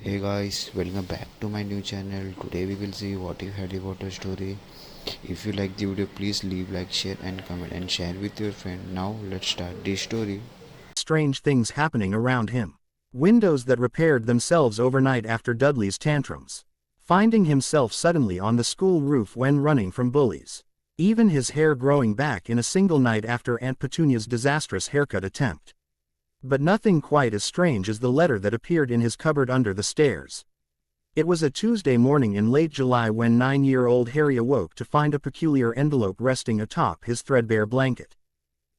Hey guys, welcome back to my new channel. Today we will see what if Harry Potter story. If you like the video, please leave like, share and comment and share with your friend. Now let's start the story. Strange things happening around him. Windows that repaired themselves overnight after Dudley's tantrums. Finding himself suddenly on the school roof when running from bullies. Even his hair growing back in a single night after Aunt Petunia's disastrous haircut attempt. But nothing quite as strange as the letter that appeared in his cupboard under the stairs. It was a Tuesday morning in late July when 9-year-old Harry awoke to find a peculiar envelope resting atop his threadbare blanket.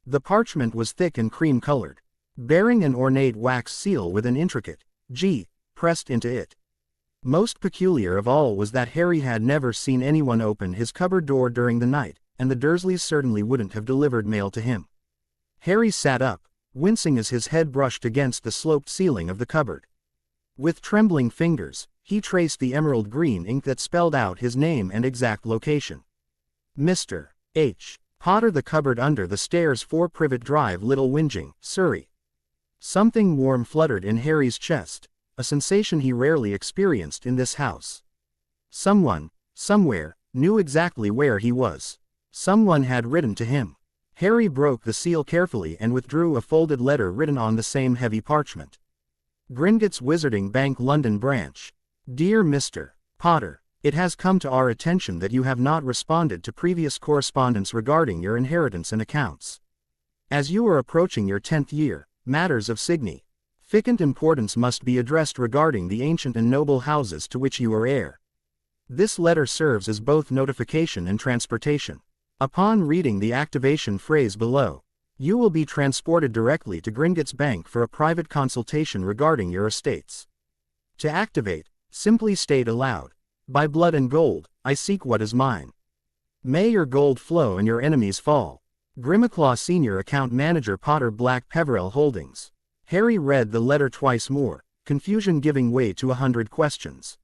The parchment was thick and cream-colored, bearing an ornate wax seal with an intricate G pressed into it. Most peculiar of all was that Harry had never seen anyone open his cupboard door during the night, and the Dursleys certainly wouldn't have delivered mail to him. Harry sat up, wincing as his head brushed against the sloped ceiling of the cupboard. With trembling fingers, he traced the emerald green ink that spelled out his name and exact location. Mr. H. Potter, the cupboard under the stairs, 4 Privet Drive, Little Whinging, Surrey. Something warm fluttered in Harry's chest, a sensation he rarely experienced in this house. Someone, somewhere, knew exactly where he was. Someone had written to him. Harry broke the seal carefully and withdrew a folded letter written on the same heavy parchment. Gringotts Wizarding Bank, London Branch. Dear Mr. Potter, it has come to our attention that you have not responded to previous correspondence regarding your inheritance and accounts. As you are approaching your 10th year, matters of significant importance must be addressed regarding the ancient and noble houses to which you are heir. This letter serves as both notification and transportation. Upon reading the activation phrase below, you will be transported directly to Gringotts Bank for a private consultation regarding your estates. To activate, simply state aloud, "By blood and gold, I seek what is mine. May your gold flow and your enemies fall. Grimmaclaw Senior Account Manager, Potter Black Peverell Holdings." Harry read the letter twice more, confusion giving way to 100 questions.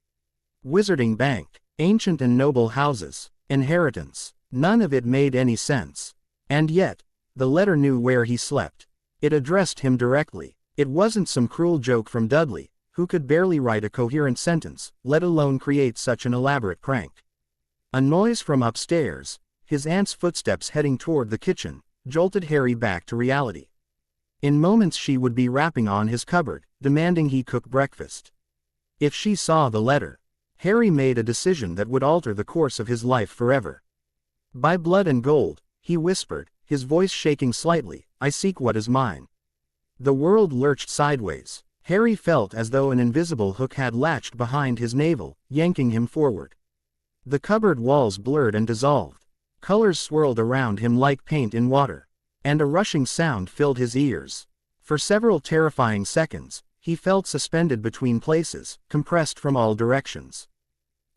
Wizarding Bank, ancient and noble houses, inheritance. None of it made any sense. And yet, the letter knew where he slept. It addressed him directly. It wasn't some cruel joke from Dudley, who could barely write a coherent sentence, let alone create such an elaborate prank. A noise from upstairs, his aunt's footsteps heading toward the kitchen, jolted Harry back to reality. In moments she would be rapping on his cupboard, demanding he cook breakfast. If she saw the letter, Harry made a decision that would alter the course of his life forever. "By blood and gold," he whispered, his voice shaking slightly, "I seek what is mine." The world lurched sideways. Harry felt as though an invisible hook had latched behind his navel, yanking him forward. The cupboard walls blurred and dissolved. Colors swirled around him like paint in water. And a rushing sound filled his ears. For several terrifying seconds, he felt suspended between places, compressed from all directions.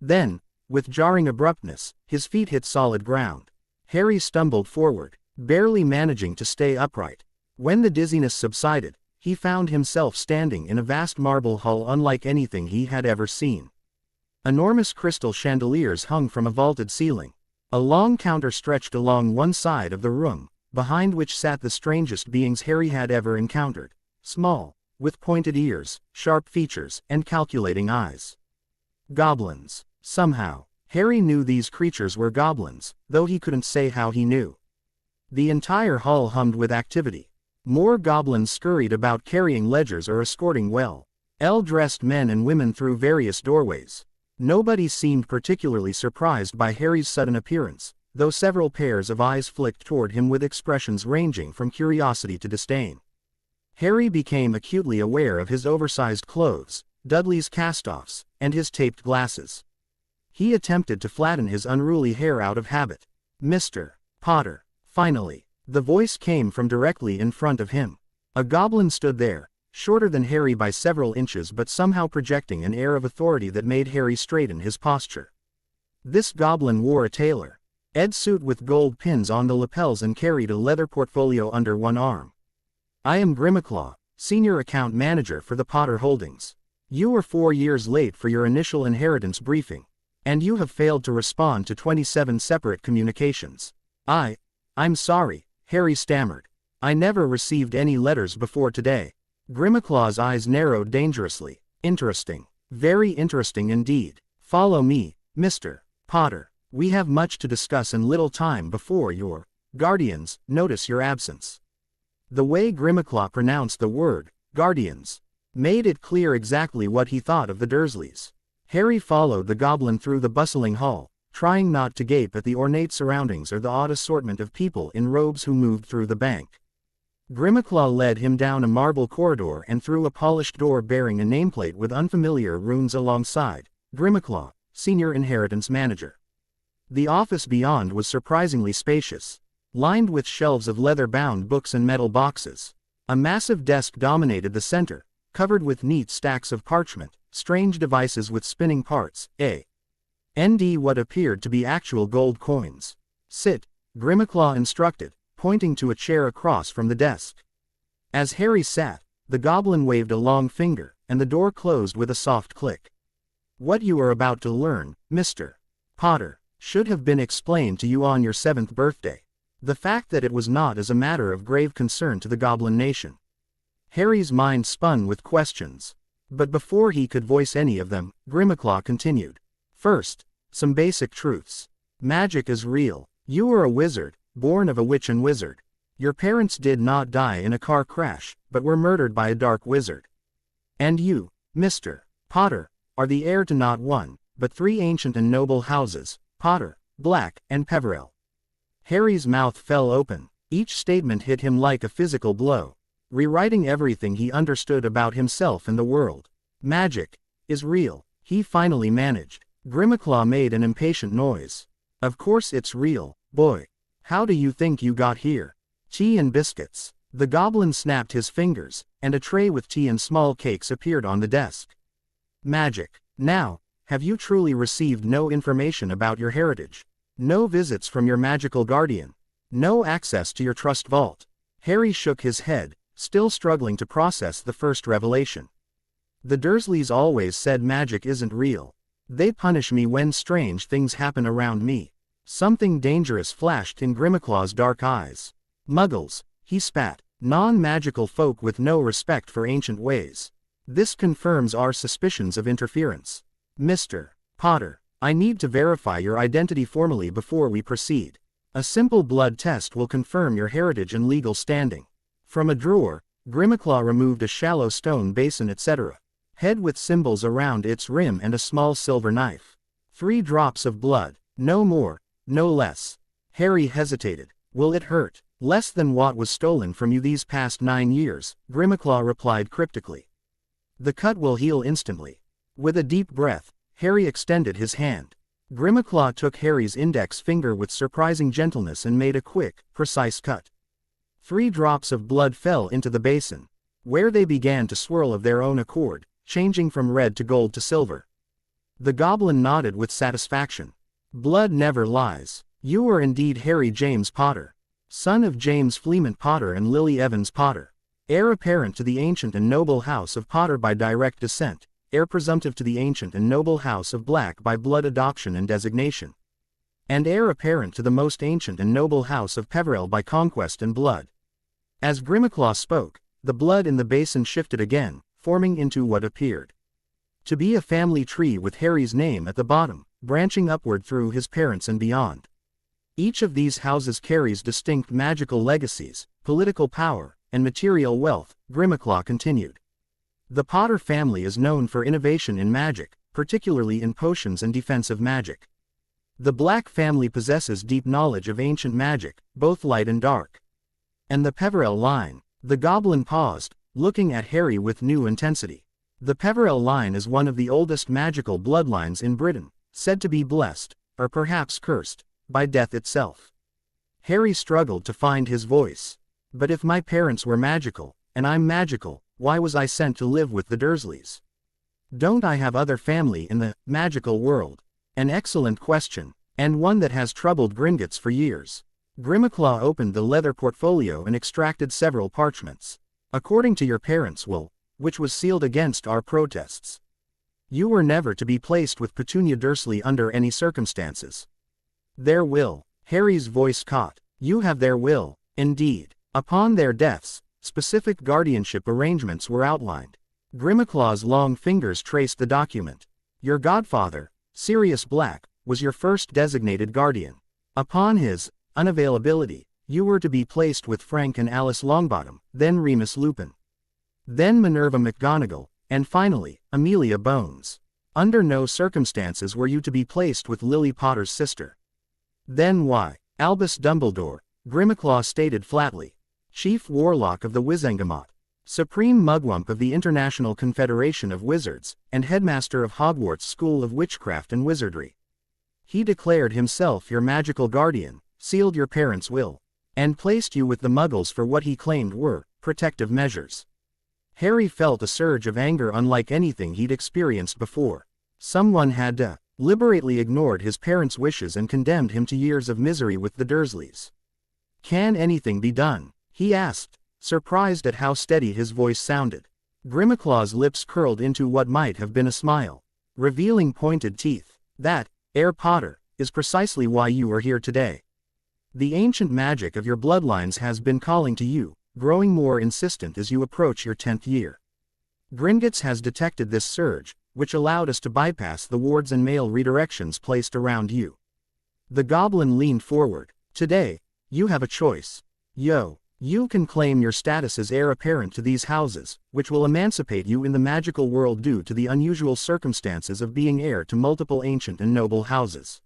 Then, with jarring abruptness, his feet hit solid ground. Harry stumbled forward, barely managing to stay upright. When the dizziness subsided, he found himself standing in a vast marble hall unlike anything he had ever seen. Enormous crystal chandeliers hung from a vaulted ceiling. A long counter stretched along one side of the room, behind which sat the strangest beings Harry had ever encountered. Small, with pointed ears, sharp features, and calculating eyes. Goblins. Somehow, Harry knew these creatures were goblins, though he couldn't say how he knew. The entire hall hummed with activity. More goblins scurried about carrying ledgers or escorting well-dressed men and women through various doorways. Nobody seemed particularly surprised by Harry's sudden appearance, though several pairs of eyes flicked toward him with expressions ranging from curiosity to disdain. Harry became acutely aware of his oversized clothes, Dudley's cast-offs, and his taped glasses. He attempted to flatten his unruly hair out of habit. "Mr. Potter." Finally, the voice came from directly in front of him. A goblin stood there, shorter than Harry by several inches but somehow projecting an air of authority that made Harry straighten his posture. This goblin wore a tailor-made suit with gold pins on the lapels and carried a leather portfolio under one arm. "I am Grimmaclaw, Senior Account Manager for the Potter Holdings. You were 4 years late for your initial inheritance briefing, and you have failed to respond to 27 separate communications. I'm sorry," Harry stammered. "I never received any letters before today." Grimmaklaw's eyes narrowed dangerously. "Interesting. Very interesting indeed. Follow me, Mr. Potter. We have much to discuss and little time before your guardians notice your absence. The way Grimmaclaw pronounced the word, guardians, made it clear exactly what he thought of the Dursleys. Harry followed the goblin through the bustling hall, trying not to gape at the ornate surroundings or the odd assortment of people in robes who moved through the bank. Grimmaklaw led him down a marble corridor and through a polished door bearing a nameplate with unfamiliar runes alongside, Grimmaklaw, Senior Inheritance Manager. The office beyond was surprisingly spacious, lined with shelves of leather-bound books and metal boxes. A massive desk dominated the center, covered with neat stacks of parchment, strange devices with spinning parts, and what appeared to be actual gold coins. Sit, Grimmaklaw instructed, pointing to a chair across from the desk. As Harry sat, the goblin waved a long finger, and the door closed with a soft click. What you are about to learn, Mr. Potter, should have been explained to you on your 7th birthday. The fact that it was not is a matter of grave concern to the Goblin Nation. Harry's mind spun with questions. But before he could voice any of them, Grimmaklaw continued. First, some basic truths. Magic is real. You are a wizard, born of a witch and wizard. Your parents did not die in a car crash, but were murdered by a dark wizard. And you, Mr. Potter, are the heir to not one, but 3 ancient and noble houses, Potter, Black, and Peverell. Harry's mouth fell open. Each statement hit him like a physical blow, rewriting everything he understood about himself and the world. Magic is real, he finally managed. Grimmaklaw made an impatient noise. Of course it's real, boy. How do you think you got here? Tea and biscuits. The goblin snapped his fingers, and a tray with tea and small cakes appeared on the desk. Magic. Now, have you truly received no information about your heritage? No visits from your magical guardian? No access to your trust vault? Harry shook his head, still struggling to process the first revelation. The Dursleys always said magic isn't real. They punish me when strange things happen around me. Something dangerous flashed in Grimmaklaw's dark eyes. Muggles, he spat, non-magical folk with no respect for ancient ways. This confirms our suspicions of interference. Mr. Potter, I need to verify your identity formally before we proceed. A simple blood test will confirm your heritage and legal standing. From a drawer, Grimmaklaw removed a shallow stone basin etc. Head with symbols around its rim and a small silver knife. 3 drops of blood, no more, no less. Harry hesitated. Will it hurt? Less than what was stolen from you these past 9 years, Grimmaklaw replied cryptically. The cut will heal instantly. With a deep breath, Harry extended his hand. Grimmaklaw took Harry's index finger with surprising gentleness and made a quick, precise cut. 3 drops of blood fell into the basin, where they began to swirl of their own accord, changing from red to gold to silver. The goblin nodded with satisfaction. Blood never lies. You are indeed Harry James Potter, son of James Fleemont Potter and Lily Evans Potter, heir apparent to the ancient and noble house of Potter by direct descent, heir presumptive to the ancient and noble house of Black by blood adoption and designation, and heir apparent to the most ancient and noble house of Peverell by conquest and blood. As Grimmaklaw spoke, the blood in the basin shifted again, forming into what appeared to be a family tree with Harry's name at the bottom, branching upward through his parents and beyond. Each of these houses carries distinct magical legacies, political power, and material wealth, Grimmaklaw continued. The Potter family is known for innovation in magic, particularly in potions and defensive magic. The Black family possesses deep knowledge of ancient magic, both light and dark. And the Peverell line. The goblin paused, looking at Harry with new intensity. The Peverell line is one of the oldest magical bloodlines in Britain, said to be blessed, or perhaps cursed, by death itself. Harry struggled to find his voice. But if my parents were magical, and I'm magical, why was I sent to live with the Dursleys? Don't I have other family in the magical world? An excellent question, and one that has troubled Gringotts for years. Grimmaklaw opened the leather portfolio and extracted several parchments. According to your parents' will, which was sealed against our protests, you were never to be placed with Petunia Dursley under any circumstances. Their will. Harry's voice caught. You have their will, indeed. Upon their deaths, specific guardianship arrangements were outlined. Grimaclaw's long fingers traced the document. Your godfather, Sirius Black, was your first designated guardian. Upon his unavailability, you were to be placed with Frank and Alice Longbottom, then Remus Lupin. Then Minerva McGonagall, and finally, Amelia Bones. Under no circumstances were you to be placed with Lily Potter's sister. Then why? Albus Dumbledore, Grimaclaw stated flatly. Chief Warlock of the Wizengamot, Supreme Mugwump of the International Confederation of Wizards, and Headmaster of Hogwarts School of Witchcraft and Wizardry. He declared himself your magical guardian, sealed your parents' will, and placed you with the Muggles for what he claimed were protective measures. Harry felt a surge of anger unlike anything he'd experienced before. Someone had deliberately ignored his parents' wishes and condemned him to years of misery with the Dursleys. Can anything be done? He asked, surprised at how steady his voice sounded. Grimaclaw's lips curled into what might have been a smile, revealing pointed teeth. That, Herr Potter, is precisely why you are here today. The ancient magic of your bloodlines has been calling to you, growing more insistent as you approach your 10th year. Gringotts has detected this surge, which allowed us to bypass the wards and mail redirections placed around you. The goblin leaned forward. Today, you have a choice. You can claim your status as heir apparent to these houses, which will emancipate you in the magical world due to the unusual circumstances of being heir to multiple ancient and noble houses.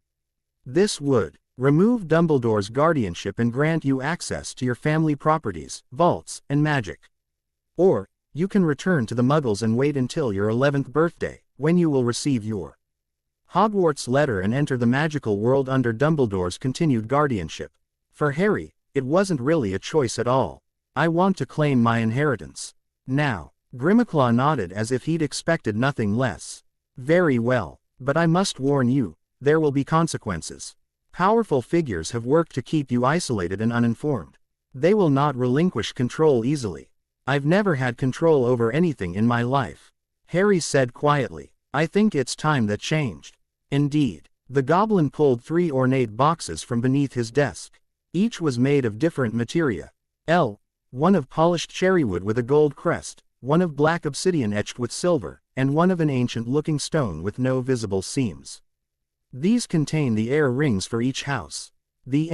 This would remove Dumbledore's guardianship and grant you access to your family properties, vaults, and magic. Or, you can return to the Muggles and wait until your 11th birthday, when you will receive your Hogwarts letter and enter the magical world under Dumbledore's continued guardianship. For Harry, it wasn't really a choice at all. I want to claim my inheritance. Now. Grimaclaw nodded as if he'd expected nothing less. Very well, but I must warn you, there will be consequences. Powerful figures have worked to keep you isolated and uninformed. They will not relinquish control easily. I've never had control over anything in my life. Harry said quietly. I think it's time that changed. Indeed. The goblin pulled 3 ornate boxes from beneath his desk. Each was made of different materia. One of polished cherrywood with a gold crest, one of black obsidian etched with silver, and one of an ancient-looking stone with no visible seams. These contain the heir rings for each house. The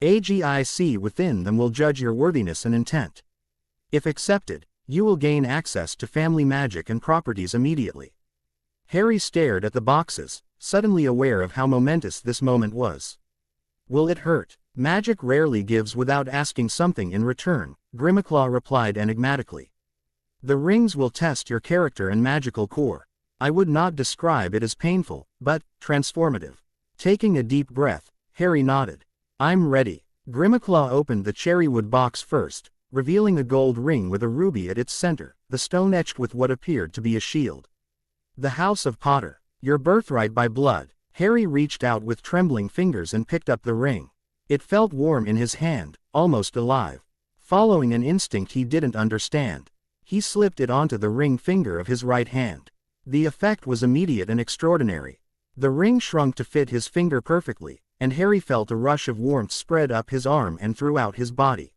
magic within them will judge your worthiness and intent. If accepted, you will gain access to family magic and properties immediately. Harry stared at the boxes, suddenly aware of how momentous this moment was. Will it hurt? Magic rarely gives without asking something in return, Grimaclaw replied enigmatically. The rings will test your character and magical core. I would not describe it as painful, but transformative. Taking a deep breath, Harry nodded. I'm ready. Grimaclaw opened the cherrywood box first, revealing a gold ring with a ruby at its center, the stone etched with what appeared to be a shield. The House of Potter, your birthright by blood. Harry reached out with trembling fingers and picked up the ring. It felt warm in his hand, almost alive. Following an instinct he didn't understand, he slipped it onto the ring finger of his right hand. The effect was immediate and extraordinary. The ring shrunk to fit his finger perfectly, and Harry felt a rush of warmth spread up his arm and throughout his body.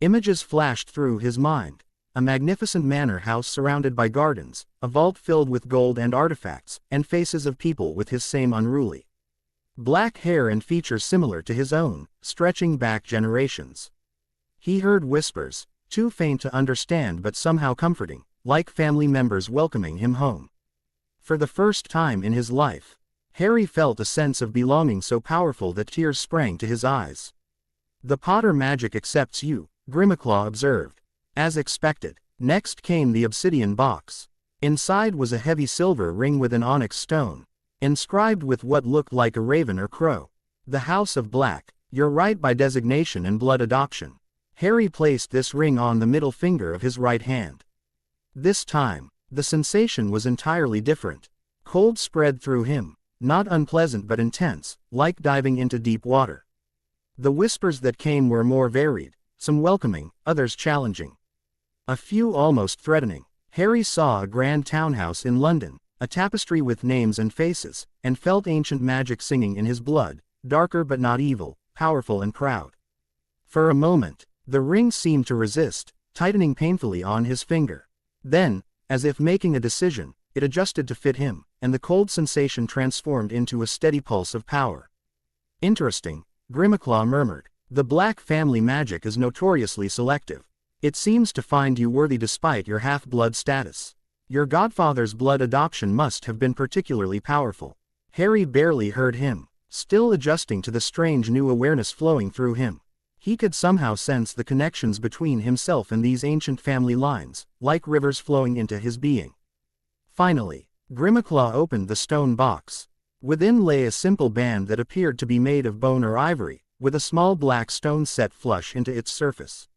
Images flashed through his mind. A magnificent manor house surrounded by gardens, a vault filled with gold and artifacts, and faces of people with his same unruly black hair and features similar to his own, stretching back generations. He heard whispers, too faint to understand but somehow comforting, like family members welcoming him home. For the first time in his life, Harry felt a sense of belonging so powerful that tears sprang to his eyes. The Potter magic accepts you, Grimaclaw observed. As expected, next came the obsidian box. Inside was a heavy silver ring with an onyx stone, inscribed with what looked like a raven or crow. The House of Black, your right by designation and blood adoption. Harry placed this ring on the middle finger of his right hand. This time, the sensation was entirely different. Cold spread through him, not unpleasant but intense, like diving into deep water. The whispers that came were more varied, some welcoming, others challenging. A few almost threatening. Harry saw a grand townhouse in London, a tapestry with names and faces, and felt ancient magic singing in his blood, darker but not evil, powerful and proud. For a moment, the ring seemed to resist, tightening painfully on his finger. Then, As if making a decision, it adjusted to fit him, and the cold sensation transformed into a steady pulse of power. Interesting, Grimaclaw murmured. The Black family magic is notoriously selective. It seems to find you worthy despite your half-blood status. Your godfather's blood adoption must have been particularly powerful. Harry barely heard him, still adjusting to the strange new awareness flowing through him. He could somehow sense the connections between himself and these ancient family lines, like rivers flowing into his being. Finally, Grimaclaw opened the stone box. Within lay a simple band that appeared to be made of bone or ivory, with a small black stone set flush into its surface.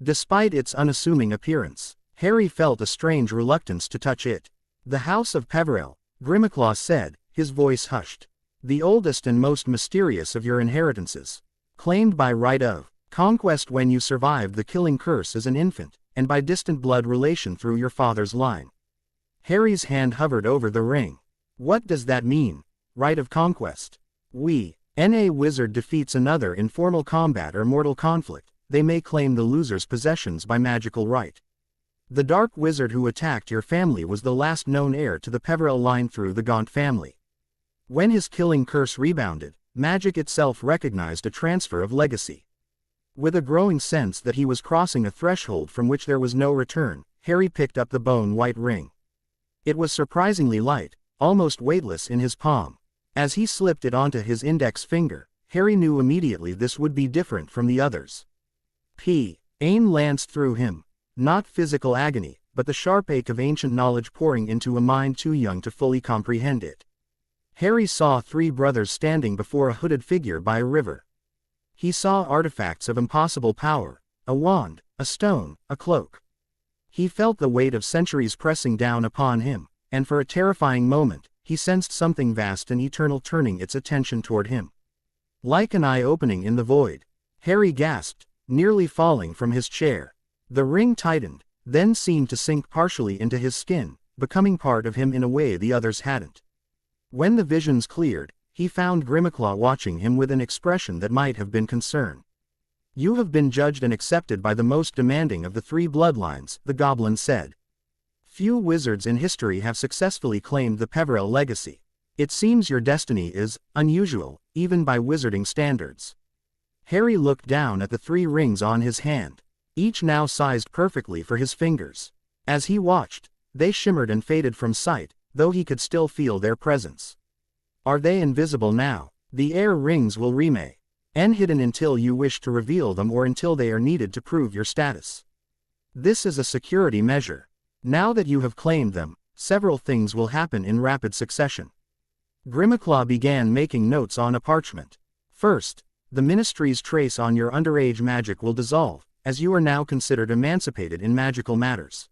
Despite its unassuming appearance, Harry felt a strange reluctance to touch it. The House of Peverell, Grimaclaw said, his voice hushed. The oldest and most mysterious of your inheritances. Claimed by right of conquest when you survived the killing curse as an infant, and by distant blood relation through your father's line. Harry's hand hovered over the ring. What does that mean? Right of conquest. A wizard defeats another in formal combat or mortal conflict, they may claim the loser's possessions by magical right. The dark wizard who attacked your family was the last known heir to the Peverell line through the Gaunt family. When his killing curse rebounded, magic itself recognized a transfer of legacy. With a growing sense that he was crossing a threshold from which there was no return, Harry picked up the bone-white ring. It was surprisingly light, almost weightless in his palm. As he slipped it onto his index finger, Harry knew immediately this would be different from the others. Pain lanced through him. Not physical agony, but the sharp ache of ancient knowledge pouring into a mind too young to fully comprehend it. Harry saw three brothers standing before a hooded figure by a river. He saw artifacts of impossible power, a wand, a stone, a cloak. He felt the weight of centuries pressing down upon him, and for a terrifying moment, he sensed something vast and eternal turning its attention toward him. Like an eye opening in the void, Harry gasped, nearly falling from his chair. The ring tightened, then seemed to sink partially into his skin, becoming part of him in a way the others hadn't. When the visions cleared, he found Grimaclaw watching him with an expression that might have been concern. You have been judged and accepted by the most demanding of the three bloodlines, the goblin said. Few wizards in history have successfully claimed the Peverell legacy. It seems your destiny is unusual, even by wizarding standards. Harry looked down at the three rings on his hand, each now sized perfectly for his fingers. As he watched, they shimmered and faded from sight, though he could still feel their presence. Are they invisible now? The air rings will remain hidden until you wish to reveal them or until they are needed to prove your status. This is a security measure. Now that you have claimed them, several things will happen in rapid succession. Grimaclaw began making notes on a parchment. First, the ministry's trace on your underage magic will dissolve, as you are now considered emancipated in magical matters.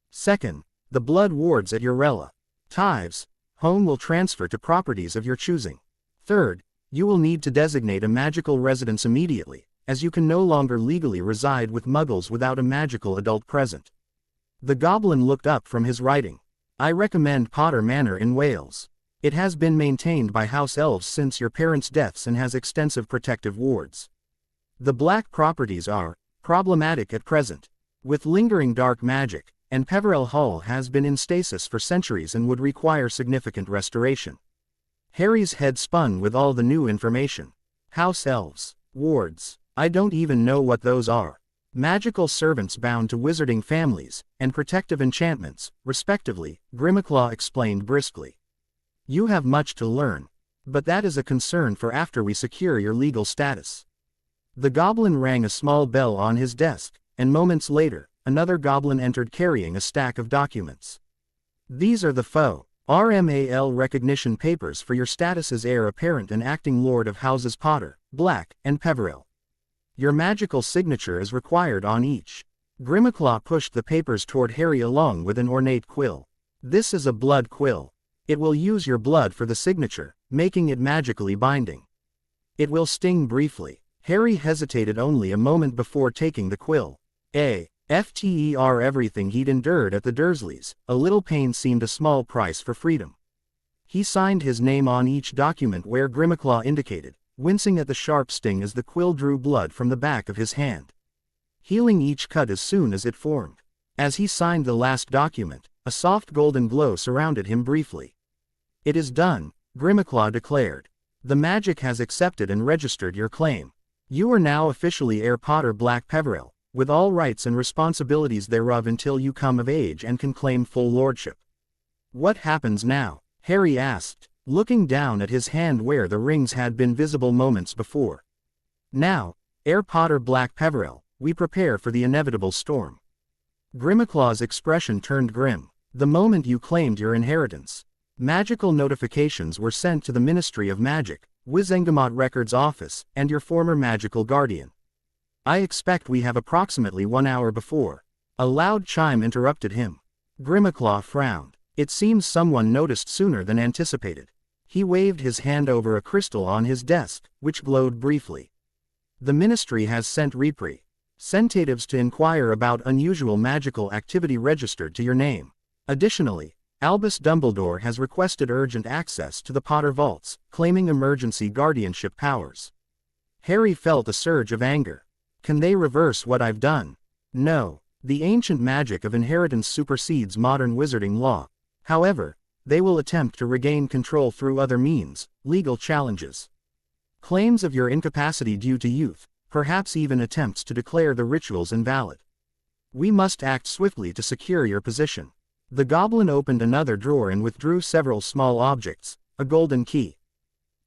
Second, the blood wards at your relatives' home will transfer to properties of your choosing. Third, you will need to designate a magical residence immediately, as you can no longer legally reside with muggles without a magical adult present. The goblin looked up from his writing. I recommend Potter Manor in Wales. It has been maintained by house elves since your parents' deaths and has extensive protective wards. The black properties are problematic at present, with lingering dark magic, and Peverell Hall has been in stasis for centuries and would require significant restoration. Harry's head spun with all the new information. House elves, wards, I don't even know what those are. Magical servants bound to wizarding families, and protective enchantments, respectively, Grimaclaw explained briskly. You have much to learn. But that is a concern for after we secure your legal status. The goblin rang a small bell on his desk, and moments later, another goblin entered carrying a stack of documents. These are the RMAL recognition papers for your status as heir apparent and acting lord of Houses Potter, Black, and Peverell. Your magical signature is required on each. Grimaclaw pushed the papers toward Harry along with an ornate quill. This is a blood quill. It will use your blood for the signature, making it magically binding. It will sting briefly. Harry hesitated only a moment before taking the quill. After everything he'd endured at the Dursleys, a little pain seemed a small price for freedom. He signed his name on each document where Grimaclaw indicated, wincing at the sharp sting as the quill drew blood from the back of his hand, healing each cut as soon as it formed. As he signed the last document, a soft golden glow surrounded him briefly. "It is done," Grimaclaw declared. "The magic has accepted and registered your claim. You are now officially heir Potter Black Peverell, with all rights and responsibilities thereof until you come of age and can claim full lordship." "What happens now?" Harry asked, looking down at his hand where the rings had been visible moments before. "Now, heir Potter Black Peverell, we prepare for the inevitable storm." Grimaclaw's expression turned grim. "The moment you claimed your inheritance, magical notifications were sent to the Ministry of Magic, Wizengamot Records Office, and your former magical guardian. I expect we have approximately 1 hour before." A loud chime interrupted him. Grimaclaw frowned. It seems someone noticed sooner than anticipated. He waved his hand over a crystal on his desk, which glowed briefly. "The Ministry has sent representatives to inquire about unusual magical activity registered to your name. Additionally, Albus Dumbledore has requested urgent access to the Potter Vaults, claiming emergency guardianship powers." Harry felt a surge of anger. "Can they reverse what I've done?" "No. The ancient magic of inheritance supersedes modern wizarding law. However, they will attempt to regain control through other means, legal challenges. Claims of your incapacity due to youth, perhaps even attempts to declare the rituals invalid. We must act swiftly to secure your position." The goblin opened another drawer and withdrew several small objects, a golden key,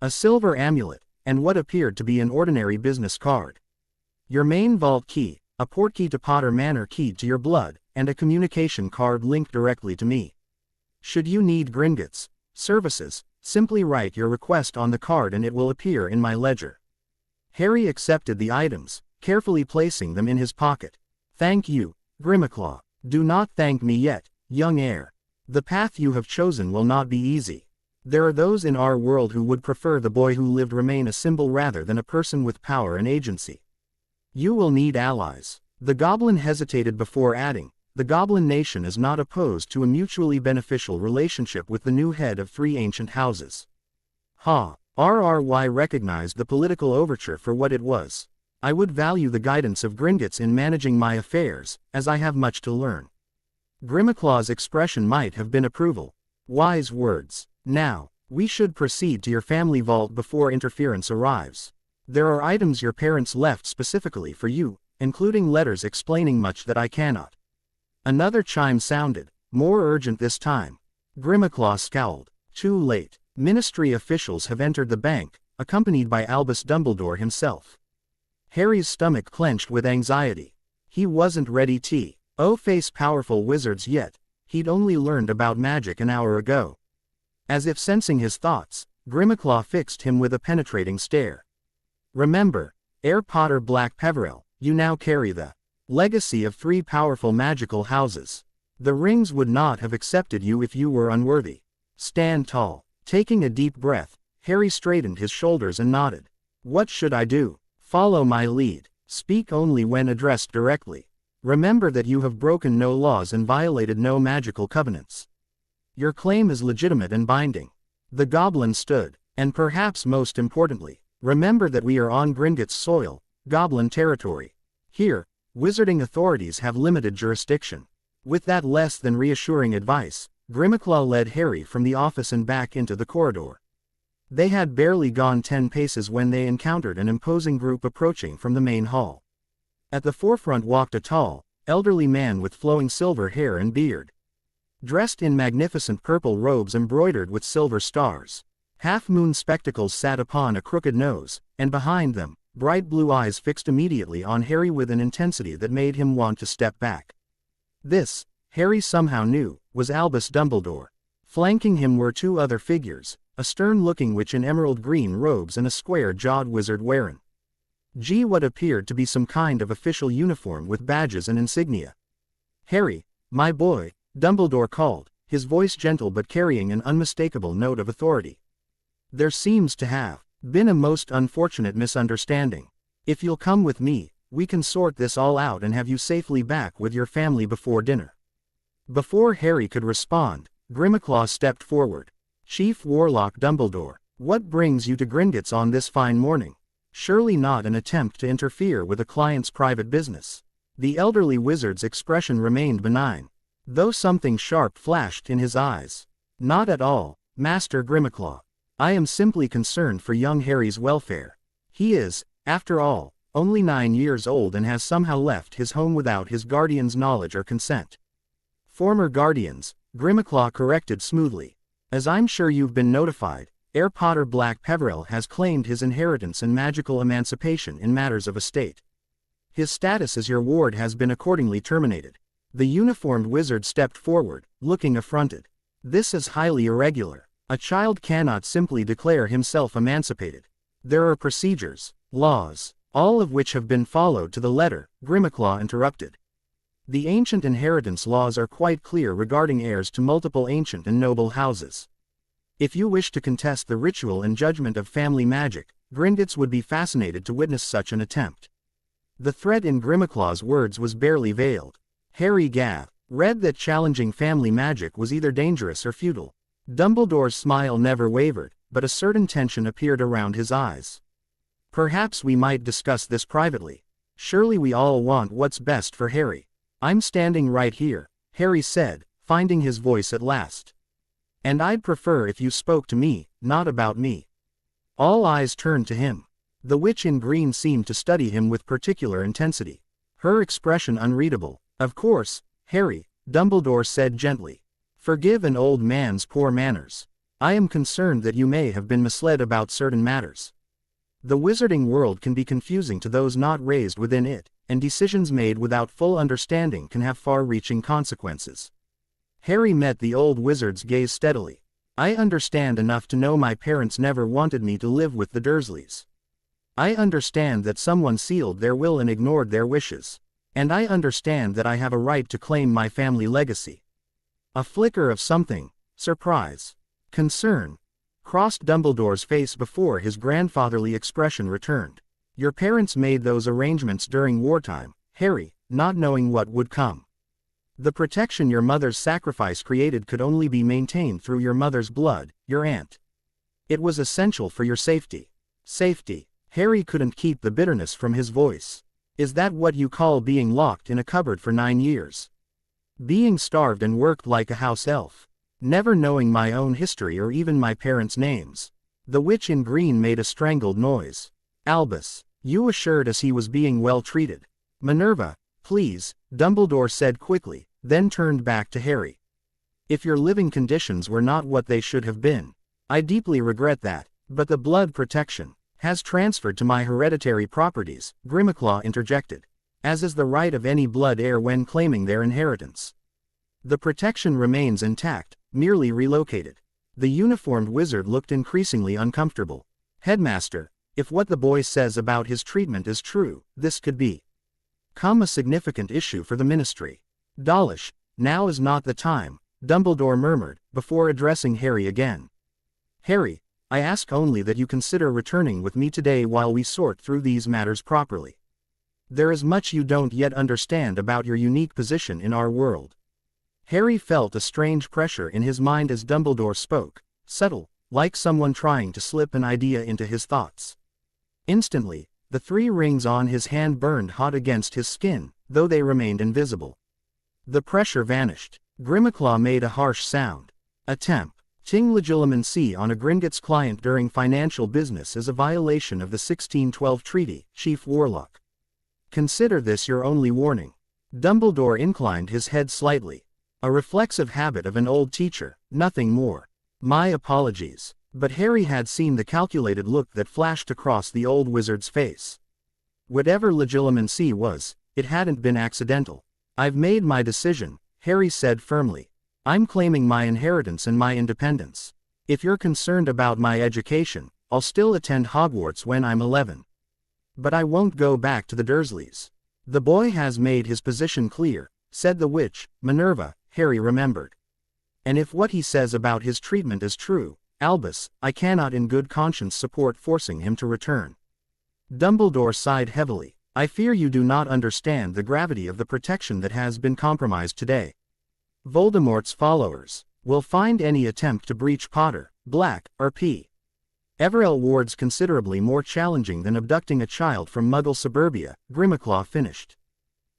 a silver amulet, and what appeared to be an ordinary business card. "Your main vault key, a portkey to Potter Manor keyed to your blood, and a communication card linked directly to me. Should you need Gringotts services, simply write your request on the card and it will appear in my ledger." Harry accepted the items, carefully placing them in his pocket. "Thank you, Grimaclaw. Do not thank me yet, young heir. The path you have chosen will not be easy. There are those in our world who would prefer the boy who lived remain a symbol rather than a person with power and agency. You will need allies." The goblin hesitated before adding, "The Goblin Nation is not opposed to a mutually beneficial relationship with the new head of 3 ancient houses." RRY recognized the political overture for what it was. "I would value the guidance of Gringotts in managing my affairs, as I have much to learn." Grimaclaw's expression might have been approval. "Wise words. Now, we should proceed to your family vault before interference arrives. There are items your parents left specifically for you, including letters explaining much that I cannot." Another chime sounded, more urgent this time. Grimaclaw scowled. Too late. Ministry officials have entered the bank, accompanied by Albus Dumbledore himself. Harry's stomach clenched with anxiety. He wasn't ready to face powerful wizards yet. He'd only learned about magic an hour ago. As if sensing his thoughts, Grimaclaw fixed him with a penetrating stare. "Remember, heir Potter Black Peverell, you now carry the legacy of 3 powerful magical houses. The rings would not have accepted you if you were unworthy. Stand tall." Taking a deep breath, Harry straightened his shoulders and nodded. "What should I do?" "Follow my lead. Speak only when addressed directly. Remember that you have broken no laws and violated no magical covenants. Your claim is legitimate and binding." The goblin stood. "And perhaps most importantly, remember that we are on Gringotts soil, goblin territory. Here, wizarding authorities have limited jurisdiction." With that less than reassuring advice, Grimaclaw led Harry from the office and back into the corridor. They had barely gone 10 paces when they encountered an imposing group approaching from the main hall. At the forefront walked a tall, elderly man with flowing silver hair and beard. Dressed in magnificent purple robes embroidered with silver stars. Half-moon spectacles sat upon a crooked nose, and behind them, bright blue eyes fixed immediately on Harry with an intensity that made him want to step back. This, Harry somehow knew, was Albus Dumbledore. Flanking him were 2 other figures, a stern-looking witch in emerald green robes and a square-jawed wizard wearing what appeared to be some kind of official uniform with badges and insignia. "Harry, my boy," Dumbledore called, his voice gentle but carrying an unmistakable note of authority. "There seems to have been a most unfortunate misunderstanding. If you'll come with me, we can sort this all out and have you safely back with your family before dinner." Before Harry could respond, Grimaclaw stepped forward. "Chief Warlock Dumbledore, what brings you to Gringotts on this fine morning? Surely not an attempt to interfere with a client's private business." The elderly wizard's expression remained benign, though something sharp flashed in his eyes. Not at all, Master Grimaclaw. I am simply concerned for young Harry's welfare. He is, after all, only 9 years old and has somehow left his home without his guardian's knowledge or consent. Former guardians, Grimaclaw corrected smoothly. As I'm sure you've been notified, Heir Potter Black Peverell has claimed his inheritance and magical emancipation in matters of estate. His status as your ward has been accordingly terminated. The uniformed wizard stepped forward, looking affronted. This is highly irregular. A child cannot simply declare himself emancipated. There are procedures, laws, all of which have been followed to the letter, Grimaclaw interrupted. The ancient inheritance laws are quite clear regarding heirs to multiple ancient and noble houses. If you wish to contest the ritual and judgment of family magic, Gringotts would be fascinated to witness such an attempt. The threat in Grimaclaw's words was barely veiled. Harry Gav read that challenging family magic was either dangerous or futile. Dumbledore's smile never wavered, but a certain tension appeared around his eyes. Perhaps we might discuss this privately. Surely we all want what's best for Harry. I'm standing right here, Harry said, finding his voice at last. And I'd prefer if you spoke to me, not about me. All eyes turned to him. The witch in green seemed to study him with particular intensity. Her expression unreadable. Of course, Harry, Dumbledore said gently. Forgive an old man's poor manners. I am concerned that you may have been misled about certain matters. The wizarding world can be confusing to those not raised within it, and decisions made without full understanding can have far-reaching consequences. Harry met the old wizard's gaze steadily. I understand enough to know my parents never wanted me to live with the Dursleys. I understand that someone sealed their will and ignored their wishes. And I understand that I have a right to claim my family legacy. A flicker of something, surprise, concern, crossed Dumbledore's face before his grandfatherly expression returned. Your parents made those arrangements during wartime, Harry, not knowing what would come. The protection your mother's sacrifice created could only be maintained through your mother's blood, your aunt. It was essential for your safety. Safety. Harry couldn't keep the bitterness from his voice. Is that what you call being locked in a cupboard for 9 years? Being starved and worked like a house elf? Never knowing my own history or even my parents' names? The witch in green made a strangled noise. Albus, you assured us he was being well treated. Minerva, please, Dumbledore said quickly, then turned back to Harry. If your living conditions were not what they should have been, I deeply regret that, but the blood protection has transferred to my hereditary properties, Grimaclaw interjected, as is the right of any blood heir when claiming their inheritance. The protection remains intact, merely relocated. The uniformed wizard looked increasingly uncomfortable. Headmaster, if what the boy says about his treatment is true, this could become a significant issue for the ministry. Dawlish, now is not the time, Dumbledore murmured, before addressing Harry again. Harry, I ask only that you consider returning with me today while we sort through these matters properly. There is much you don't yet understand about your unique position in our world. Harry felt a strange pressure in his mind as Dumbledore spoke, subtle, like someone trying to slip an idea into his thoughts. Instantly, the 3 rings on his hand burned hot against his skin, though they remained invisible. The pressure vanished. Grimaclaw made a harsh sound. Attempt. Ting legilimency on a Gringotts client during financial business is a violation of the 1612 Treaty, Chief Warlock. Consider this your only warning. Dumbledore inclined his head slightly. A reflexive habit of an old teacher, nothing more. My apologies. But Harry had seen the calculated look that flashed across the old wizard's face. Whatever legilimency was, it hadn't been accidental. I've made my decision, Harry said firmly. I'm claiming my inheritance and my independence. If you're concerned about my education, I'll still attend Hogwarts when I'm 11. But I won't go back to the Dursleys. The boy has made his position clear, said the witch, Minerva, Harry remembered. And if what he says about his treatment is true, Albus, I cannot in good conscience support forcing him to return. Dumbledore sighed heavily. I fear you do not understand the gravity of the protection that has been compromised today. Voldemort's followers will find any attempt to breach Potter, Black, or P. Everell wards considerably more challenging than abducting a child from Muggle suburbia, Grimaclaw finished.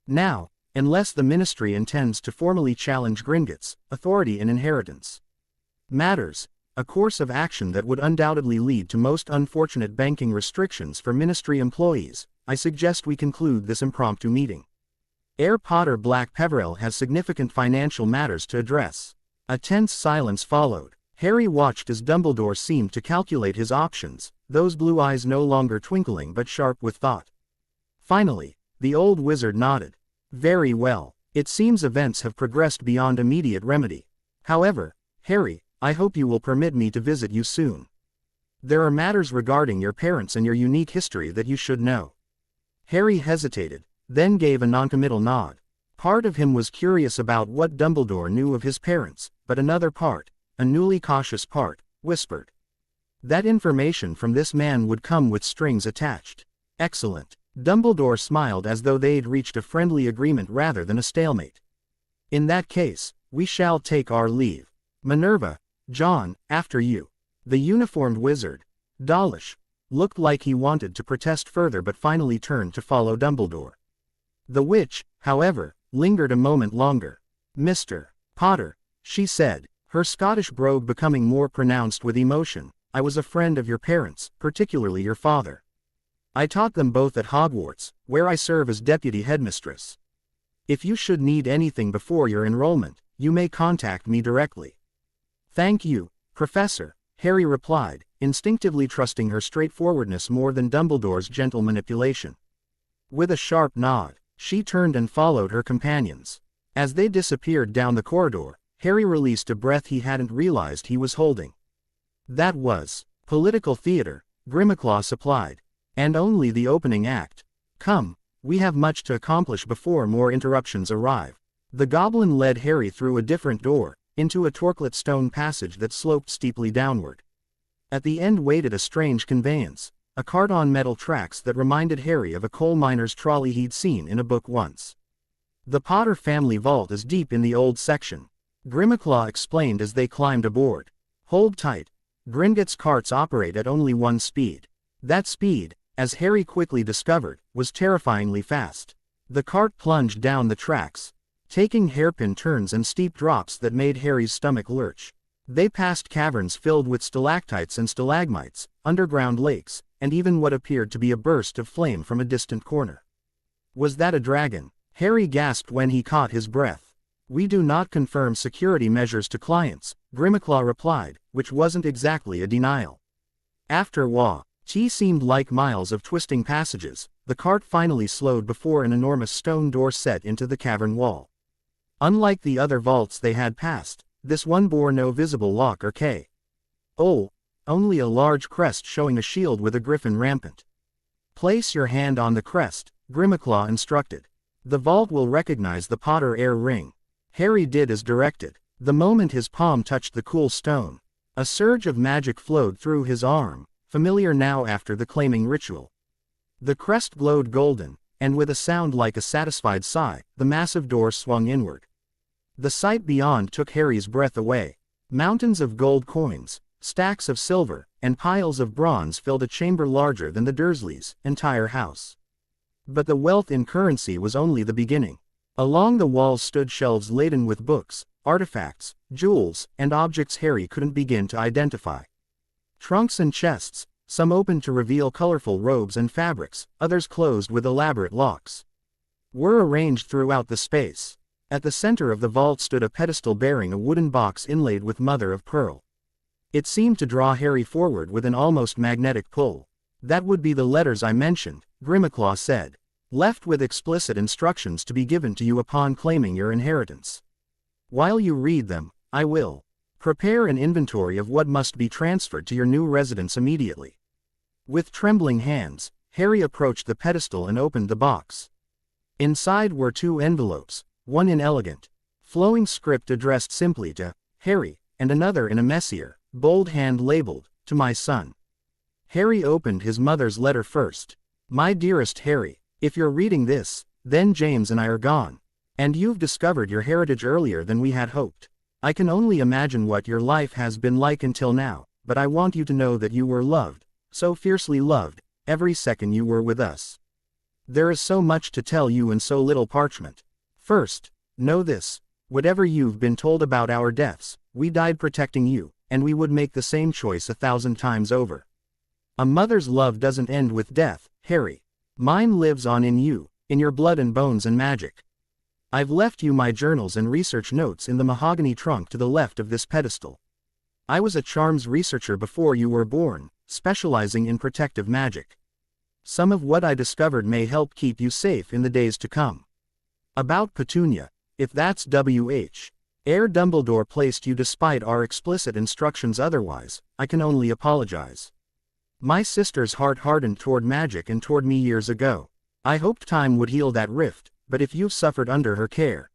Now, unless the ministry intends to formally challenge Gringotts' authority in inheritance matters, a course of action that would undoubtedly lead to most unfortunate banking restrictions for ministry employees, I suggest we conclude this impromptu meeting. Heir Potter Black Peverell has significant financial matters to address. A tense silence followed. Harry watched as Dumbledore seemed to calculate his options, those blue eyes no longer twinkling but sharp with thought. Finally, the old wizard nodded. Very well. It seems events have progressed beyond immediate remedy. However, Harry, I hope you will permit me to visit you soon. There are matters regarding your parents and your unique history that you should know. Harry hesitated, then gave a noncommittal nod. Part of him was curious about what Dumbledore knew of his parents, but another part, a newly cautious part, whispered that information from this man would come with strings attached. Excellent. Dumbledore smiled as though they'd reached a friendly agreement rather than a stalemate. In that case, we shall take our leave. Minerva, John, after you. The uniformed wizard, Dawlish, looked like he wanted to protest further but finally turned to follow Dumbledore. The witch, however, lingered a moment longer. Mr. Potter, she said, her Scottish brogue becoming more pronounced with emotion, I was a friend of your parents, particularly your father. I taught them both at Hogwarts, where I serve as deputy headmistress. If you should need anything before your enrollment, you may contact me directly. Thank you, Professor, Harry replied, instinctively trusting her straightforwardness more than Dumbledore's gentle manipulation. With a sharp nod, she turned and followed her companions. As they disappeared down the corridor, Harry released a breath he hadn't realized he was holding. That was political theater, Grimmauld supplied. And only the opening act. Come, we have much to accomplish before more interruptions arrive. The goblin led Harry through a different door, into a torquelet stone passage that sloped steeply downward. At the end waited a strange conveyance, a cart on metal tracks that reminded Harry of a coal miner's trolley he'd seen in a book once. The Potter family vault is deep in the old section, Grimmauld explained as they climbed aboard. Hold tight. Gringotts carts operate at only one speed. That speed, as Harry quickly discovered, was terrifyingly fast. The cart plunged down the tracks, taking hairpin turns and steep drops that made Harry's stomach lurch. They passed caverns filled with stalactites and stalagmites, underground lakes, and even what appeared to be a burst of flame from a distant corner. Was that a dragon? Harry gasped when he caught his breath. We do not confirm security measures to clients, Grimmauld replied, which wasn't exactly a denial. After T seemed like miles of twisting passages, the cart finally slowed before an enormous stone door set into the cavern wall. Unlike the other vaults they had passed, this one bore no visible lock or key. Only a large crest showing a shield with a griffin rampant. Place your hand on the crest, Grimmauld instructed. The vault will recognize the Potter heir ring. Harry did as directed. The moment his palm touched the cool stone, a surge of magic flowed through his arm, familiar now after the claiming ritual. The crest glowed golden, and with a sound like a satisfied sigh, the massive door swung inward. The sight beyond took Harry's breath away. Mountains of gold coins, stacks of silver, and piles of bronze filled a chamber larger than the Dursleys' entire house. But the wealth in currency was only the beginning. Along the walls stood shelves laden with books, artifacts, jewels, and objects Harry couldn't begin to identify. Trunks and chests, some open to reveal colorful robes and fabrics, others closed with elaborate locks, were arranged throughout the space. At the center of the vault stood a pedestal bearing a wooden box inlaid with mother of pearl. It seemed to draw Harry forward with an almost magnetic pull. That would be the letters I mentioned, Grimmauld said. Left with explicit instructions to be given to you upon claiming your inheritance. While you read them, I will prepare an inventory of what must be transferred to your new residence immediately. With trembling hands, Harry approached the pedestal and opened the box. Inside were 2 envelopes, one in elegant, flowing script addressed simply to Harry, and another in a messier, bold hand labeled, to my son. Harry opened his mother's letter first. My dearest Harry, if you're reading this, then James and I are gone, and you've discovered your heritage earlier than we had hoped. I can only imagine what your life has been like until now, but I want you to know that you were loved, so fiercely loved, every second you were with us. There is so much to tell you and so little parchment. First, know this. Whatever you've been told about our deaths, we died protecting you, and we would make the same choice 1,000 times over. A mother's love doesn't end with death, Harry. Mine lives on in you, in your blood and bones and magic. I've left you my journals and research notes in the mahogany trunk to the left of this pedestal. I was a charms researcher before you were born, specializing in protective magic. Some of what I discovered may help keep you safe in the days to come. About Petunia, if that's W.H. Air Dumbledore placed you despite our explicit instructions otherwise, I can only apologize. My sister's heart hardened toward magic and toward me years ago. I hoped time would heal that rift, but if you've suffered under her care,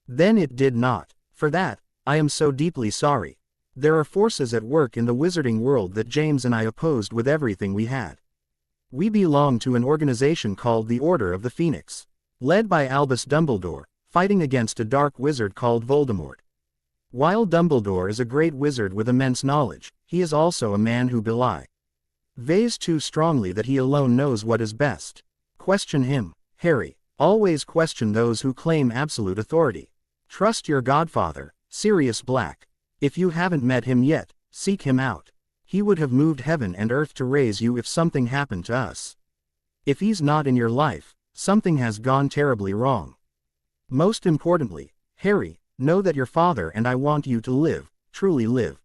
then it did not. For that, I am so deeply sorry. There are forces at work in the wizarding world that James and I opposed with everything we had. We belong to an organization called the Order of the Phoenix, led by Albus Dumbledore, fighting against a dark wizard called Voldemort. While Dumbledore is a great wizard with immense knowledge, he is also a man who believes too strongly that he alone knows what is best. Question him, Harry. Always question those who claim absolute authority. Trust your godfather, Sirius Black. If you haven't met him yet, seek him out. He would have moved heaven and earth to raise you if something happened to us. If he's not in your life, something has gone terribly wrong. Most importantly, Harry, know that your father and I want you to live, truly live.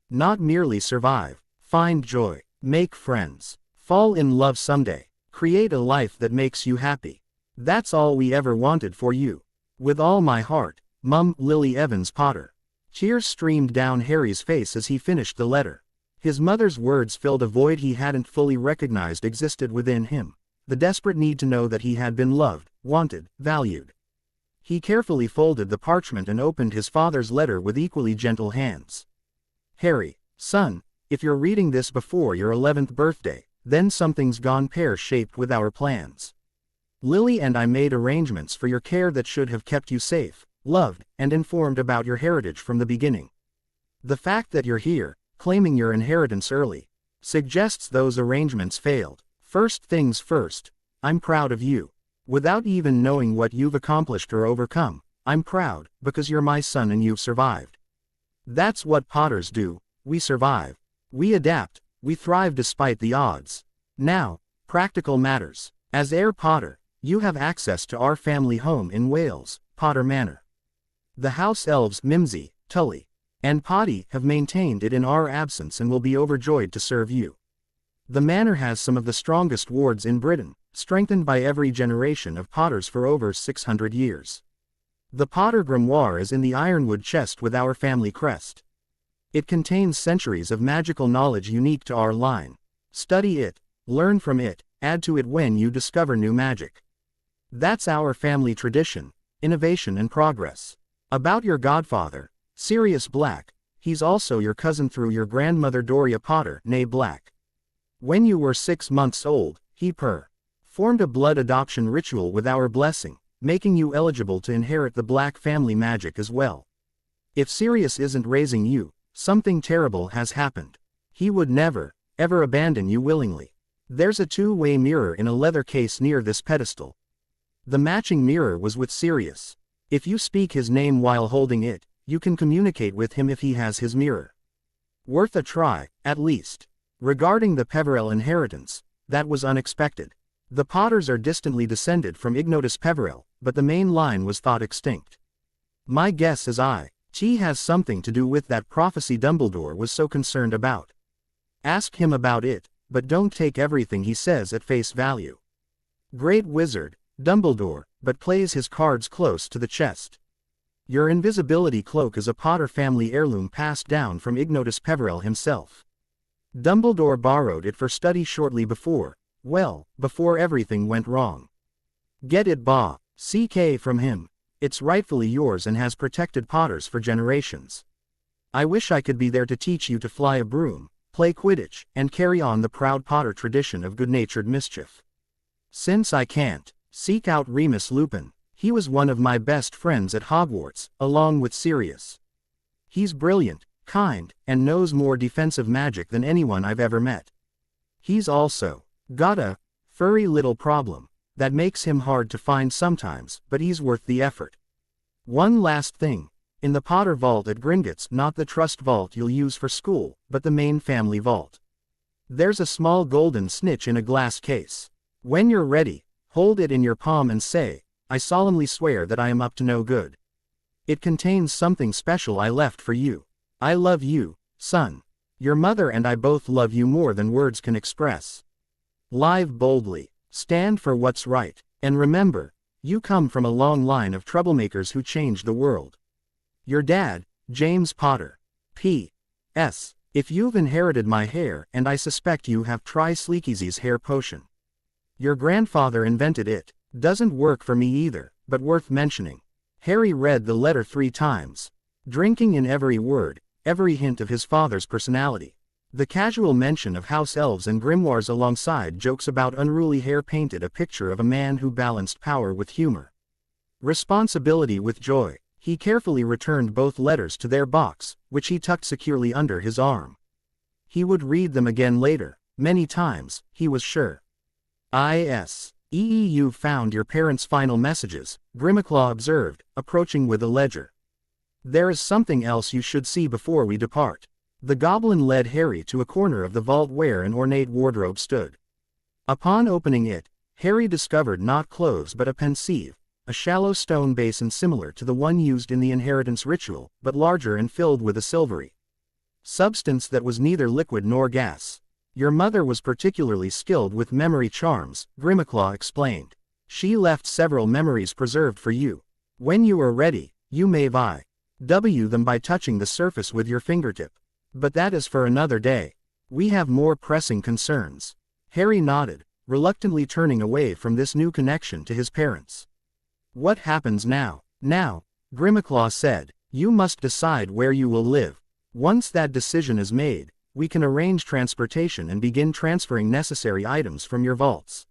Not merely survive. Find joy, make friends, fall in love someday, create a life that makes you happy. That's all we ever wanted for you. With all my heart, Mum. Lily Evans Potter. Tears streamed down Harry's face as he finished the letter. His mother's words filled a void he hadn't fully recognized existed within him. The desperate need to know that he had been loved, wanted, valued. He carefully folded the parchment and opened his father's letter with equally gentle hands. Harry, son, if you're reading this before your 11th birthday, then something's gone pear-shaped with our plans. Lily and I made arrangements for your care that should have kept you safe, loved, and informed about your heritage from the beginning. The fact that you're here, claiming your inheritance early, suggests those arrangements failed. First things first, I'm proud of you. Without even knowing what you've accomplished or overcome, I'm proud, because you're my son and you've survived. That's what Potters do, we survive. We adapt, we thrive despite the odds. Now, practical matters. As heir Potter, you have access to our family home in Wales, Potter Manor. The house elves Mimsy, Tully, and Potty have maintained it in our absence and will be overjoyed to serve you. The manor has some of the strongest wards in Britain, strengthened by every generation of Potters for over 600 years. The Potter Grimoire is in the ironwood chest with our family crest. It contains centuries of magical knowledge unique to our line. Study it, learn from it, add to it when you discover new magic. That's our family tradition, innovation and progress. About your godfather, Sirius Black, he's also your cousin through your grandmother Doria Potter, née Black. When you were 6 months old, he performed a blood adoption ritual with our blessing, making you eligible to inherit the Black family magic as well. If Sirius isn't raising you, something terrible has happened. He would never, ever abandon you willingly. There's a two-way mirror in a leather case near this pedestal. The matching mirror was with Sirius. If you speak his name while holding it, you can communicate with him if he has his mirror. Worth a try, at least. Regarding the Peverell inheritance, that was unexpected. The Potters are distantly descended from Ignotus Peverell, but the main line was thought extinct. My guess is it has something to do with that prophecy Dumbledore was so concerned about. Ask him about it, but don't take everything he says at face value. Great wizard, Dumbledore, but plays his cards close to the chest. Your invisibility cloak is a Potter family heirloom passed down from Ignotus Peverell himself. Dumbledore borrowed it for study shortly before everything went wrong. Get it CK from him. It's rightfully yours and has protected Potters for generations. I wish I could be there to teach you to fly a broom, play Quidditch, and carry on the proud Potter tradition of good-natured mischief. Since I can't, seek out Remus Lupin. He was one of my best friends at Hogwarts, along with Sirius. He's brilliant, kind, and knows more defensive magic than anyone I've ever met. He's also got a furry little problem. That makes him hard to find sometimes, but he's worth the effort. One last thing. In the Potter vault at Gringotts, not the trust vault you'll use for school, but the main family vault. There's a small golden snitch in a glass case. When you're ready, hold it in your palm and say, "I solemnly swear that I am up to no good." It contains something special I left for you. I love you, son. Your mother and I both love you more than words can express. Live boldly. Stand for what's right. And remember, you come from a long line of troublemakers who changed the world. Your dad, James Potter. P.S. If you've inherited my hair, and I suspect you have, try Sleekeasy's hair potion. Your grandfather invented it. Doesn't work for me either, but worth mentioning. Harry read the letter 3 times, drinking in every word, every hint of his father's personality. The casual mention of house elves and grimoires alongside jokes about unruly hair painted a picture of a man who balanced power with humor. Responsibility with joy. He carefully returned both letters to their box, which he tucked securely under his arm. He would read them again later, many times, he was sure. You found your parents' final messages, Grimmaclaw observed, approaching with a ledger. There is something else you should see before we depart. The goblin led Harry to a corner of the vault where an ornate wardrobe stood. Upon opening it, Harry discovered not clothes but a pensieve, a shallow stone basin similar to the one used in the inheritance ritual, but larger and filled with a silvery substance that was neither liquid nor gas. Your mother was particularly skilled with memory charms, Grimmaklaw explained. She left several memories preserved for you. When you are ready, you may VW them by touching the surface with your fingertip. But that is for another day. We have more pressing concerns. Harry nodded, reluctantly turning away from this new connection to his parents. What happens now? Now, Grimmaklaw said, you must decide where you will live. Once that decision is made, we can arrange transportation and begin transferring necessary items from your vaults.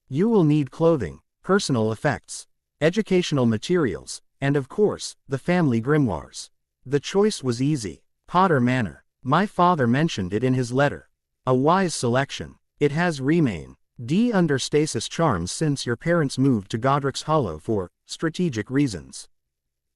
You will need clothing, personal effects, educational materials, and of course, the family grimoires. The choice was easy. Potter Manor. My father mentioned it in his letter. A wise selection. It has remained under stasis charms since your parents moved to Godric's Hollow for strategic reasons.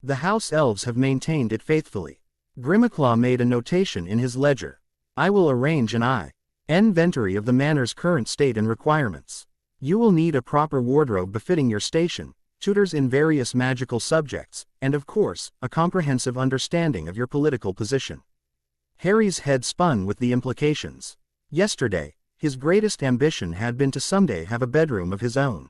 The house elves have maintained it faithfully. Grimmaklaw made a notation in his ledger. I will arrange an inventory of the manor's current state and requirements. You will need a proper wardrobe befitting your station, tutors in various magical subjects, and of course, a comprehensive understanding of your political position. Harry's head spun with the implications. Yesterday, his greatest ambition had been to someday have a bedroom of his own.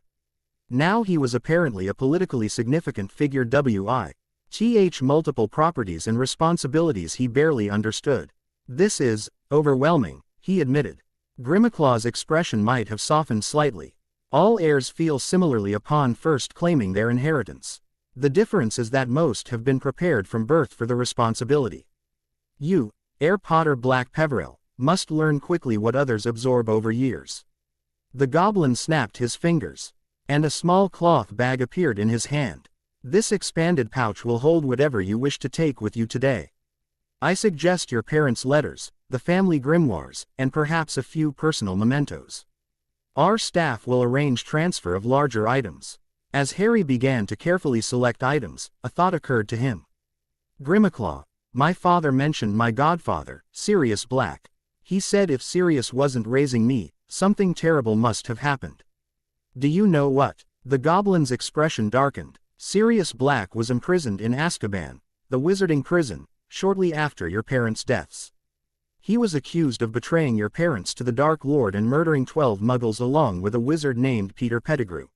Now he was apparently a politically significant figure with multiple properties and responsibilities he barely understood. This is overwhelming, he admitted. Grimmaklaw's expression might have softened slightly. All heirs feel similarly upon first claiming their inheritance. The difference is that most have been prepared from birth for the responsibility. You, heir Potter Black Peverell, must learn quickly what others absorb over years. The goblin snapped his fingers, and a small cloth bag appeared in his hand. This expanded pouch will hold whatever you wish to take with you today. I suggest your parents' letters, the family grimoires, and perhaps a few personal mementos. Our staff will arrange transfer of larger items. As Harry began to carefully select items, a thought occurred to him. Grimmaklaw, my father mentioned my godfather, Sirius Black. He said if Sirius wasn't raising me, something terrible must have happened. Do you know what? The goblin's expression darkened. Sirius Black was imprisoned in Azkaban, the wizarding prison, shortly after your parents' deaths. He was accused of betraying your parents to the Dark Lord and murdering 12 muggles along with a wizard named Peter Pettigrew.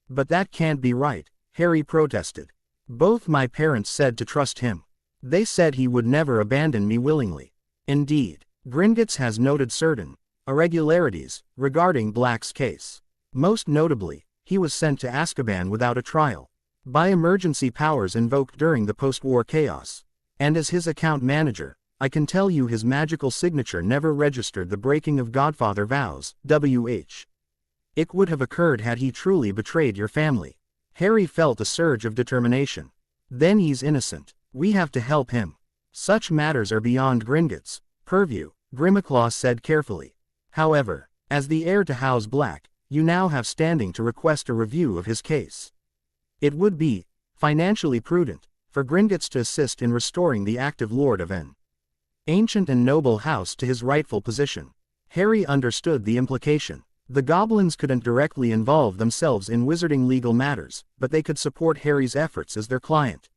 But that can't be right, Harry protested. Both my parents said to trust him. They said he would never abandon me willingly. Indeed, Gringotts has noted certain irregularities regarding Black's case. Most notably, he was sent to Azkaban without a trial, by emergency powers invoked during the post-war chaos. And as his account manager, I can tell you his magical signature never registered the breaking of Godfather vows, It would have occurred had he truly betrayed your family. Harry felt a surge of determination. Then he's innocent. We have to help him. Such matters are beyond Gringotts' purview, Grimmaklaw said carefully. However, as the heir to House Black, You now have standing to request a review of his case. It would be financially prudent for Gringotts to assist in restoring the active lord of an ancient and noble house to his rightful position. Harry understood the implication. The goblins couldn't directly involve themselves in wizarding legal matters, but they could support Harry's efforts as their client.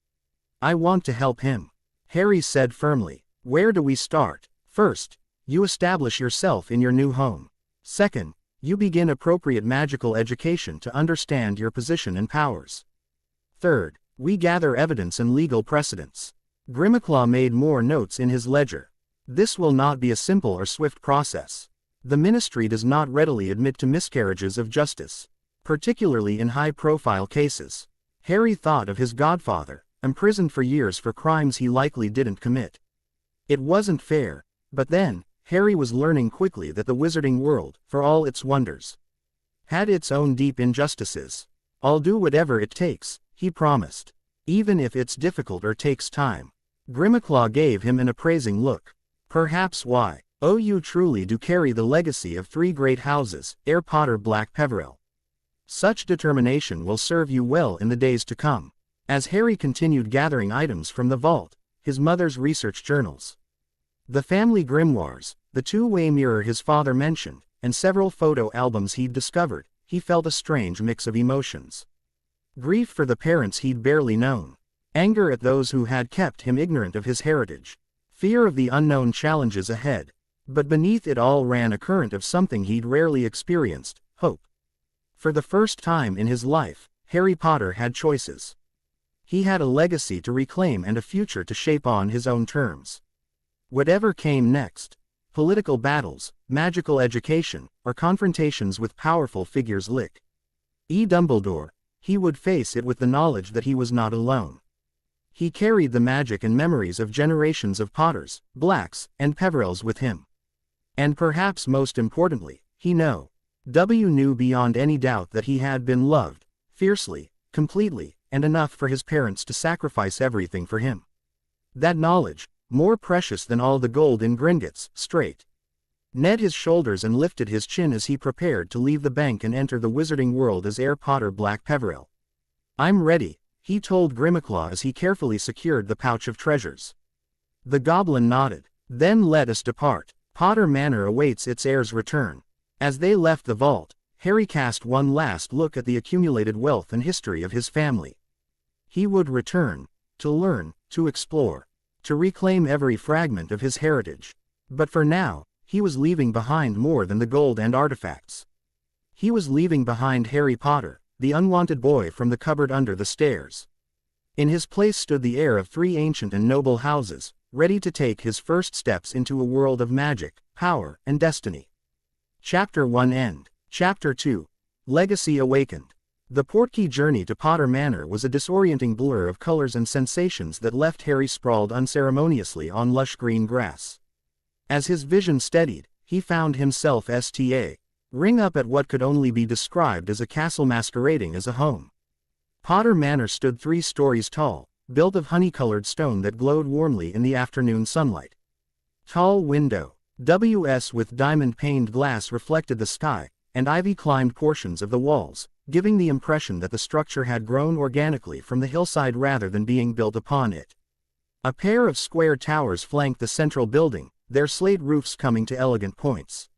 I want to help him, Harry said firmly. Where do we start? First, you establish yourself in your new home. Second, you begin appropriate magical education to understand your position and powers. Third, we gather evidence and legal precedents. Grimmaclaw made more notes in his ledger. This will not be a simple or swift process. The Ministry does not readily admit to miscarriages of justice, particularly in high-profile cases. Harry thought of his godfather, imprisoned for years for crimes he likely didn't commit. It wasn't fair, but then, Harry was learning quickly that the wizarding world, for all its wonders, had its own deep injustices. I'll do whatever it takes, he promised, even if it's difficult or takes time. Grimmaclaw gave him an appraising look. Perhaps why? Oh, you truly do carry the legacy of 3 great houses, Heir Potter Black Peverell. Such determination will serve you well in the days to come. As Harry continued gathering items from the vault, his mother's research journals, the family grimoires, the two-way mirror his father mentioned, and several photo albums he'd discovered, he felt a strange mix of emotions. Grief for the parents he'd barely known. Anger at those who had kept him ignorant of his heritage. Fear of the unknown challenges ahead. But beneath it all ran a current of something he'd rarely experienced, hope. For the first time in his life, Harry Potter had choices. He had a legacy to reclaim and a future to shape on his own terms. Whatever came next, political battles, magical education, or confrontations with powerful figures like Dumbledore, he would face it with the knowledge that he was not alone. He carried the magic and memories of generations of Potters, Blacks, and Peverells with him. And perhaps most importantly, he knew beyond any doubt that he had been loved, fiercely, completely, and enough for his parents to sacrifice everything for him. That knowledge, more precious than all the gold in Gringotts, straight. Ned his shoulders and lifted his chin as he prepared to leave the bank and enter the wizarding world as Heir Potter Black Peverell. I'm ready, he told Grimmaclaw as he carefully secured the pouch of treasures. The goblin nodded. Then let us depart. Potter Manor awaits its heir's return. As they left the vault, Harry cast one last look at the accumulated wealth and history of his family. He would return, to learn, to explore, to reclaim every fragment of his heritage. But for now, he was leaving behind more than the gold and artifacts. He was leaving behind Harry Potter, the unwanted boy from the cupboard under the stairs. In his place stood the heir of 3 ancient and noble houses, ready to take his first steps into a world of magic, power, and destiny. Chapter 1 End. Chapter 2. Legacy Awakened. The Portkey journey to Potter Manor was a disorienting blur of colors and sensations that left Harry sprawled unceremoniously on lush green grass. As his vision steadied, he found himself ring up at what could only be described as a castle masquerading as a home. Potter Manor stood 3 stories tall, built of honey-colored stone that glowed warmly in the afternoon sunlight. Tall window, WS with diamond-paned glass reflected the sky, and ivy climbed portions of the walls, giving the impression that the structure had grown organically from the hillside rather than being built upon it. A pair of square towers flanked the central building, their slate roofs coming to elegant points.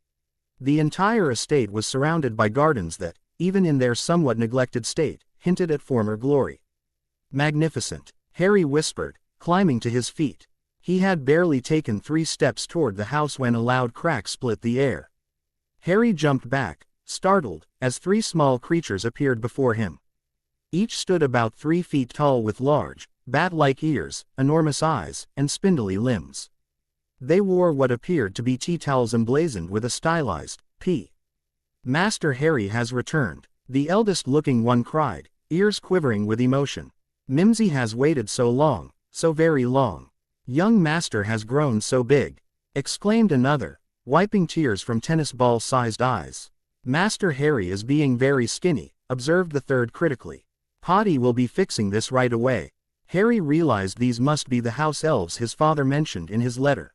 The entire estate was surrounded by gardens that, even in their somewhat neglected state, hinted at former glory. Magnificent, Harry whispered, climbing to his feet. He had barely taken 3 steps toward the house when a loud crack split the air. Harry jumped back, startled, as 3 small creatures appeared before him. Each stood about 3 feet tall with large, bat-like ears, enormous eyes, and spindly limbs. They wore what appeared to be tea towels emblazoned with a stylized P. Master Harry has returned, the eldest-looking one cried, ears quivering with emotion. Mimsy has waited so long, so very long. Young Master has grown so big, exclaimed another, wiping tears from tennis ball-sized eyes. Master Harry is being very skinny, observed the third critically. Potty will be fixing this right away. Harry realized these must be the house elves his father mentioned in his letter.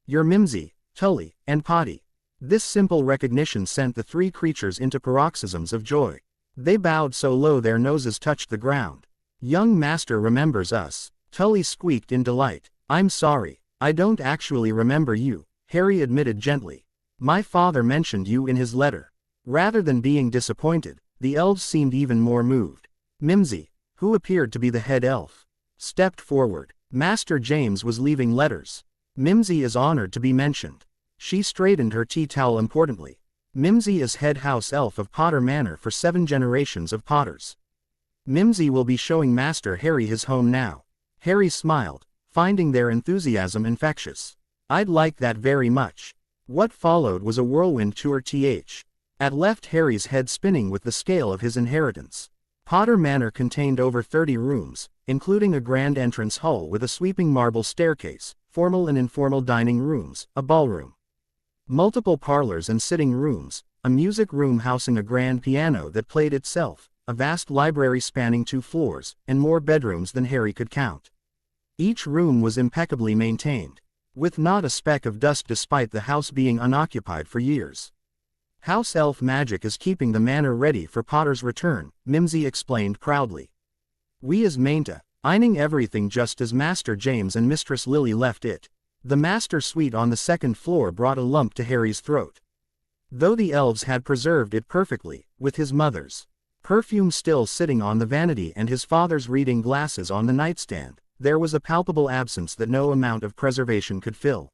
You're Mimsy, Tully, and Potty. This simple recognition sent the three creatures into paroxysms of joy. They bowed so low their noses touched the ground. "Young master remembers us," Tully squeaked in delight. "I'm sorry, I don't actually remember you," Harry admitted gently. "My father mentioned you in his letter." Rather than being disappointed, the elves seemed even more moved. Mimsy, who appeared to be the head elf, stepped forward. Master James was leaving letters. "Mimsy is honored to be mentioned." She straightened her tea towel importantly. "Mimsy is head house elf of Potter Manor for 7 generations of Potters. Mimsy will be showing Master Harry his home now." Harry smiled, finding their enthusiasm infectious. "I'd like that very much." What followed was a whirlwind tour that left Harry's head spinning with the scale of his inheritance. Potter Manor contained over 30 rooms, including a grand entrance hall with a sweeping marble staircase, formal and informal dining rooms, a ballroom, multiple parlors and sitting rooms, a music room housing a grand piano that played itself, a vast library spanning 2 floors, and more bedrooms than Harry could count. Each room was impeccably maintained, with not a speck of dust despite the house being unoccupied for years. "House elf magic is keeping the manor ready for Potter's return," Mimsy explained proudly. "We as Mainta, eyeing everything just as Master James and Mistress Lily left it." The master suite on the 2nd floor brought a lump to Harry's throat. Though the elves had preserved it perfectly, with his mother's perfume still sitting on the vanity and his father's reading glasses on the nightstand, there was a palpable absence that no amount of preservation could fill.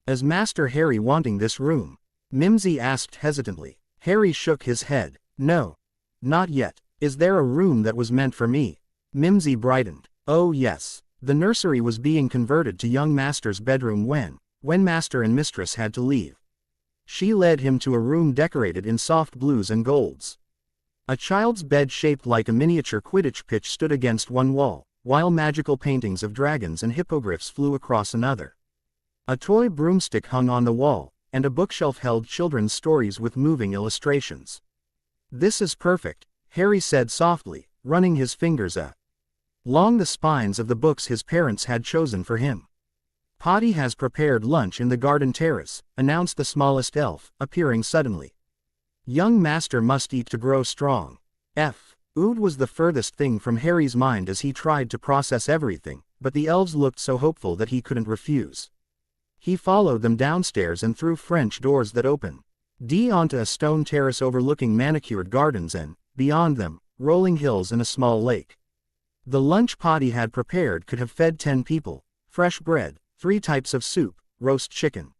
"Is Master Harry wanting this room?" Mimsy asked hesitantly. Harry shook his head. "No. Not yet." "Is there a room that was meant for me?" Mimsy brightened. "Oh yes. The nursery was being converted to young Master's bedroom when Master and Mistress had to leave. She led him to a room decorated in soft blues and golds. A child's bed shaped like a miniature Quidditch pitch stood against one wall, while magical paintings of dragons and hippogriffs flew across another. A toy broomstick hung on the wall, and a bookshelf held children's stories with moving illustrations. "This is perfect," Harry said softly, running his fingers along the spines of the books his parents had chosen for him. "Potty has prepared lunch in the garden terrace," announced the smallest elf, appearing suddenly. "Young master must eat to grow strong." Food was the furthest thing from Harry's mind as he tried to process everything, but the elves looked so hopeful that he couldn't refuse. He followed them downstairs and through French doors that opened onto a stone terrace overlooking manicured gardens and, beyond them, rolling hills and a small lake. The lunch Potty had prepared could have fed 10 people: fresh bread, 3 types of soup, roast chicken,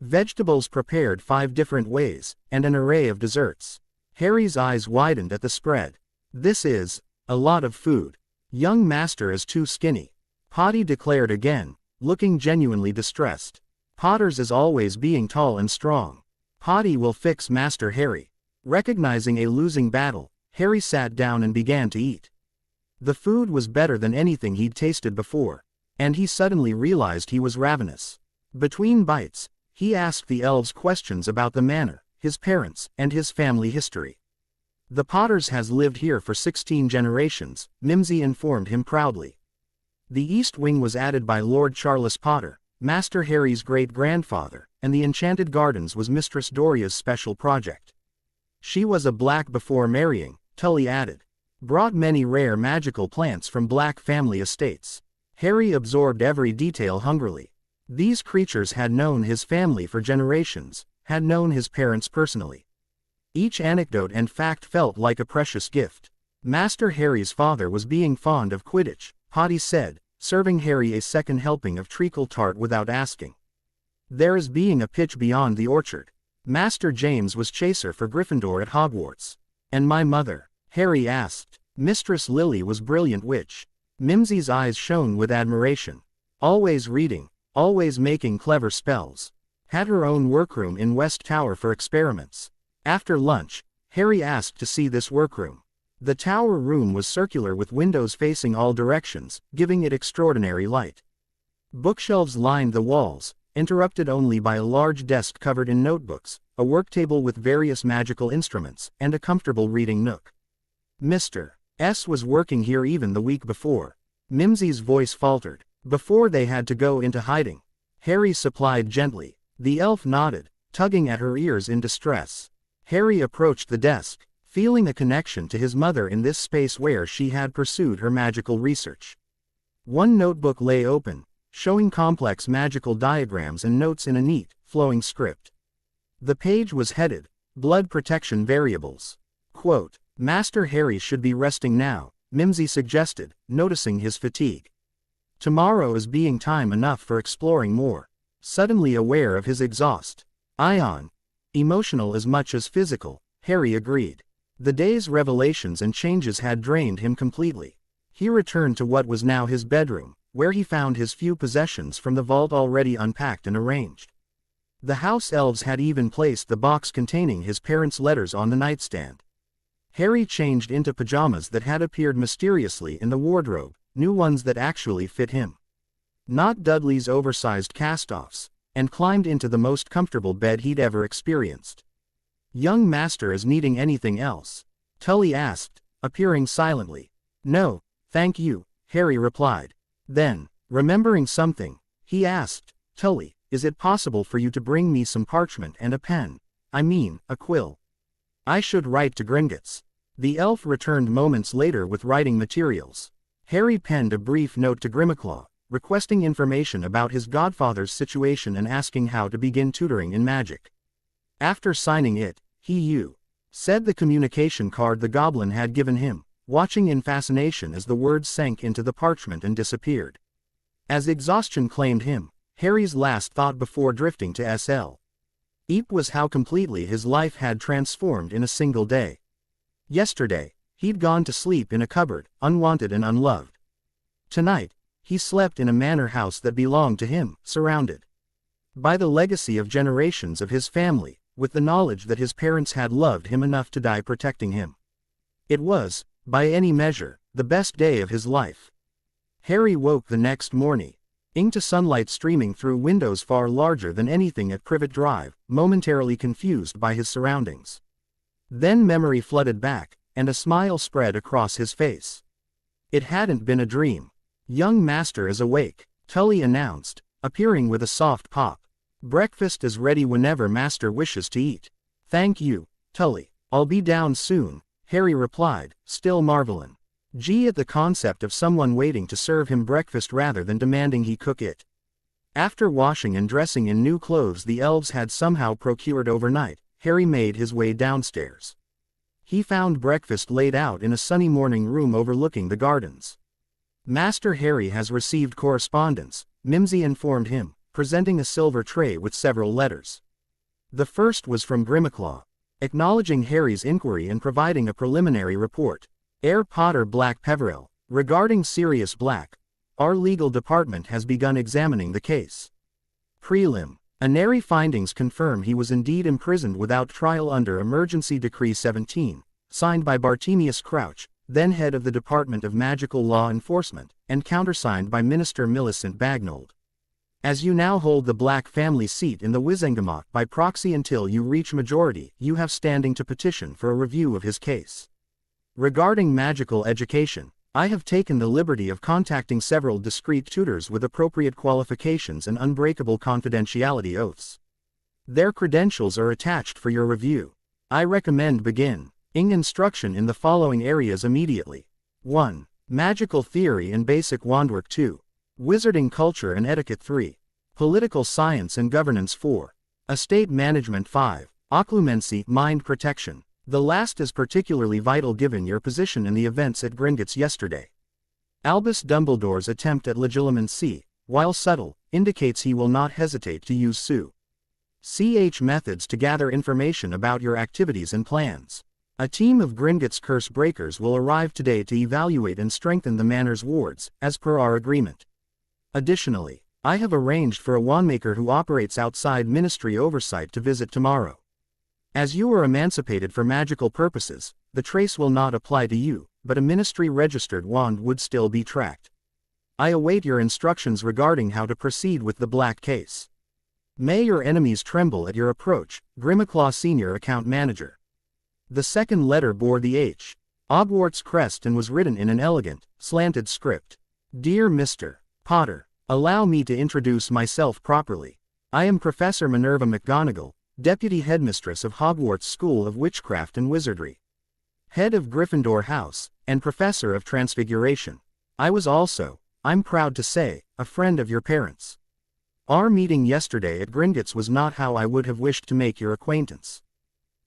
vegetables prepared 5 different ways, and an array of desserts. Harry's eyes widened at the spread. "This is a lot of food. Young master is too skinny," Potty declared again, looking genuinely distressed. "Potter's is always being tall and strong. Potty will fix Master Harry." Recognizing a losing battle, Harry sat down and began to eat. The food was better than anything he'd tasted before, and he suddenly realized he was ravenous. Between bites, he asked the elves questions about the manor, his parents, and his family history. "The Potters has lived here for 16 generations, Mimsy informed him proudly. The East Wing was added by Lord Charles Potter, Master Harry's great-grandfather, and the Enchanted Gardens was Mistress Doria's special project. She was a black before marrying," Tully added. "Brought many rare magical plants from black family estates." Harry absorbed every detail hungrily. These creatures had known his family for generations, had known his parents personally. Each anecdote and fact felt like a precious gift. Master Harry's father was being fond of Quidditch, Potty said, serving Harry a second helping of treacle tart without asking. "There is being a pitch beyond the orchard. Master James was chaser for Gryffindor at Hogwarts." "And my mother?" Harry asked. "Mistress Lily was brilliant witch." Mimsy's eyes shone with admiration. "Always reading, always making clever spells. Had her own workroom in West Tower for experiments." After lunch, Harry asked to see this workroom. The tower room was circular with windows facing all directions, giving it extraordinary light. Bookshelves lined the walls, interrupted only by a large desk covered in notebooks, a worktable with various magical instruments, and a comfortable reading nook. "Mr. S. was working here even the week before." Mimsy's voice faltered. "Before they had to go into hiding," Harry supplied gently. The elf nodded, tugging at her ears in distress. Harry approached the desk, feeling a connection to his mother in this space where she had pursued her magical research. One notebook lay open, showing complex magical diagrams and notes in a neat, flowing script. The page was headed, Blood Protection Variables. Quote, "Master Harry should be resting now," Mimsy suggested, noticing his fatigue. "Tomorrow is being time enough for exploring more." Suddenly aware of his exhaust. "Ion. Emotional as much as physical," Harry agreed. The day's revelations and changes had drained him completely. He returned to what was now his bedroom, where he found his few possessions from the vault already unpacked and arranged. The house elves had even placed the box containing his parents' letters on the nightstand. Harry changed into pajamas that had appeared mysteriously in the wardrobe, new ones that actually fit him. Not Dudley's oversized cast-offs, and climbed into the most comfortable bed he'd ever experienced. "Young master is needing anything else?" Tully asked, appearing silently. "No, thank you," Harry replied. Then, remembering something, he asked, "Tully, is it possible for you to bring me some parchment and a pen? I mean, a quill. I should write to Gringotts." The elf returned moments later with writing materials. Harry penned a brief note to Grimmaklaw, requesting information about his godfather's situation and asking how to begin tutoring in magic. After signing it, he said the communication card the goblin had given him, watching in fascination as the words sank into the parchment and disappeared. As exhaustion claimed him, Harry's last thought before drifting to SL. Eep was how completely his life had transformed in a single day. Yesterday, he'd gone to sleep in a cupboard, unwanted and unloved. Tonight, he slept in a manor house that belonged to him, surrounded by the legacy of generations of his family, with the knowledge that his parents had loved him enough to die protecting him. It was, by any measure, the best day of his life. Harry woke the next morning, into sunlight streaming through windows far larger than anything at Privet Drive, momentarily confused by his surroundings. Then memory flooded back, and a smile spread across his face. It hadn't been a dream. "Young master is awake," Tully announced, appearing with a soft pop. "Breakfast is ready whenever master wishes to eat." "Thank you, Tully. I'll be down soon," Harry replied, still marveling at the concept of someone waiting to serve him breakfast rather than demanding he cook it. After washing and dressing in new clothes the elves had somehow procured overnight, Harry made his way downstairs. He found breakfast laid out in a sunny morning room overlooking the gardens. "Master Harry has received correspondence," Mimsy informed him, presenting a silver tray with several letters. The first was from Grimmaklaw, acknowledging Harry's inquiry and providing a preliminary report. "Heir Potter Black Peverell, regarding Sirius Black, our legal department has begun examining the case. Prelim. Anary findings confirm he was indeed imprisoned without trial under Emergency Decree 17, signed by Bartemius Crouch, then head of the Department of Magical Law Enforcement, and countersigned by Minister Millicent Bagnold. As you now hold the Black family seat in the Wizengamot by proxy until you reach majority, you have standing to petition for a review of his case. Regarding magical education, I have taken the liberty of contacting several discreet tutors with appropriate qualifications and unbreakable confidentiality oaths. Their credentials are attached for your review. I recommend beginning instruction in the following areas immediately. 1. Magical theory and basic wandwork. 2. Wizarding culture and etiquette. 3. Political science and governance. 4. Estate management. 5. Occlumency, mind protection. The last is particularly vital given your position in the events at Gringotts yesterday. Albus Dumbledore's attempt at legilimency, while subtle, indicates he will not hesitate to use ch methods to gather information about your activities and plans. A team of Gringotts curse breakers will arrive today to evaluate and strengthen the manor's wards, as per our agreement. Additionally, I have arranged for a wandmaker who operates outside ministry oversight to visit tomorrow. As you are emancipated for magical purposes, the trace will not apply to you, but a ministry-registered wand would still be tracked. I await your instructions regarding how to proceed with the Black case. May your enemies tremble at your approach, Grimmaklaw Senior Account Manager. The second letter bore the H. Hogwarts crest and was written in an elegant, slanted script. Dear Mr. Potter, allow me to introduce myself properly. I am Professor Minerva McGonagall, Deputy Headmistress of Hogwarts School of Witchcraft and Wizardry, Head of Gryffindor House, and Professor of Transfiguration. I was also, I'm proud to say, a friend of your parents. Our meeting yesterday at Gringotts was not how I would have wished to make your acquaintance.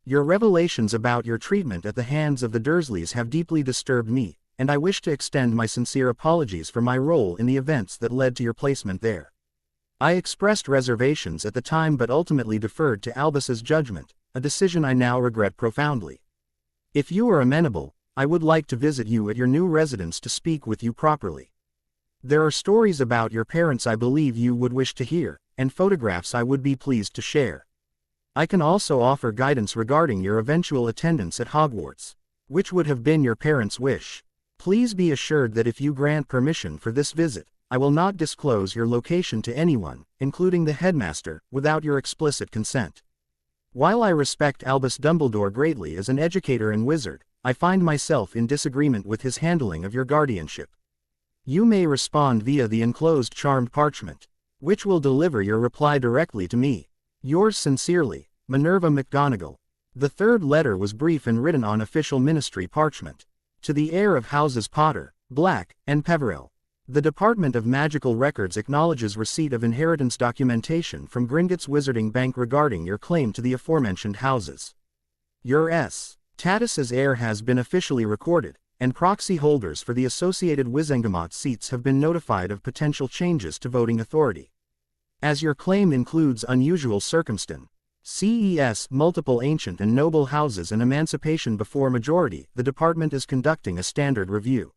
Your revelations about your treatment at the hands of the Dursleys have deeply disturbed me, and I wish to extend my sincere apologies for my role in the events that led to your placement there. I expressed reservations at the time but ultimately deferred to Albus's judgment, a decision I now regret profoundly. If you are amenable, I would like to visit you at your new residence to speak with you properly. There are stories about your parents I believe you would wish to hear, and photographs I would be pleased to share. I can also offer guidance regarding your eventual attendance at Hogwarts, which would have been your parents' wish. Please be assured that if you grant permission for this visit, I will not disclose your location to anyone, including the headmaster, without your explicit consent. While I respect Albus Dumbledore greatly as an educator and wizard, I find myself in disagreement with his handling of your guardianship. You may respond via the enclosed charmed parchment, which will deliver your reply directly to me. Yours sincerely, Minerva McGonagall. The third letter was brief and written on official ministry parchment. To the heir of Houses Potter, Black, and Peverell. The Department of Magical Records acknowledges receipt of inheritance documentation from Gringotts Wizarding Bank regarding your claim to the aforementioned houses. Your S. status as heir has been officially recorded, and proxy holders for the associated Wizengamot seats have been notified of potential changes to voting authority. As your claim includes unusual circumstance, CES, multiple ancient and noble houses and emancipation before majority, the department is conducting a standard review.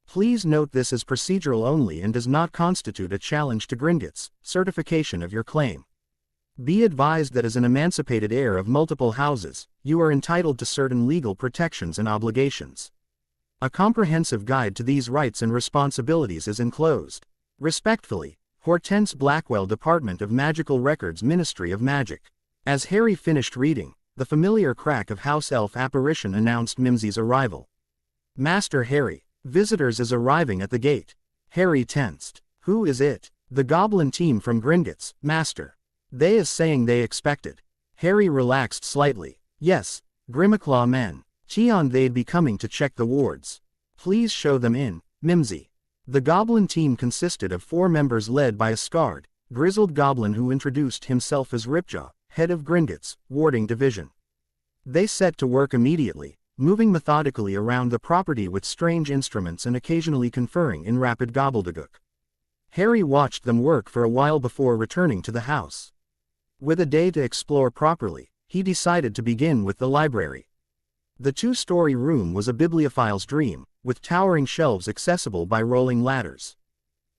Please note this is procedural only and does not constitute a challenge to Gringotts' certification of your claim. Be advised that as an emancipated heir of multiple houses, you are entitled to certain legal protections and obligations. A comprehensive guide to these rights and responsibilities is enclosed. Respectfully, Hortense Blackwell, Department of Magical Records, Ministry of Magic. As Harry finished reading, the familiar crack of House Elf apparition announced Mimsy's arrival. Master Harry, visitors is arriving at the gate. Harry tensed. Who is it? The Goblin team from Gringotts, Master. They is saying they expected. Harry relaxed slightly. Yes, Grimmaclaw men. Tion, they'd be coming to check the wards. Please show them in, Mimsy. The Goblin team consisted of 4 members led by a scarred, grizzled goblin who introduced himself as Ripjaw, head of Gringotts' warding division. They set to work immediately, moving methodically around the property with strange instruments and occasionally conferring in rapid gobbledygook. Harry watched them work for a while before returning to the house. With a day to explore properly, he decided to begin with the library. The 2-story room was a bibliophile's dream, with towering shelves accessible by rolling ladders,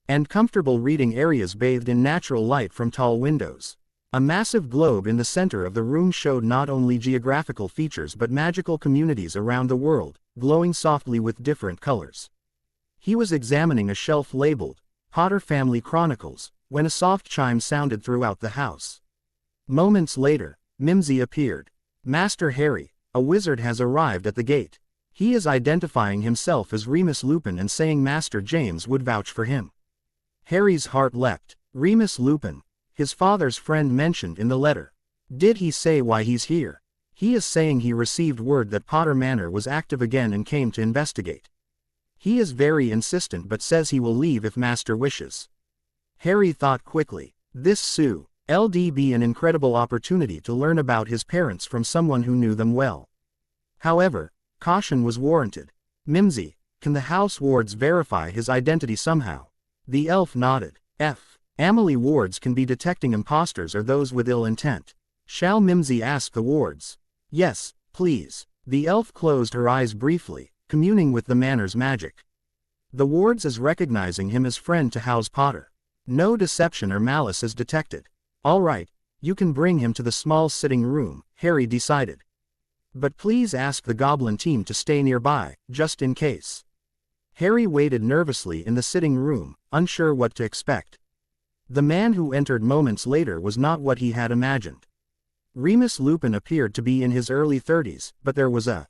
and comfortable reading areas bathed in natural light from tall windows. A massive globe in the center of the room showed not only geographical features but magical communities around the world, glowing softly with different colors. He was examining a shelf labeled, Potter Family Chronicles, when a soft chime sounded throughout the house. Moments later, Mimsy appeared. Master Harry, a wizard has arrived at the gate. He is identifying himself as Remus Lupin and saying Master James would vouch for him. Harry's heart leapt. Remus Lupin, his father's friend mentioned in the letter. Did he say why he's here? He is saying he received word that Potter Manor was active again and came to investigate. He is very insistent but says he will leave if Master wishes. Harry thought quickly. This LD be an incredible opportunity to learn about his parents from someone who knew them well. However, caution was warranted. Mimsy, can the house wards verify his identity somehow? The elf nodded. Amelie wards can be detecting imposters or those with ill intent. Shall Mimsy ask the wards? Yes, please. The elf closed her eyes briefly, communing with the manor's magic. The wards is recognizing him as friend to House Potter. No deception or malice is detected. All right, you can bring him to the small sitting room, Harry decided. But please ask the Goblin team to stay nearby, just in case. Harry waited nervously in the sitting room, unsure what to expect. The man who entered moments later was not what he had imagined. Remus Lupin appeared to be in his early 30s, but there was a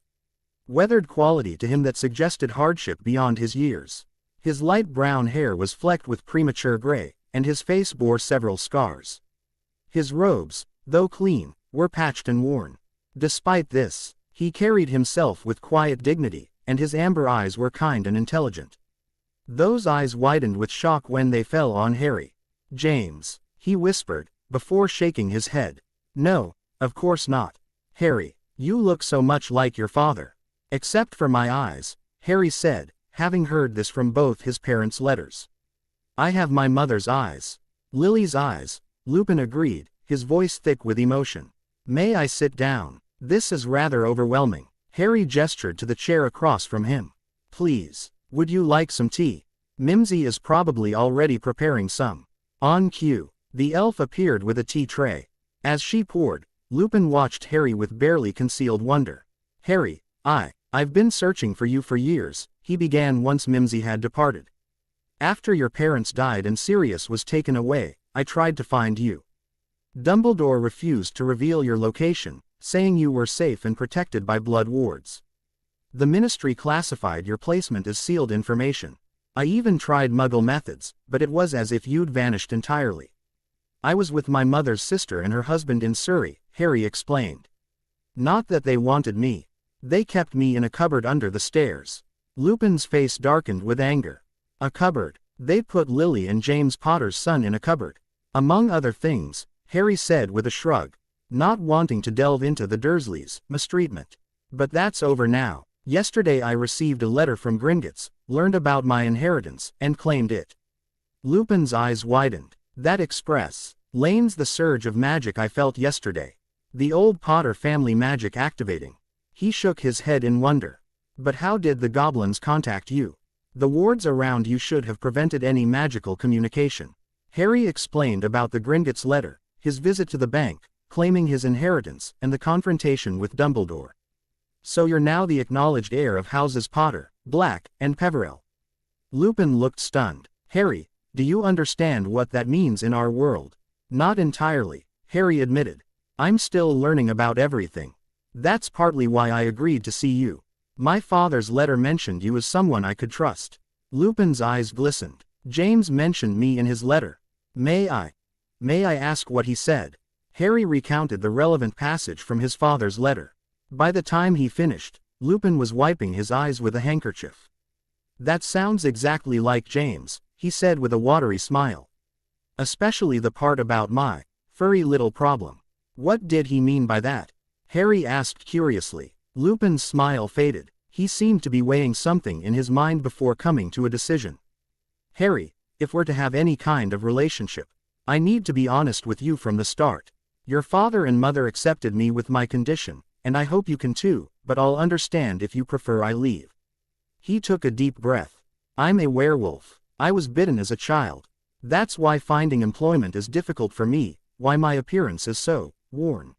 weathered quality to him that suggested hardship beyond his years. His light brown hair was flecked with premature gray, and his face bore several scars. His robes, though clean, were patched and worn. Despite this, he carried himself with quiet dignity, and his amber eyes were kind and intelligent. Those eyes widened with shock when they fell on Harry. "James," he whispered, before shaking his head. "No, of course not. Harry, you look so much like your father." "Except for my eyes," Harry said, having heard this from both his parents' letters. "I have my mother's eyes." "Lily's eyes," Lupin agreed, his voice thick with emotion. "May I sit down? This is rather overwhelming." Harry gestured to the chair across from him. "Please, would you like some tea? Mimsy is probably already preparing some." On cue, the elf appeared with a tea tray. As she poured, Lupin watched Harry with barely concealed wonder. "Harry, I've been searching for you for years," he began once Mimsy had departed. "After your parents died and Sirius was taken away, I tried to find you. Dumbledore refused to reveal your location, saying you were safe and protected by blood wards. The Ministry classified your placement as sealed information. I even tried Muggle methods, but it was as if you'd vanished entirely. I was with my mother's sister and her husband in Surrey," Harry explained. "Not that they wanted me. They kept me in a cupboard under the stairs." Lupin's face darkened with anger. "A cupboard? They put Lily and James Potter's son in a cupboard?" "Among other things," Harry said with a shrug, not wanting to delve into the Dursleys' mistreatment. "But that's over now. Yesterday I received a letter from Gringotts, learned about my inheritance, and claimed it." Lupin's eyes widened. "That explains the surge of magic I felt yesterday. The old Potter family magic activating." He shook his head in wonder. "But how did the goblins contact you? The wards around you should have prevented any magical communication." Harry explained about the Gringotts letter, his visit to the bank, claiming his inheritance, and the confrontation with Dumbledore. "So you're now the acknowledged heir of Houses Potter, Black, and Peverell." Lupin looked stunned. "Harry, do you understand what that means in our world?" "Not entirely," Harry admitted. "I'm still learning about everything. That's partly why I agreed to see you. My father's letter mentioned you as someone I could trust." Lupin's eyes glistened. "James mentioned me in his letter. May I ask what he said?" Harry recounted the relevant passage from his father's letter. By the time he finished, Lupin was wiping his eyes with a handkerchief. "That sounds exactly like James," he said with a watery smile. "Especially the part about my furry little problem." "What did he mean by that?" Harry asked curiously. Lupin's smile faded. He seemed to be weighing something in his mind before coming to a decision. "Harry, if we're to have any kind of relationship, I need to be honest with you from the start. Your father and mother accepted me with my condition, and I hope you can too, but I'll understand if you prefer I leave." He took a deep breath. "I'm a werewolf. I was bitten as a child. That's why finding employment is difficult for me, why my appearance is so worn.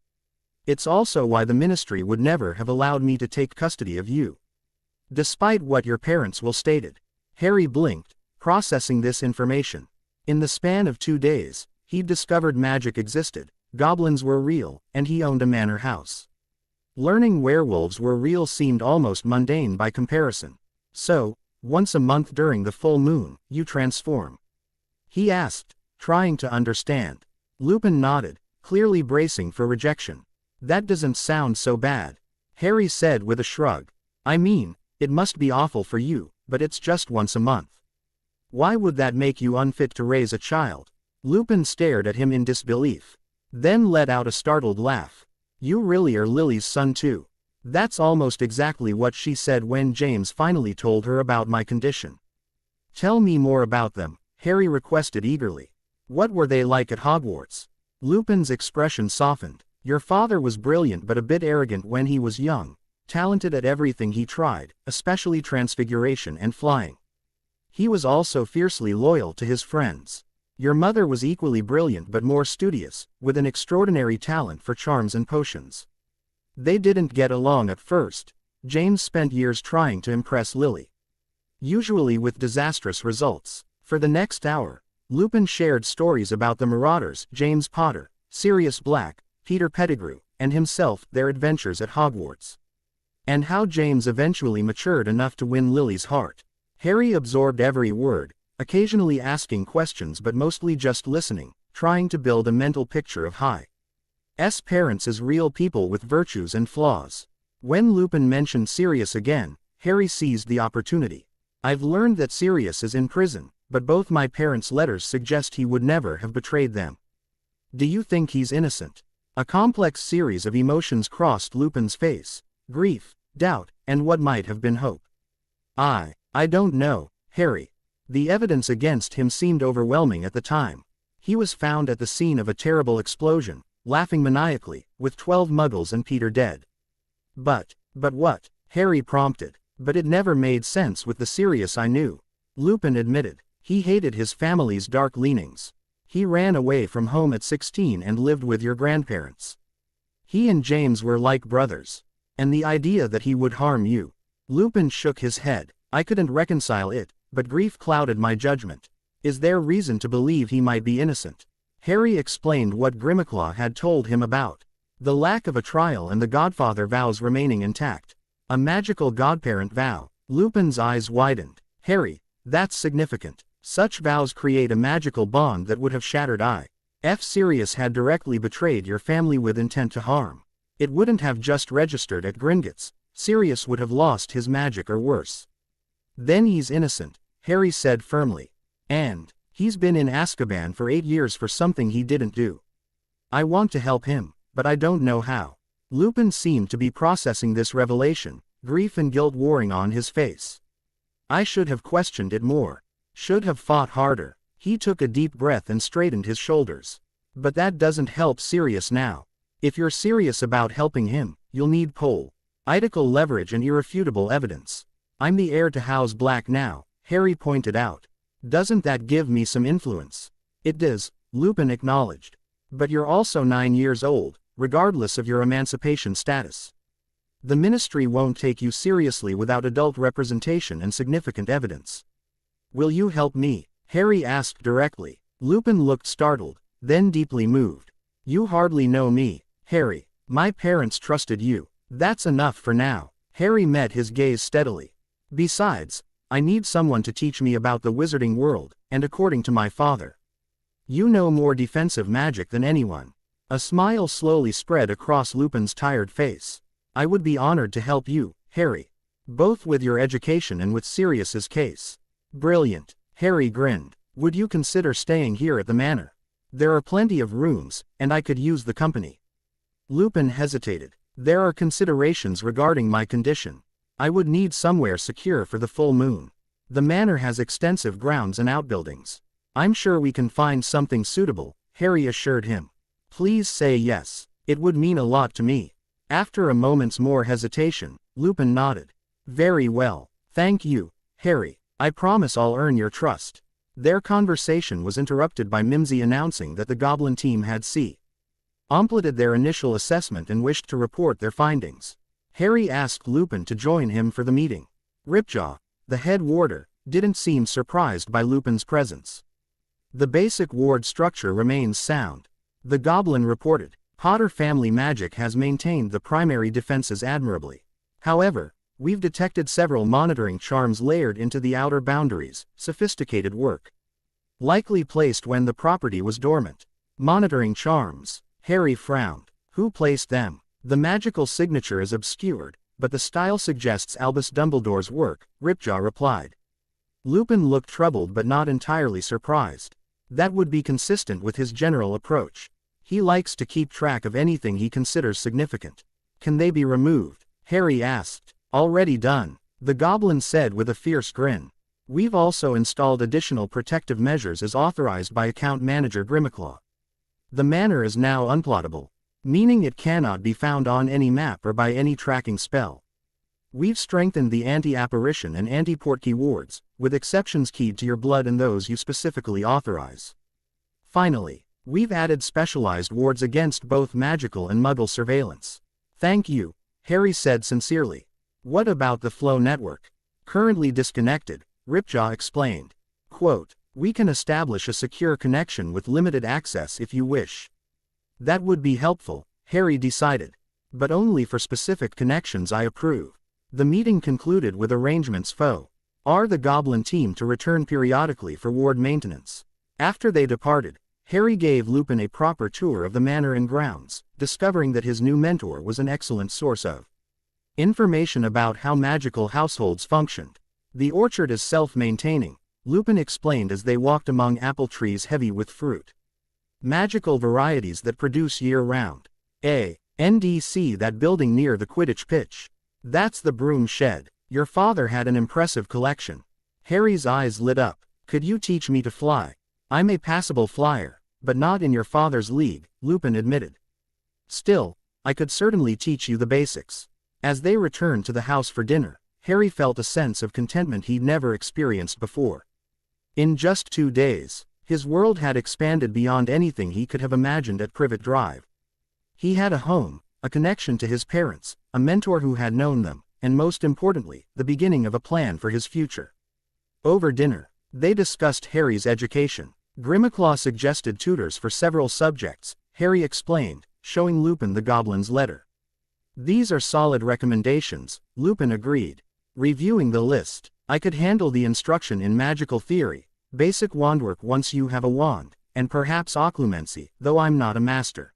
It's also why the Ministry would never have allowed me to take custody of you. Despite what your parents will stated." Harry blinked, processing this information. In the span of 2 days, he'd discovered magic existed, goblins were real, and he owned a manor house. Learning werewolves were real seemed almost mundane by comparison. "So, once a month during the full moon, you transform?" he asked, trying to understand. Lupin nodded, clearly bracing for rejection. "That doesn't sound so bad," Harry said with a shrug. "I mean, it must be awful for you, but it's just once a month. Why would that make you unfit to raise a child?" Lupin stared at him in disbelief, then let out a startled laugh. "You really are Lily's son too?" That's almost exactly what she said when James finally told her about my condition. "Tell me more about them," Harry requested eagerly. "What were they like at Hogwarts?" Lupin's expression softened. "Your father was brilliant but a bit arrogant when he was young, talented at everything he tried, especially transfiguration and flying. He was also fiercely loyal to his friends. Your mother was equally brilliant but more studious, with an extraordinary talent for charms and potions. They didn't get along at first. James spent years trying to impress Lily, usually with disastrous results." For the next hour, Lupin shared stories about the Marauders, James Potter, Sirius Black, Peter Pettigrew, and himself, their adventures at Hogwarts, and how James eventually matured enough to win Lily's heart. Harry absorbed every word, occasionally asking questions but mostly just listening, trying to build a mental picture of parents as real people with virtues and flaws. When Lupin mentioned Sirius again, Harry seized the opportunity. I've learned that Sirius is in prison, but both my parents' letters suggest he would never have betrayed them. Do you think he's innocent? A complex series of emotions crossed Lupin's face: grief, doubt, and what might have been hope. I don't know, Harry. The evidence against him seemed overwhelming at the time. He was found at the scene of a terrible explosion, laughing maniacally, with 12 Muggles and Peter dead. But what? Harry prompted. But it never made sense with the Sirius I knew. Lupin admitted. He hated his family's dark leanings. He ran away from home at 16 and lived with your grandparents. He and James were like brothers. And the idea that he would harm you. Lupin shook his head. I couldn't reconcile it, but grief clouded my judgment. Is there reason to believe he might be innocent? Harry explained what Grimmauld had told him about the lack of a trial and the Godfather vows remaining intact. A magical godparent vow. Lupin's eyes widened. Harry, that's significant. Such vows create a magical bond that would have shattered Sirius had directly betrayed your family with intent to harm. It wouldn't have just registered at Gringotts. Sirius would have lost his magic or worse. Then he's innocent, Harry said firmly. And he's been in Azkaban for 8 years for something he didn't do. I want to help him, but I don't know how. Lupin seemed to be processing this revelation, grief and guilt warring on his face. I should have questioned it more. Should have fought harder. He took a deep breath and straightened his shoulders. But that doesn't help Sirius now. If you're serious about helping him, you'll need political leverage and irrefutable evidence. I'm the heir to House Black now, Harry pointed out. Doesn't that give me some influence? It does, Lupin acknowledged. But you're also 9 years old, regardless of your emancipation status. The Ministry won't take you seriously without adult representation and significant evidence. Will you help me? Harry asked directly. Lupin looked startled, then deeply moved. You hardly know me, Harry. My parents trusted you. That's enough for now. Harry met his gaze steadily. Besides, I need someone to teach me about the wizarding world, and according to my father, you know more defensive magic than anyone. A smile slowly spread across Lupin's tired face. I would be honored to help you, Harry. Both with your education and with Sirius's case. Brilliant. Harry grinned. Would you consider staying here at the manor? There are plenty of rooms, and I could use the company. Lupin hesitated. There are considerations regarding my condition. I would need somewhere secure for the full moon. The manor has extensive grounds and outbuildings. I'm sure we can find something suitable, Harry assured him. Please say yes. It would mean a lot to me. After a moment's more hesitation, Lupin nodded. Very well. Thank you, Harry. I promise I'll earn your trust. Their conversation was interrupted by Mimsy announcing that the Goblin team had completed their initial assessment and wished to report their findings. Harry asked Lupin to join him for the meeting. Ripjaw, the head warder, didn't seem surprised by Lupin's presence. The basic ward structure remains sound. The Goblin reported. Potter family magic has maintained the primary defenses admirably. However, we've detected several monitoring charms layered into the outer boundaries, sophisticated work. Likely placed when the property was dormant. Monitoring charms. Harry frowned. Who placed them? The magical signature is obscured, but the style suggests Albus Dumbledore's work, Ripjaw replied. Lupin looked troubled but not entirely surprised. That would be consistent with his general approach. He likes to keep track of anything he considers significant. Can they be removed? Harry asked. Already done, the Goblin said with a fierce grin. We've also installed additional protective measures as authorized by Account Manager Grimmauld. The manor is now unplottable, meaning it cannot be found on any map or by any tracking spell. We've strengthened the anti-apparition and anti-portkey wards, with exceptions keyed to your blood and those you specifically authorize. Finally, we've added specialized wards against both magical and muggle surveillance. Thank you, Harry said sincerely. What about the flow network? Currently disconnected, Ripjaw explained. Quote, we can establish a secure connection with limited access if you wish. That would be helpful, Harry decided. But only for specific connections I approve. The meeting concluded with arrangements for the Goblin team to return periodically for ward maintenance. After they departed, Harry gave Lupin a proper tour of the manor and grounds, discovering that his new mentor was an excellent source of information about how magical households functioned. The orchard is self-maintaining, Lupin explained as they walked among apple trees heavy with fruit. Magical varieties that produce year-round. NDC, that building near the Quidditch pitch. That's the broom shed. Your father had an impressive collection. Harry's eyes lit up. Could you teach me to fly? I'm a passable flyer, but not in your father's league, Lupin admitted. Still, I could certainly teach you the basics. As they returned to the house for dinner, Harry felt a sense of contentment he'd never experienced before. In just 2 days, his world had expanded beyond anything he could have imagined at Privet Drive. He had a home, a connection to his parents, a mentor who had known them, and most importantly, the beginning of a plan for his future. Over dinner, they discussed Harry's education. Grimmauld suggested tutors for several subjects, Harry explained, showing Lupin the goblin's letter. These are solid recommendations, Lupin agreed. Reviewing the list, I could handle the instruction in magical theory, basic wandwork once you have a wand, and perhaps occlumency, though I'm not a master.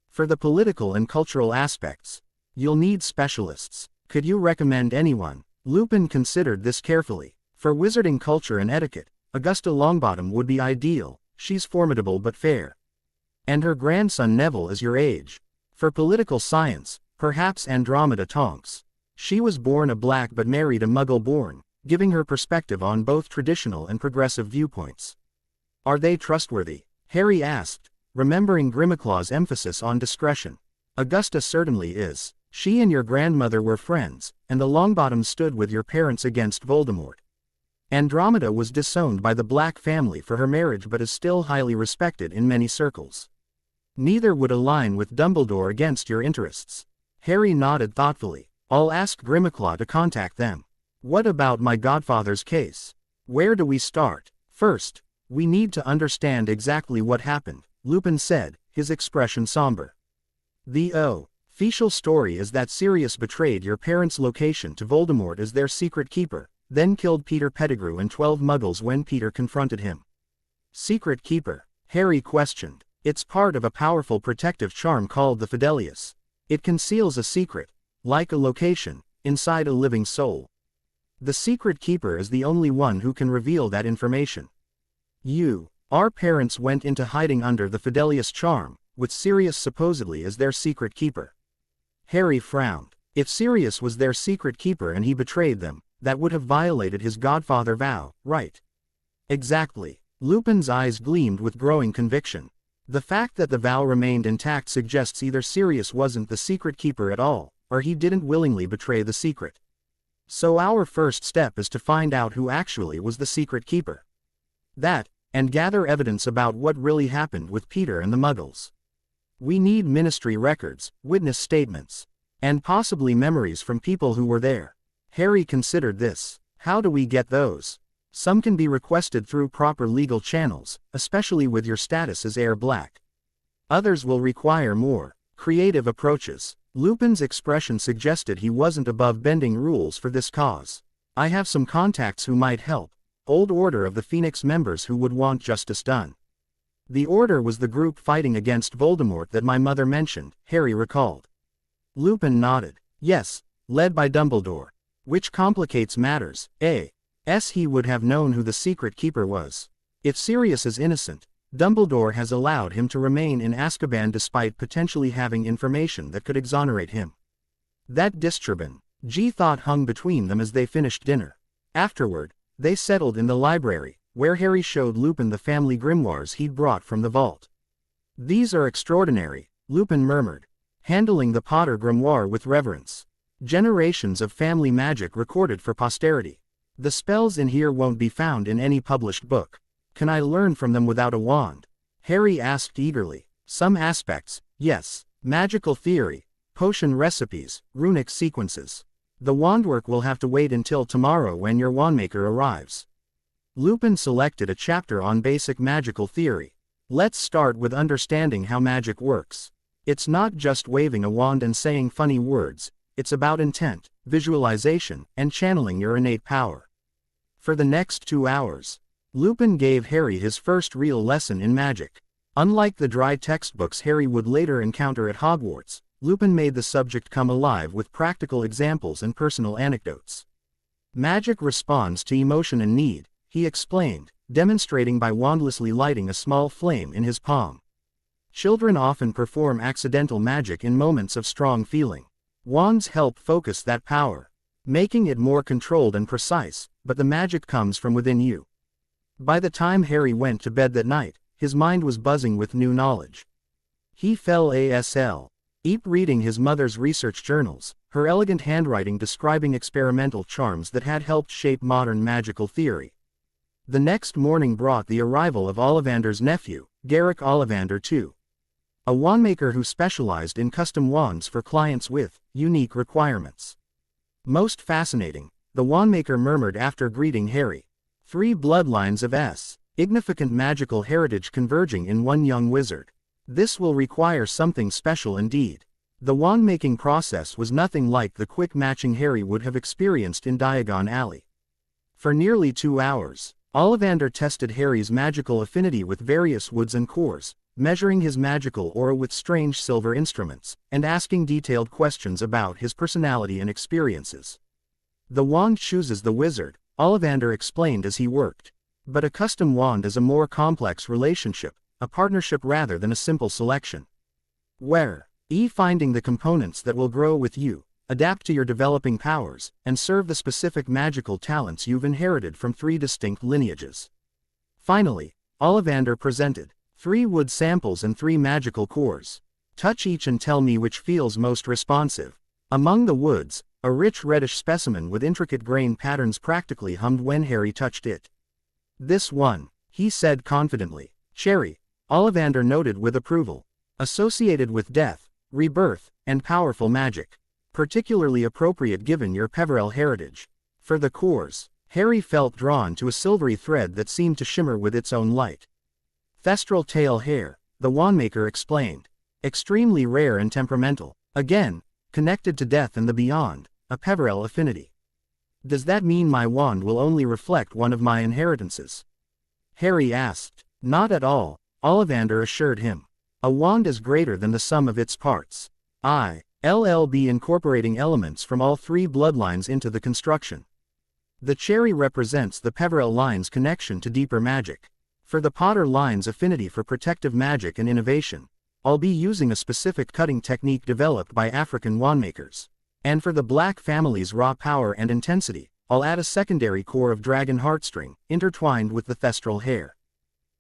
For the political and cultural aspects, you'll need specialists. Could you recommend anyone? Lupin considered this carefully. For wizarding culture and etiquette, Augusta Longbottom would be ideal. She's formidable but fair. And her grandson Neville is your age. For political science, perhaps Andromeda Tonks. She was born a black but married a Muggle-born, giving her perspective on both traditional and progressive viewpoints. Are they trustworthy? Harry asked, remembering Grimmauld emphasis on discretion. Augusta certainly is. She and your grandmother were friends, and the Longbottoms stood with your parents against Voldemort. Andromeda was disowned by the Black family for her marriage but is still highly respected in many circles. Neither would align with Dumbledore against your interests. Harry nodded thoughtfully. I'll ask Grimmauld to contact them. What about my godfather's case? Where do we start? First, we need to understand exactly what happened, Lupin said, his expression somber. The official story is that Sirius betrayed your parents' location to Voldemort as their secret keeper, then killed Peter Pettigrew and 12 Muggles when Peter confronted him. Secret keeper? Harry questioned. It's part of a powerful protective charm called the Fidelius. It conceals a secret, like a location, inside a living soul. The secret keeper is the only one who can reveal that information. Our parents went into hiding under the Fidelius charm, with Sirius supposedly as their secret keeper. Harry frowned. If Sirius was their secret keeper and he betrayed them, that would have violated his godfather vow, right? Exactly. Lupin's eyes gleamed with growing conviction. The fact that the vow remained intact suggests either Sirius wasn't the secret keeper at all, or he didn't willingly betray the secret. So our first step is to find out who actually was the secret keeper. That, and gather evidence about what really happened with Peter and the Muggles. We need ministry records, witness statements, and possibly memories from people who were there. Harry considered this. How do we get those? Some can be requested through proper legal channels, especially with your status as heir black. Others will require more creative approaches. Lupin's expression suggested he wasn't above bending rules for this cause. I have some contacts who might help. Old Order of the Phoenix members who would want justice done. The Order was the group fighting against Voldemort that my mother mentioned, Harry recalled. Lupin nodded. Yes, led by Dumbledore. Which complicates matters, he would have known who the secret keeper was. If Sirius is innocent, Dumbledore has allowed him to remain in Azkaban despite potentially having information that could exonerate him. That Disturbin, thought hung between them as they finished dinner. Afterward, they settled in the library, where Harry showed Lupin the family grimoires he'd brought from the vault. These are extraordinary, Lupin murmured, handling the Potter grimoire with reverence. Generations of family magic recorded for posterity. The spells in here won't be found in any published book. Can I learn from them without a wand? Harry asked eagerly. Some aspects, yes. Magical theory, potion recipes, runic sequences. The wandwork will have to wait until tomorrow when your wandmaker arrives. Lupin selected a chapter on basic magical theory. Let's start with understanding how magic works. It's not just waving a wand and saying funny words, it's about intent, visualization, and channeling your innate power. For the next 2 hours, Lupin gave Harry his first real lesson in magic. Unlike the dry textbooks Harry would later encounter at Hogwarts, Lupin made the subject come alive with practical examples and personal anecdotes. Magic responds to emotion and need, he explained, demonstrating by wandlessly lighting a small flame in his palm. Children often perform accidental magic in moments of strong feeling. Wands help focus that power, making it more controlled and precise, but the magic comes from within you. By the time Harry went to bed that night, his mind was buzzing with new knowledge. He fell asleep reading his mother's research journals, her elegant handwriting describing experimental charms that had helped shape modern magical theory. The next morning brought the arrival of Ollivander's nephew, Garrick Ollivander II. A wandmaker who specialized in custom wands for clients with unique requirements. Most fascinating, the wandmaker murmured after greeting Harry. 3 bloodlines of significant magical heritage converging in one young wizard. This will require something special indeed. The wand-making process was nothing like the quick matching Harry would have experienced in Diagon Alley. For nearly 2 hours, Ollivander tested Harry's magical affinity with various woods and cores, measuring his magical aura with strange silver instruments, and asking detailed questions about his personality and experiences. The wand chooses the wizard, Ollivander explained as he worked. But a custom wand is a more complex relationship, a partnership rather than a simple selection. Where finding the components that will grow with you, adapt to your developing powers, and serve the specific magical talents you've inherited from 3 distinct lineages. Finally, Ollivander presented 3 wood samples and 3 magical cores. Touch each and tell me which feels most responsive. Among the woods, a rich reddish specimen with intricate grain patterns practically hummed when Harry touched it. This one, he said confidently. Cherry, Ollivander noted with approval. Associated with death, rebirth, and powerful magic. Particularly appropriate given your Peverell heritage. For the cores, Harry felt drawn to a silvery thread that seemed to shimmer with its own light. Thestral tail hair, the wandmaker explained. Extremely rare and temperamental. Again, connected to death and the beyond, a Peverell affinity. Does that mean my wand will only reflect one of my inheritances? Harry asked. Not at all, Ollivander assured him. A wand is greater than the sum of its parts. LLB incorporating elements from all 3 bloodlines into the construction. The cherry represents the Peverell line's connection to deeper magic. For the Potter line's affinity for protective magic and innovation, I'll be using a specific cutting technique developed by African wandmakers. And for the Black family's raw power and intensity, I'll add a secondary core of dragon heartstring, intertwined with the thestral hair.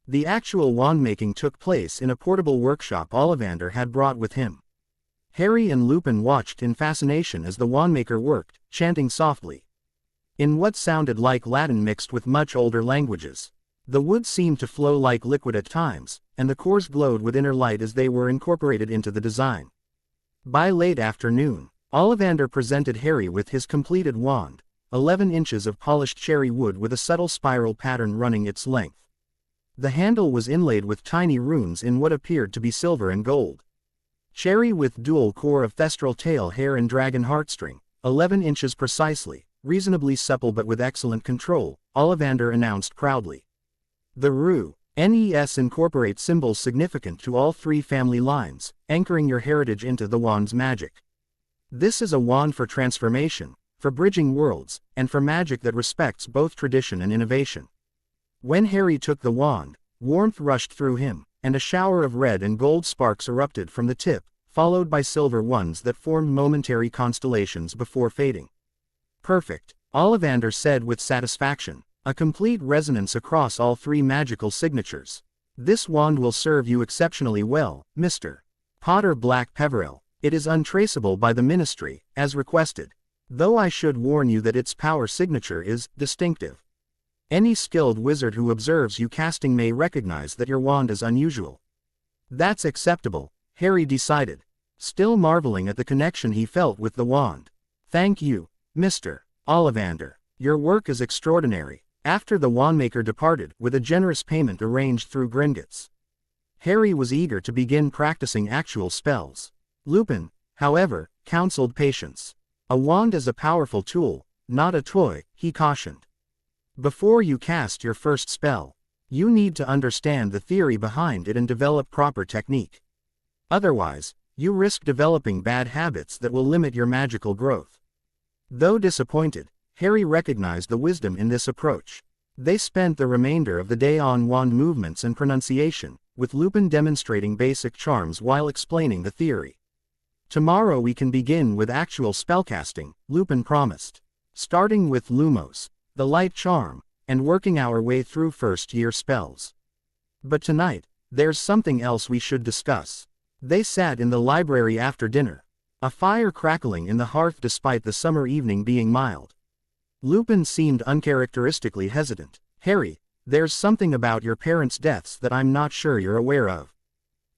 The actual wand-making took place in a portable workshop Ollivander had brought with him. Harry and Lupin watched in fascination as the wandmaker worked, chanting softly. In what sounded like Latin mixed with much older languages. The wood seemed to flow like liquid at times, and the cores glowed with inner light as they were incorporated into the design. By late afternoon, Ollivander presented Harry with his completed wand, 11 inches of polished cherry wood with a subtle spiral pattern running its length. The handle was inlaid with tiny runes in what appeared to be silver and gold. Cherry with dual core of thestral tail hair and dragon heartstring, 11 inches precisely, reasonably supple but with excellent control, Ollivander announced proudly. The NES incorporates symbols significant to all 3 family lines, anchoring your heritage into the wand's magic. This is a wand for transformation, for bridging worlds, and for magic that respects both tradition and innovation. When Harry took the wand, warmth rushed through him, and a shower of red and gold sparks erupted from the tip, followed by silver ones that formed momentary constellations before fading. Perfect, Ollivander said with satisfaction. A complete resonance across all 3 magical signatures. This wand will serve you exceptionally well, Mr. Potter Black Peverell. It is untraceable by the Ministry, as requested. Though I should warn you that its power signature is distinctive. Any skilled wizard who observes you casting may recognize that your wand is unusual. That's acceptable, Harry decided, still marveling at the connection he felt with the wand. Thank you, Mr. Ollivander. Your work is extraordinary. After the wandmaker departed, with a generous payment arranged through Gringotts, Harry was eager to begin practicing actual spells. Lupin, however, counseled patience. A wand is a powerful tool, not a toy, he cautioned. Before you cast your first spell, You need to understand the theory behind it and develop proper technique. Otherwise, you risk developing bad habits that will limit your magical growth. Though disappointed, Harry recognized the wisdom in this approach. They spent the remainder of the day on wand movements and pronunciation, with Lupin demonstrating basic charms while explaining the theory. Tomorrow we can begin with actual spellcasting, Lupin promised. Starting with Lumos, the light charm, and working our way through first-year spells. But tonight, there's something else we should discuss. They sat in the library after dinner, a fire crackling in the hearth despite the summer evening being mild. Lupin seemed uncharacteristically hesitant. Harry, there's something about your parents' deaths that I'm not sure you're aware of.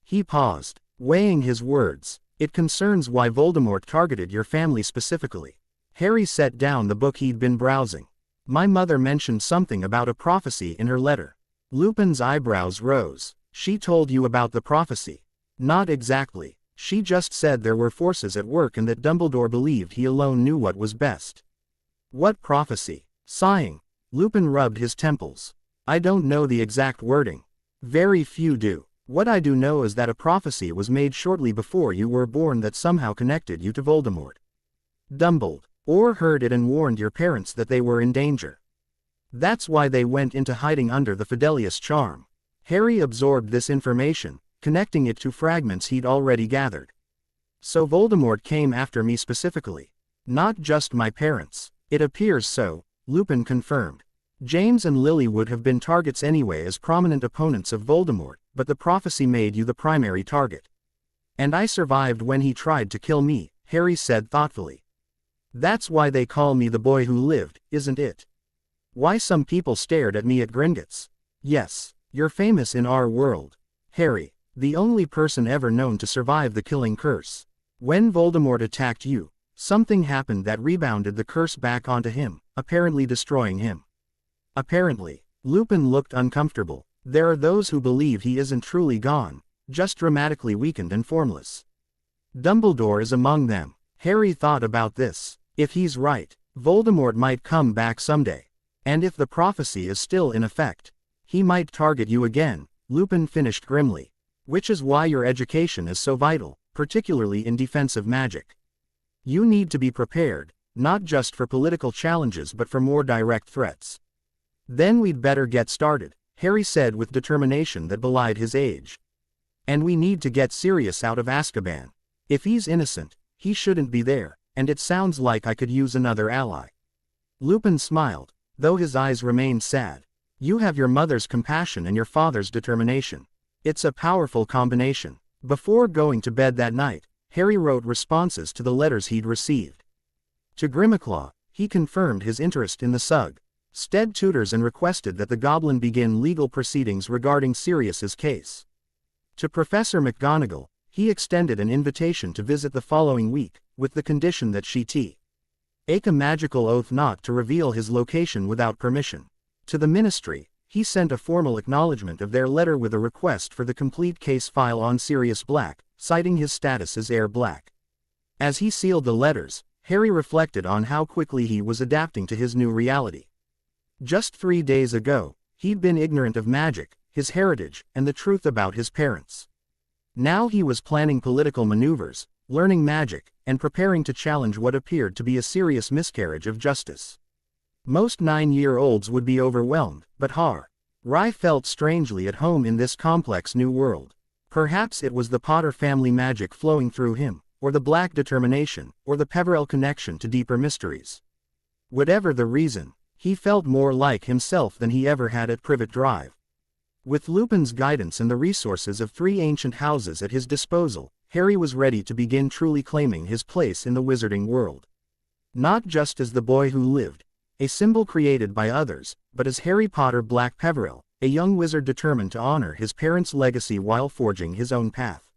He paused, weighing his words. It concerns why Voldemort targeted your family specifically. Harry set down the book he'd been browsing. My mother mentioned something about a prophecy in her letter. Lupin's eyebrows rose. She told you about the prophecy? Not exactly. She just said there were forces at work and that Dumbledore believed he alone knew what was best. What prophecy? Sighing, Lupin rubbed his temples. I don't know the exact wording. Very few do. What I do know is that a prophecy was made shortly before you were born that somehow connected you to Voldemort. Dumbledore heard it and warned your parents that they were in danger. That's why they went into hiding under the Fidelius charm. Harry absorbed this information, connecting it to fragments he'd already gathered. So Voldemort came after me specifically. Not just my parents. It appears so, Lupin confirmed. James and Lily would have been targets anyway as prominent opponents of Voldemort, but the prophecy made you the primary target. And I survived when he tried to kill me, Harry said thoughtfully. That's why they call me the boy who lived, isn't it? Why some people stared at me at Gringotts. Yes, you're famous in our world. Harry, the only person ever known to survive the killing curse. When Voldemort attacked you, something happened that rebounded the curse back onto him, apparently destroying him. Apparently, Lupin looked uncomfortable. There are those who believe he isn't truly gone, just dramatically weakened and formless. Dumbledore is among them. Harry thought about this. If he's right, Voldemort might come back someday. And if the prophecy is still in effect, he might target you again, Lupin finished grimly. Which is why your education is so vital, particularly in defensive magic. You need to be prepared, not just for political challenges but for more direct threats. Then we'd better get started, Harry said with determination that belied his age. And we need to get Sirius out of Azkaban. If he's innocent, he shouldn't be there, and it sounds like I could use another ally. Lupin smiled, though his eyes remained sad. You have your mother's compassion and your father's determination. It's a powerful combination. Before going to bed that night, Harry wrote responses to the letters he'd received. To Grimmauld, he confirmed his interest in the SUG. Stead tutors and requested that the Goblin begin legal proceedings regarding Sirius's case. To Professor McGonagall, he extended an invitation to visit the following week, with the condition that she take a magical oath not to reveal his location without permission. To the Ministry, he sent a formal acknowledgement of their letter with a request for the complete case file on Sirius Black, citing his status as Heir Black. As he sealed the letters, Harry reflected on how quickly he was adapting to his new reality. Just 3 days ago, he'd been ignorant of magic, his heritage, and the truth about his parents. Now he was planning political maneuvers, learning magic, and preparing to challenge what appeared to be a serious miscarriage of justice. Most 9-year-olds would be overwhelmed, but Harry felt strangely at home in this complex new world. Perhaps it was the Potter family magic flowing through him, or the Black determination, or the Peverell connection to deeper mysteries. Whatever the reason, he felt more like himself than he ever had at Privet Drive. With Lupin's guidance and the resources of 3 ancient houses at his disposal, Harry was ready to begin truly claiming his place in the wizarding world. Not just as the boy who lived, a symbol created by others, but as Harry Potter Black Peverell, a young wizard determined to honor his parents' legacy while forging his own path.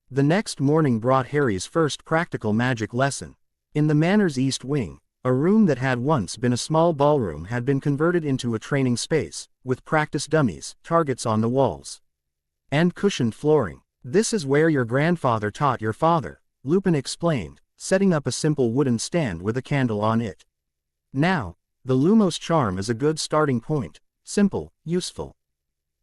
The next morning brought Harry's first practical magic lesson. In the Manor's East Wing, a room that had once been a small ballroom had been converted into a training space, with practice dummies, targets on the walls, and cushioned flooring. This is where your grandfather taught your father, Lupin explained, setting up a simple wooden stand with a candle on it. Now, the Lumos charm is a good starting point, simple, useful.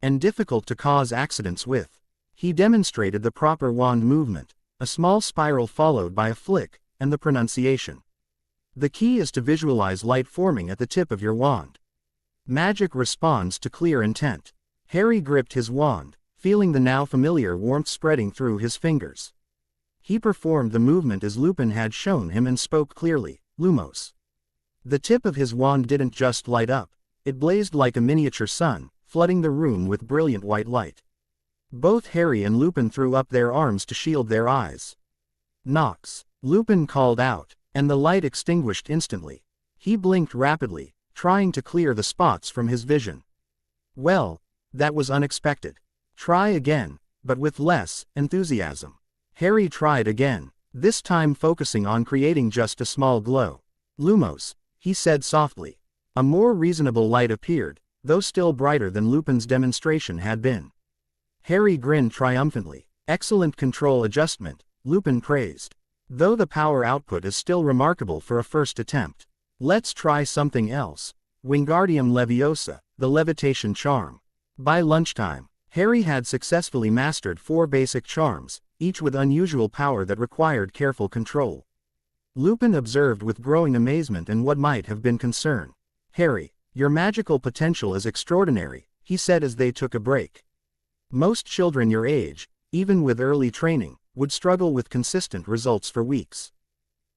and difficult to cause accidents with. He demonstrated the proper wand movement, a small spiral followed by a flick, and the pronunciation. The key is to visualize light forming at the tip of your wand. Magic responds to clear intent. Harry gripped his wand, feeling the now familiar warmth spreading through his fingers. He performed the movement as Lupin had shown him and spoke clearly, "Lumos." The tip of his wand didn't just light up, it blazed like a miniature sun, flooding the room with brilliant white light. Both Harry and Lupin threw up their arms to shield their eyes. "Nox!" Lupin called out, and the light extinguished instantly. He blinked rapidly, trying to clear the spots from his vision. "Well, that was unexpected. Try again, but with less enthusiasm." Harry tried again, this time focusing on creating just a small glow. "Lumos," he said softly. A more reasonable light appeared, though still brighter than Lupin's demonstration had been. Harry grinned triumphantly. "Excellent control adjustment," Lupin praised. "Though the power output is still remarkable for a first attempt. Let's try something else. Wingardium Leviosa, the levitation charm." By lunchtime, Harry had successfully mastered 4 basic charms, each with unusual power that required careful control. Lupin observed with growing amazement and what might have been concern. "Harry, your magical potential is extraordinary," he said as they took a break. "Most children your age, even with early training, would struggle with consistent results for weeks.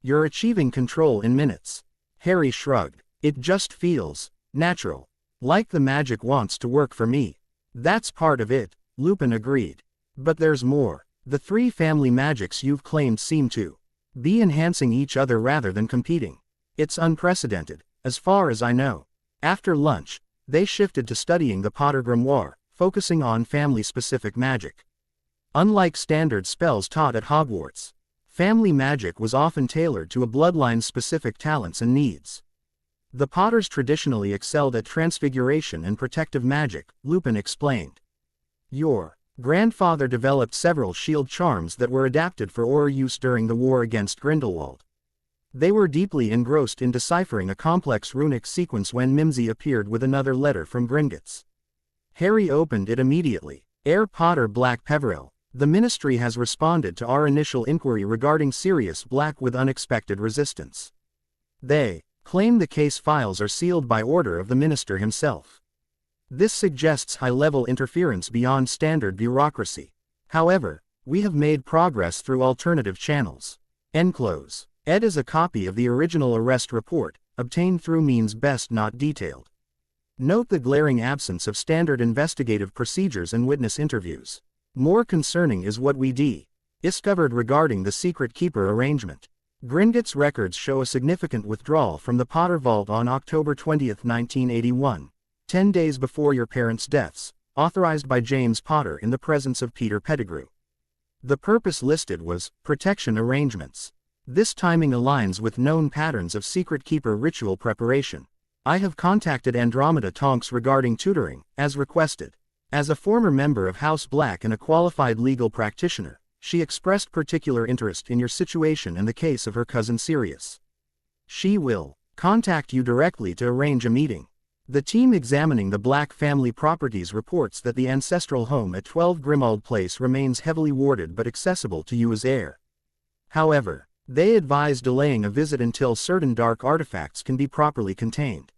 You're achieving control in minutes." Harry shrugged. "It just feels natural. Like the magic wants to work for me." "That's part of it," Lupin agreed. "But there's more. The 3 family magics you've claimed seem to be enhancing each other rather than competing. It's unprecedented, as far as I know." After lunch, they shifted to studying the Potter Grimoire, focusing on family-specific magic. Unlike standard spells taught at Hogwarts, family magic was often tailored to a bloodline's specific talents and needs. The Potters traditionally excelled at transfiguration and protective magic, Lupin explained. "Your grandfather developed several shield charms that were adapted for Auror use during the war against Grindelwald. They were deeply engrossed in deciphering a complex runic sequence when Mimsy appeared with another letter from Gringotts. Harry opened it immediately. Heir Potter Black Peverell, the Ministry has responded to our initial inquiry regarding Sirius Black with unexpected resistance. They claim the case files are sealed by order of the Minister himself. This suggests high-level interference beyond standard bureaucracy. However, we have made progress through alternative channels." Enclose. Ed is a copy of the original arrest report, obtained through means best not detailed. Note the glaring absence of standard investigative procedures and witness interviews. More concerning is what we discovered regarding the secret keeper arrangement. Gringotts records show a significant withdrawal from the Potter Vault on October 20, 1981, 10 days before your parents' deaths, authorized by James Potter in the presence of Peter Pettigrew. The purpose listed was protection arrangements. This timing aligns with known patterns of secret keeper ritual preparation. I have contacted Andromeda Tonks regarding tutoring, as requested. As a former member of House Black and a qualified legal practitioner, she expressed particular interest in your situation and the case of her cousin Sirius. She will contact you directly to arrange a meeting. The team examining the Black family properties reports that the ancestral home at 12 Grimmauld Place remains heavily warded but accessible to you as heir. However, they advise delaying a visit until certain dark artifacts can be properly contained.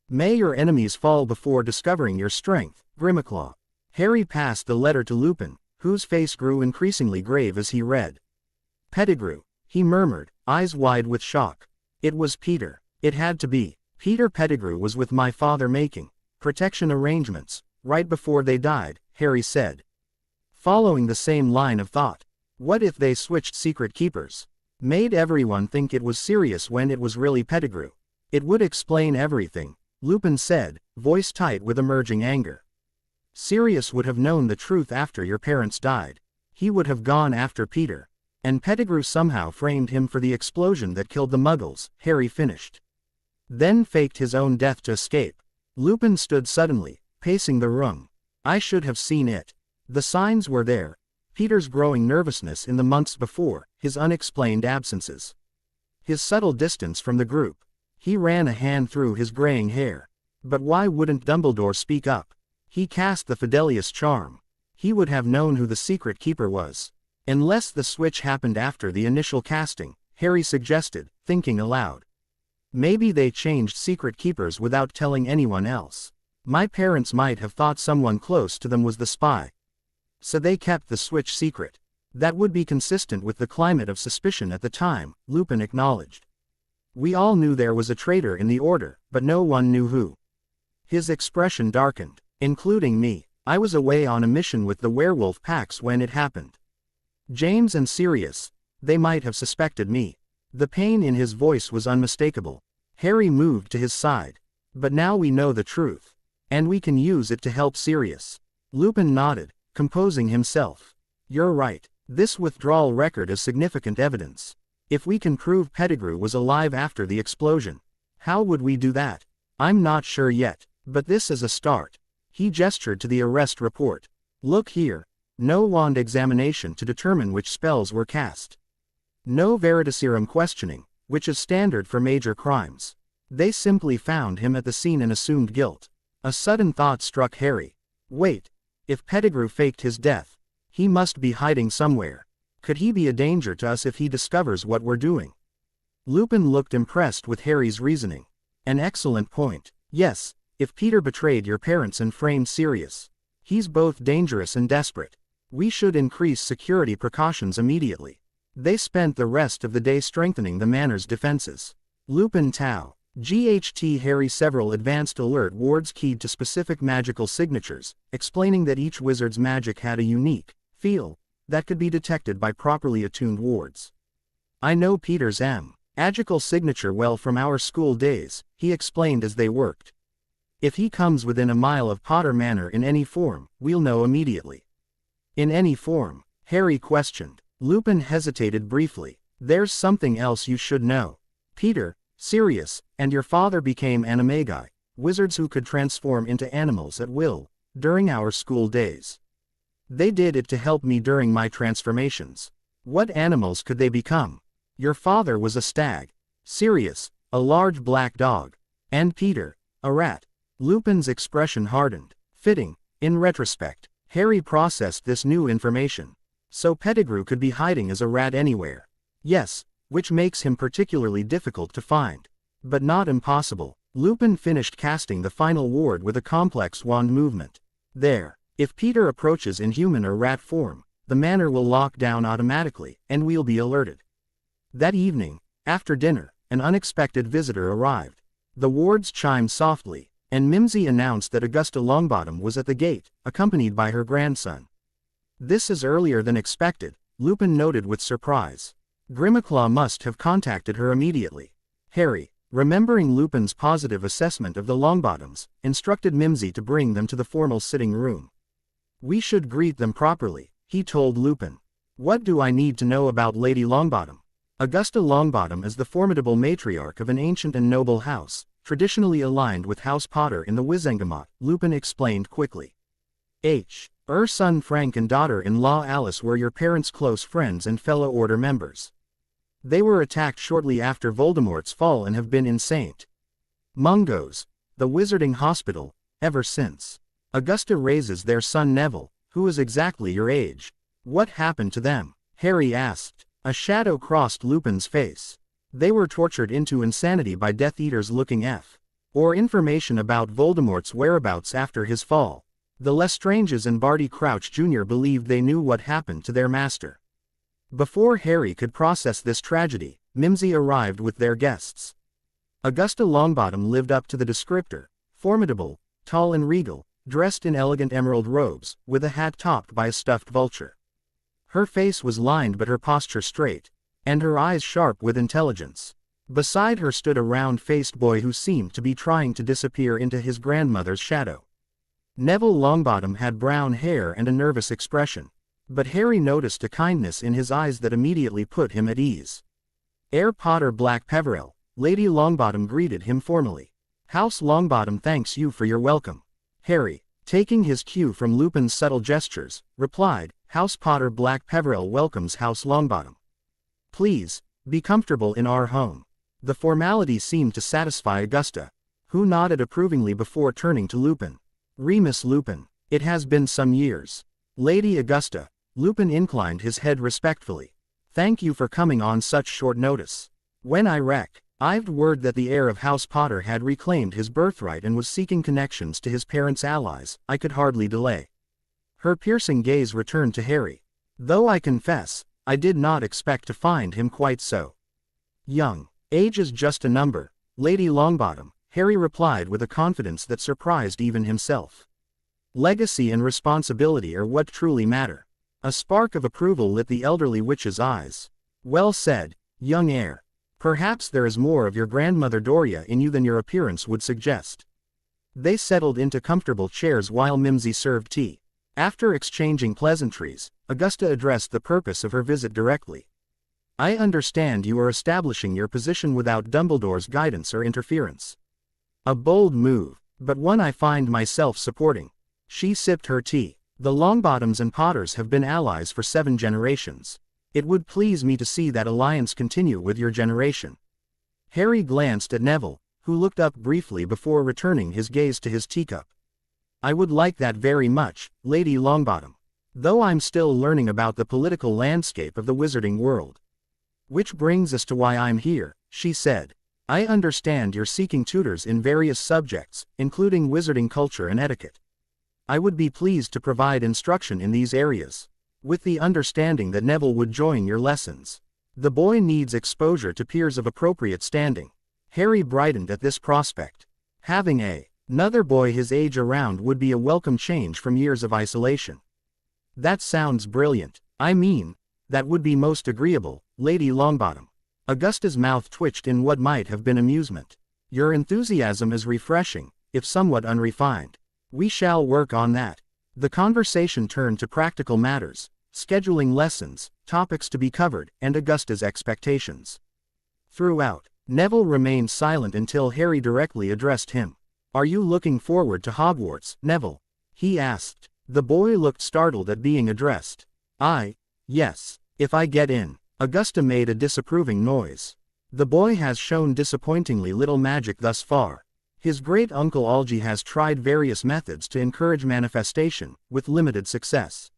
May your enemies fall before discovering your strength, Grimmauld. Harry passed the letter to Lupin, whose face grew increasingly grave as he read. Pettigrew, he murmured, eyes wide with shock. It was Peter. It had to be. Peter Pettigrew was with my father making protection arrangements, right before they died, Harry said. Following the same line of thought. What if they switched secret keepers? Made everyone think it was Sirius when it was really Pettigrew. It would explain everything, Lupin said, voice tight with emerging anger. Sirius would have known the truth after your parents died. He would have gone after Peter. And Pettigrew somehow framed him for the explosion that killed the Muggles, Harry finished. Then faked his own death to escape. Lupin stood suddenly, pacing the room. I should have seen it. The signs were there. Peter's growing nervousness in the months before, his unexplained absences. His subtle distance from the group. He ran a hand through his graying hair. But why wouldn't Dumbledore speak up? He cast the Fidelius charm. He would have known who the secret keeper was. Unless the switch happened after the initial casting, Harry suggested, thinking aloud. Maybe they changed secret keepers without telling anyone else. My parents might have thought someone close to them was the spy. So they kept the switch secret. That would be consistent with the climate of suspicion at the time, Lupin acknowledged. We all knew there was a traitor in the Order, but no one knew who. His expression darkened. Including me. I was away on a mission with the werewolf packs when it happened. James and Sirius, they might have suspected me. The pain in his voice was unmistakable. Harry moved to his side. But now we know the truth. And we can use it to help Sirius. Lupin nodded, composing himself. You're right. This withdrawal record is significant evidence. If we can prove Pettigrew was alive after the explosion, how would we do that? I'm not sure yet, but this is a start. He gestured to the arrest report. Look here. No wand examination to determine which spells were cast. No veritaserum questioning, which is standard for major crimes. They simply found him at the scene and assumed guilt. A sudden thought struck Harry. Wait. If Pettigrew faked his death, he must be hiding somewhere. Could he be a danger to us if he discovers what we're doing? Lupin looked impressed with Harry's reasoning. An excellent point. Yes. If Peter betrayed your parents and framed Sirius, he's both dangerous and desperate. We should increase security precautions immediately. They spent the rest of the day strengthening the manor's defenses. Lupin Tau. GHT Harry several advanced alert wards keyed to specific magical signatures, explaining that each wizard's magic had a unique feel that could be detected by properly attuned wards. I know Peter's magical signature well from our school days, he explained as they worked. If he comes within a mile of Potter Manor in any form, we'll know immediately. In any form? Harry questioned. Lupin hesitated briefly. There's something else you should know. Peter, Sirius, and your father became animagi, wizards who could transform into animals at will, during our school days. They did it to help me during my transformations. What animals could they become? Your father was a stag. Sirius, a large black dog. And Peter, a rat. Lupin's expression hardened. Fitting. In retrospect, Harry processed this new information. So Pettigrew could be hiding as a rat anywhere. Yes, which makes him particularly difficult to find. But not impossible. Lupin finished casting the final ward with a complex wand movement. There. If Peter approaches in human or rat form, the manor will lock down automatically, and we'll be alerted. That evening, after dinner, an unexpected visitor arrived. The wards chimed softly, and Mimsy announced that Augusta Longbottom was at the gate, accompanied by her grandson. This is earlier than expected, Lupin noted with surprise. Grimmaklaw must have contacted her immediately. Harry, remembering Lupin's positive assessment of the Longbottoms, instructed Mimsy to bring them to the formal sitting room. We should greet them properly, he told Lupin. What do I need to know about Lady Longbottom? Augusta Longbottom is the formidable matriarch of an ancient and noble house, traditionally aligned with House Potter in the Wizengamot, Lupin explained quickly. Her son Frank and daughter-in-law Alice were your parents' close friends and fellow Order members. They were attacked shortly after Voldemort's fall and have been in St. Mungo's, the Wizarding Hospital, ever since. Augusta raises their son Neville, who is exactly your age. What happened to them? Harry asked. A shadow crossed Lupin's face. They were tortured into insanity by Death Eaters looking or information about Voldemort's whereabouts after his fall. The Lestranges and Barty Crouch Jr. believed they knew what happened to their master. Before Harry could process this tragedy, Mimsy arrived with their guests. Augusta Longbottom lived up to the descriptor, formidable, tall and regal, dressed in elegant emerald robes, with a hat topped by a stuffed vulture. Her face was lined but her posture straight, and her eyes sharp with intelligence. Beside her stood a round-faced boy who seemed to be trying to disappear into his grandmother's shadow. Neville Longbottom had brown hair and a nervous expression, but Harry noticed a kindness in his eyes that immediately put him at ease. Heir Potter Black Peverell, Lady Longbottom greeted him formally. House Longbottom thanks you for your welcome. Harry, taking his cue from Lupin's subtle gestures, replied, House Potter Black Peverell welcomes House Longbottom. Please, be comfortable in our home. The formality seemed to satisfy Augusta, who nodded approvingly before turning to Lupin. Remus Lupin. It has been some years. Lady Augusta. Lupin inclined his head respectfully. Thank you for coming on such short notice. When I've word that the heir of House Potter had reclaimed his birthright and was seeking connections to his parents' allies, I could hardly delay. Her piercing gaze returned to Harry. Though I confess, I did not expect to find him quite so young. Age is just a number, Lady Longbottom, Harry replied with a confidence that surprised even himself. Legacy and responsibility are what truly matter. A spark of approval lit the elderly witch's eyes. Well said, young heir. Perhaps there is more of your grandmother Doria in you than your appearance would suggest. They settled into comfortable chairs while Mimsy served tea. After exchanging pleasantries, Augusta addressed the purpose of her visit directly. I understand you are establishing your position without Dumbledore's guidance or interference. A bold move, but one I find myself supporting. She sipped her tea. The Longbottoms and Potters have been allies for 7 generations. It would please me to see that alliance continue with your generation. Harry glanced at Neville, who looked up briefly before returning his gaze to his teacup. I would like that very much, Lady Longbottom. Though I'm still learning about the political landscape of the wizarding world. Which brings us to why I'm here, she said. I understand you're seeking tutors in various subjects, including wizarding culture and etiquette. I would be pleased to provide instruction in these areas, with the understanding that Neville would join your lessons. The boy needs exposure to peers of appropriate standing. Harry brightened at this prospect. Having another boy his age around would be a welcome change from years of isolation. That sounds brilliant. I mean, that would be most agreeable, Lady Longbottom. Augusta's mouth twitched in what might have been amusement. Your enthusiasm is refreshing, if somewhat unrefined. We shall work on that. The conversation turned to practical matters, scheduling lessons, topics to be covered, and Augusta's expectations. Throughout, Neville remained silent until Harry directly addressed him. Are you looking forward to Hogwarts, Neville? He asked. The boy looked startled at being addressed. Yes, if I get in. Augusta made a disapproving noise. The boy has shown disappointingly little magic thus far. His great-uncle Algy has tried various methods to encourage manifestation, with limited success.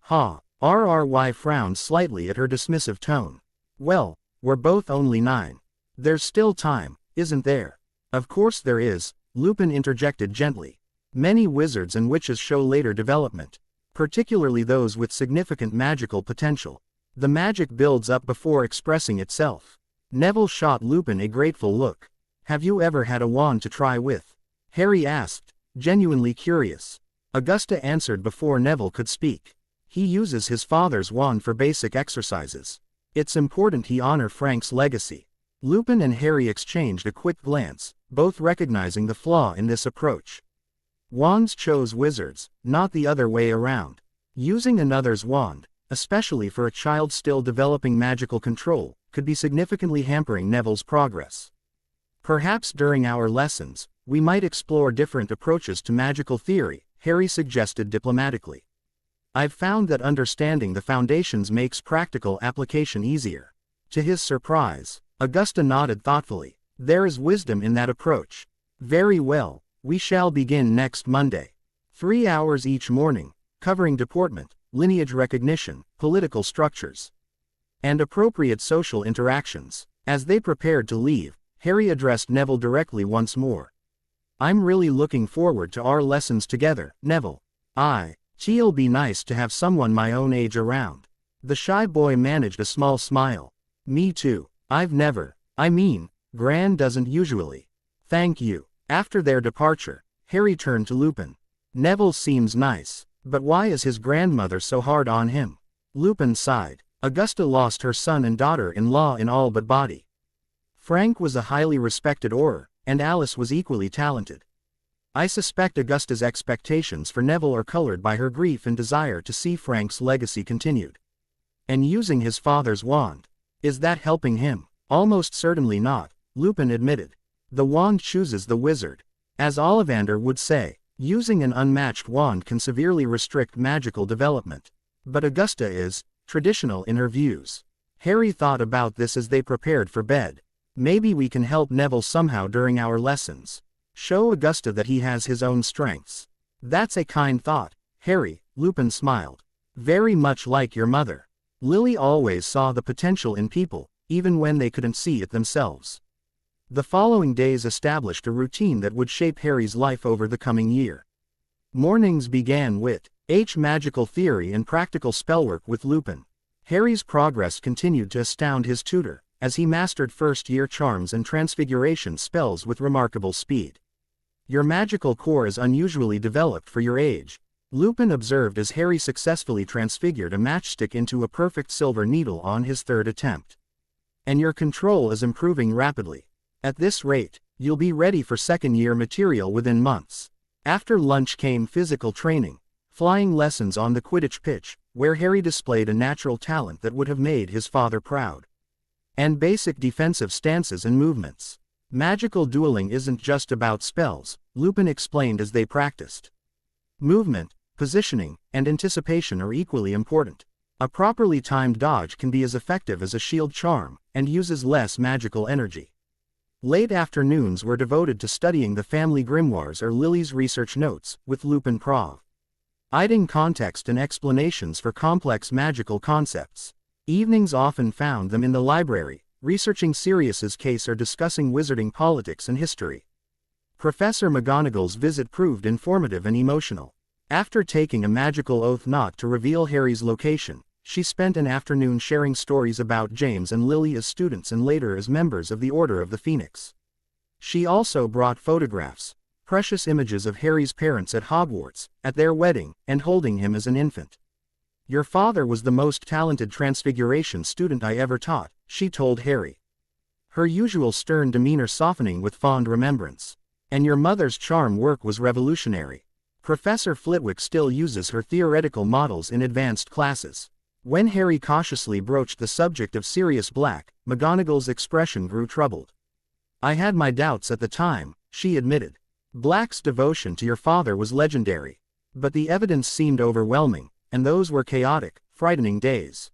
RRY frowned slightly at her dismissive tone. Well, we're both only 9. There's still time, isn't there? Of course there is, Lupin interjected gently. Many wizards and witches show later development, particularly those with significant magical potential. The magic builds up before expressing itself. Neville shot Lupin a grateful look. Have you ever had a wand to try with? Harry asked, genuinely curious. Augusta answered before Neville could speak. He uses his father's wand for basic exercises. It's important he honor Frank's legacy. Lupin and Harry exchanged a quick glance, both recognizing the flaw in this approach. Wands chose wizards, not the other way around. Using another's wand, especially for a child still developing magical control, could be significantly hampering Neville's progress. Perhaps during our lessons, we might explore different approaches to magical theory, Harry suggested diplomatically. I've found that understanding the foundations makes practical application easier. To his surprise, Augusta nodded thoughtfully. There is wisdom in that approach. Very well, we shall begin next Monday. 3 hours each morning, covering deportment, lineage recognition, political structures, and appropriate social interactions. As they prepared to leave, Harry addressed Neville directly once more. I'm really looking forward to our lessons together, Neville. It'll be nice to have someone my own age around. The shy boy managed a small smile. Me too. Gran doesn't usually. Thank you. After their departure, Harry turned to Lupin. Neville seems nice, but why is his grandmother so hard on him? Lupin sighed. Augusta lost her son and daughter-in-law in all but body. Frank was a highly respected Auror, and Alice was equally talented. I suspect Augusta's expectations for Neville are colored by her grief and desire to see Frank's legacy continued. And using his father's wand. Is that helping him? Almost certainly not, Lupin admitted. The wand chooses the wizard. As Ollivander would say, using an unmatched wand can severely restrict magical development. But Augusta is traditional in her views. Harry thought about this as they prepared for bed. Maybe we can help Neville somehow during our lessons. Show Augusta that he has his own strengths. That's a kind thought, Harry, Lupin smiled. Very much like your mother. Lily always saw the potential in people, even when they couldn't see it themselves. The following days established a routine that would shape Harry's life over the coming year. Mornings began with magical theory and practical spellwork with Lupin. Harry's progress continued to astound his tutor, as he mastered first-year charms and transfiguration spells with remarkable speed. Your magical core is unusually developed for your age, Lupin observed as Harry successfully transfigured a matchstick into a perfect silver needle on his third attempt. And your control is improving rapidly. At this rate, you'll be ready for second-year material within months. After lunch came physical training, flying lessons on the Quidditch pitch, where Harry displayed a natural talent that would have made his father proud. And basic defensive stances and movements. Magical dueling isn't just about spells, Lupin explained as they practiced. Movement, positioning, and anticipation are equally important. A properly timed dodge can be as effective as a shield charm, and uses less magical energy. Late afternoons were devoted to studying the family grimoires or Lily's research notes, with Lupin Prov. Adding context and explanations for complex magical concepts. Evenings often found them in the library, researching Sirius's case or discussing wizarding politics and history. Professor McGonagall's visit proved informative and emotional. After taking a magical oath not to reveal Harry's location, she spent an afternoon sharing stories about James and Lily as students and later as members of the Order of the Phoenix. She also brought photographs, precious images of Harry's parents at Hogwarts, at their wedding, and holding him as an infant. Your father was the most talented transfiguration student I ever taught, she told Harry. Her usual stern demeanor softening with fond remembrance. And your mother's charm work was revolutionary. Professor Flitwick still uses her theoretical models in advanced classes. When Harry cautiously broached the subject of Sirius Black, McGonagall's expression grew troubled. I had my doubts at the time, she admitted. Black's devotion to your father was legendary. But the evidence seemed overwhelming, and those were chaotic, frightening days.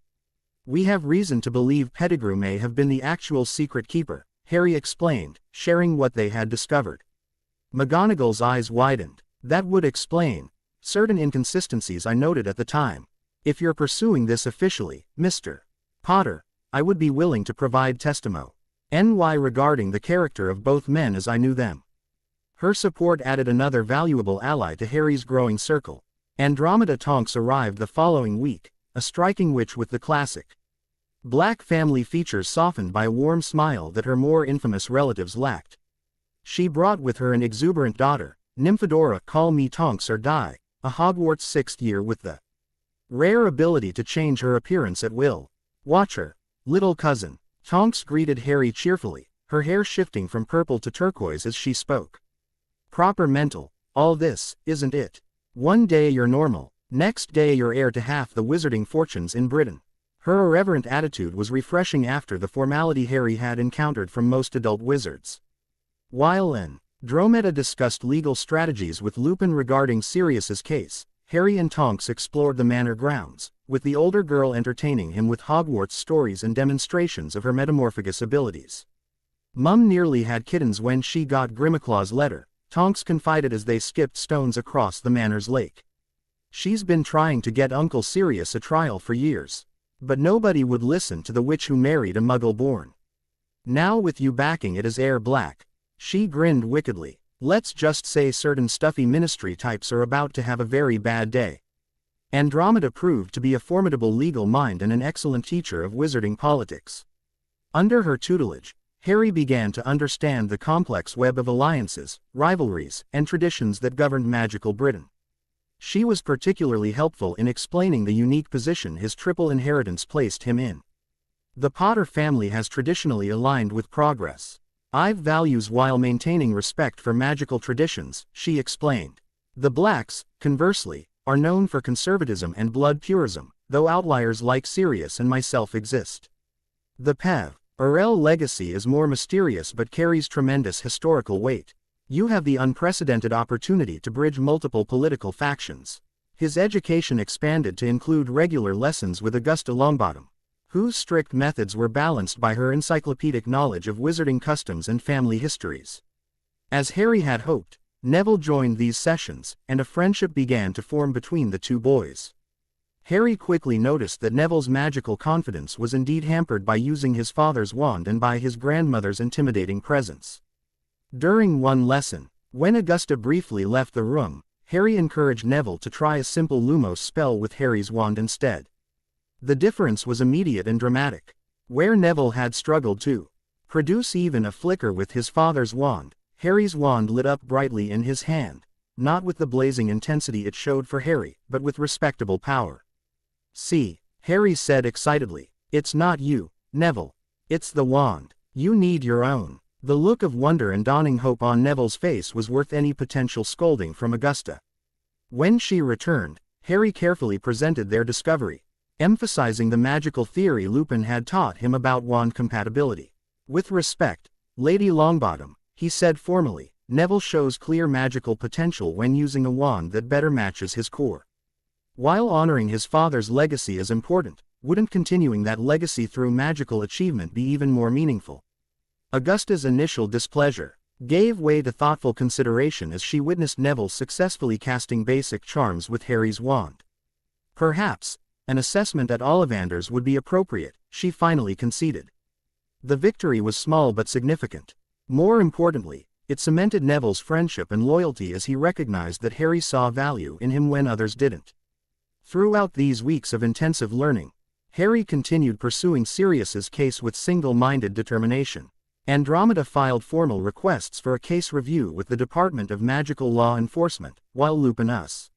We have reason to believe Pettigrew may have been the actual secret keeper, Harry explained, sharing what they had discovered. McGonagall's eyes widened. That would explain certain inconsistencies I noted at the time. If you're pursuing this officially, Mr. Potter, I would be willing to provide testimony regarding the character of both men as I knew them. Her support added another valuable ally to Harry's growing circle. Andromeda Tonks arrived the following week, a striking witch with the classic Black family features softened by a warm smile that her more infamous relatives lacked. She brought with her an exuberant daughter, Nymphadora, call me Tonks or die, a Hogwarts sixth year with the rare ability to change her appearance at will. Watch her, little cousin. Tonks greeted Harry cheerfully, her hair shifting from purple to turquoise as she spoke. Proper mental, all this, isn't it? One day you're normal, next day you're heir to half the wizarding fortunes in Britain. Her irreverent attitude was refreshing after the formality Harry had encountered from most adult wizards. While Andromeda discussed legal strategies with Lupin regarding Sirius's case, Harry and Tonks explored the manor grounds, with the older girl entertaining him with Hogwarts stories and demonstrations of her metamorphagus abilities. Mum nearly had kittens when she got Grimaclaw's letter, Tonks confided as they skipped stones across the manor's lake. She's been trying to get Uncle Sirius a trial for years. But nobody would listen to the witch who married a Muggle-born. Now with you backing it as heir Black. She grinned wickedly. Let's just say certain stuffy ministry types are about to have a very bad day. Andromeda proved to be a formidable legal mind and an excellent teacher of wizarding politics. Under her tutelage, Harry began to understand the complex web of alliances, rivalries, and traditions that governed magical Britain. She was particularly helpful in explaining the unique position his triple inheritance placed him in. The Potter family has traditionally aligned with progress. I've values while maintaining respect for magical traditions, she explained. The Blacks, conversely, are known for conservatism and blood purism, though outliers like Sirius and myself exist. The Peverell legacy is more mysterious but carries tremendous historical weight. You have the unprecedented opportunity to bridge multiple political factions. His education expanded to include regular lessons with Augusta Longbottom, whose strict methods were balanced by her encyclopedic knowledge of wizarding customs and family histories. As Harry had hoped, Neville joined these sessions, and a friendship began to form between the two boys. Harry quickly noticed that Neville's magical confidence was indeed hampered by using his father's wand and by his grandmother's intimidating presence. During one lesson, when Augusta briefly left the room, Harry encouraged Neville to try a simple Lumos spell with Harry's wand instead. The difference was immediate and dramatic. Where Neville had struggled to produce even a flicker with his father's wand, Harry's wand lit up brightly in his hand, not with the blazing intensity it showed for Harry, but with respectable power. "See," Harry said excitedly, "it's not you, Neville. It's the wand. You need your own." The look of wonder and dawning hope on Neville's face was worth any potential scolding from Augusta. When she returned, Harry carefully presented their discovery, emphasizing the magical theory Lupin had taught him about wand compatibility. "With respect, Lady Longbottom," he said formally, "Neville shows clear magical potential when using a wand that better matches his core. While honoring his father's legacy is important, wouldn't continuing that legacy through magical achievement be even more meaningful?" Augusta's initial displeasure gave way to thoughtful consideration as she witnessed Neville successfully casting basic charms with Harry's wand. "Perhaps an assessment at Ollivanders would be appropriate," she finally conceded. The victory was small but significant. More importantly, it cemented Neville's friendship and loyalty as he recognized that Harry saw value in him when others didn't. Throughout these weeks of intensive learning, Harry continued pursuing Sirius's case with single-minded determination. Andromeda filed formal requests for a case review with the Department of Magical Law Enforcement, while Lupin used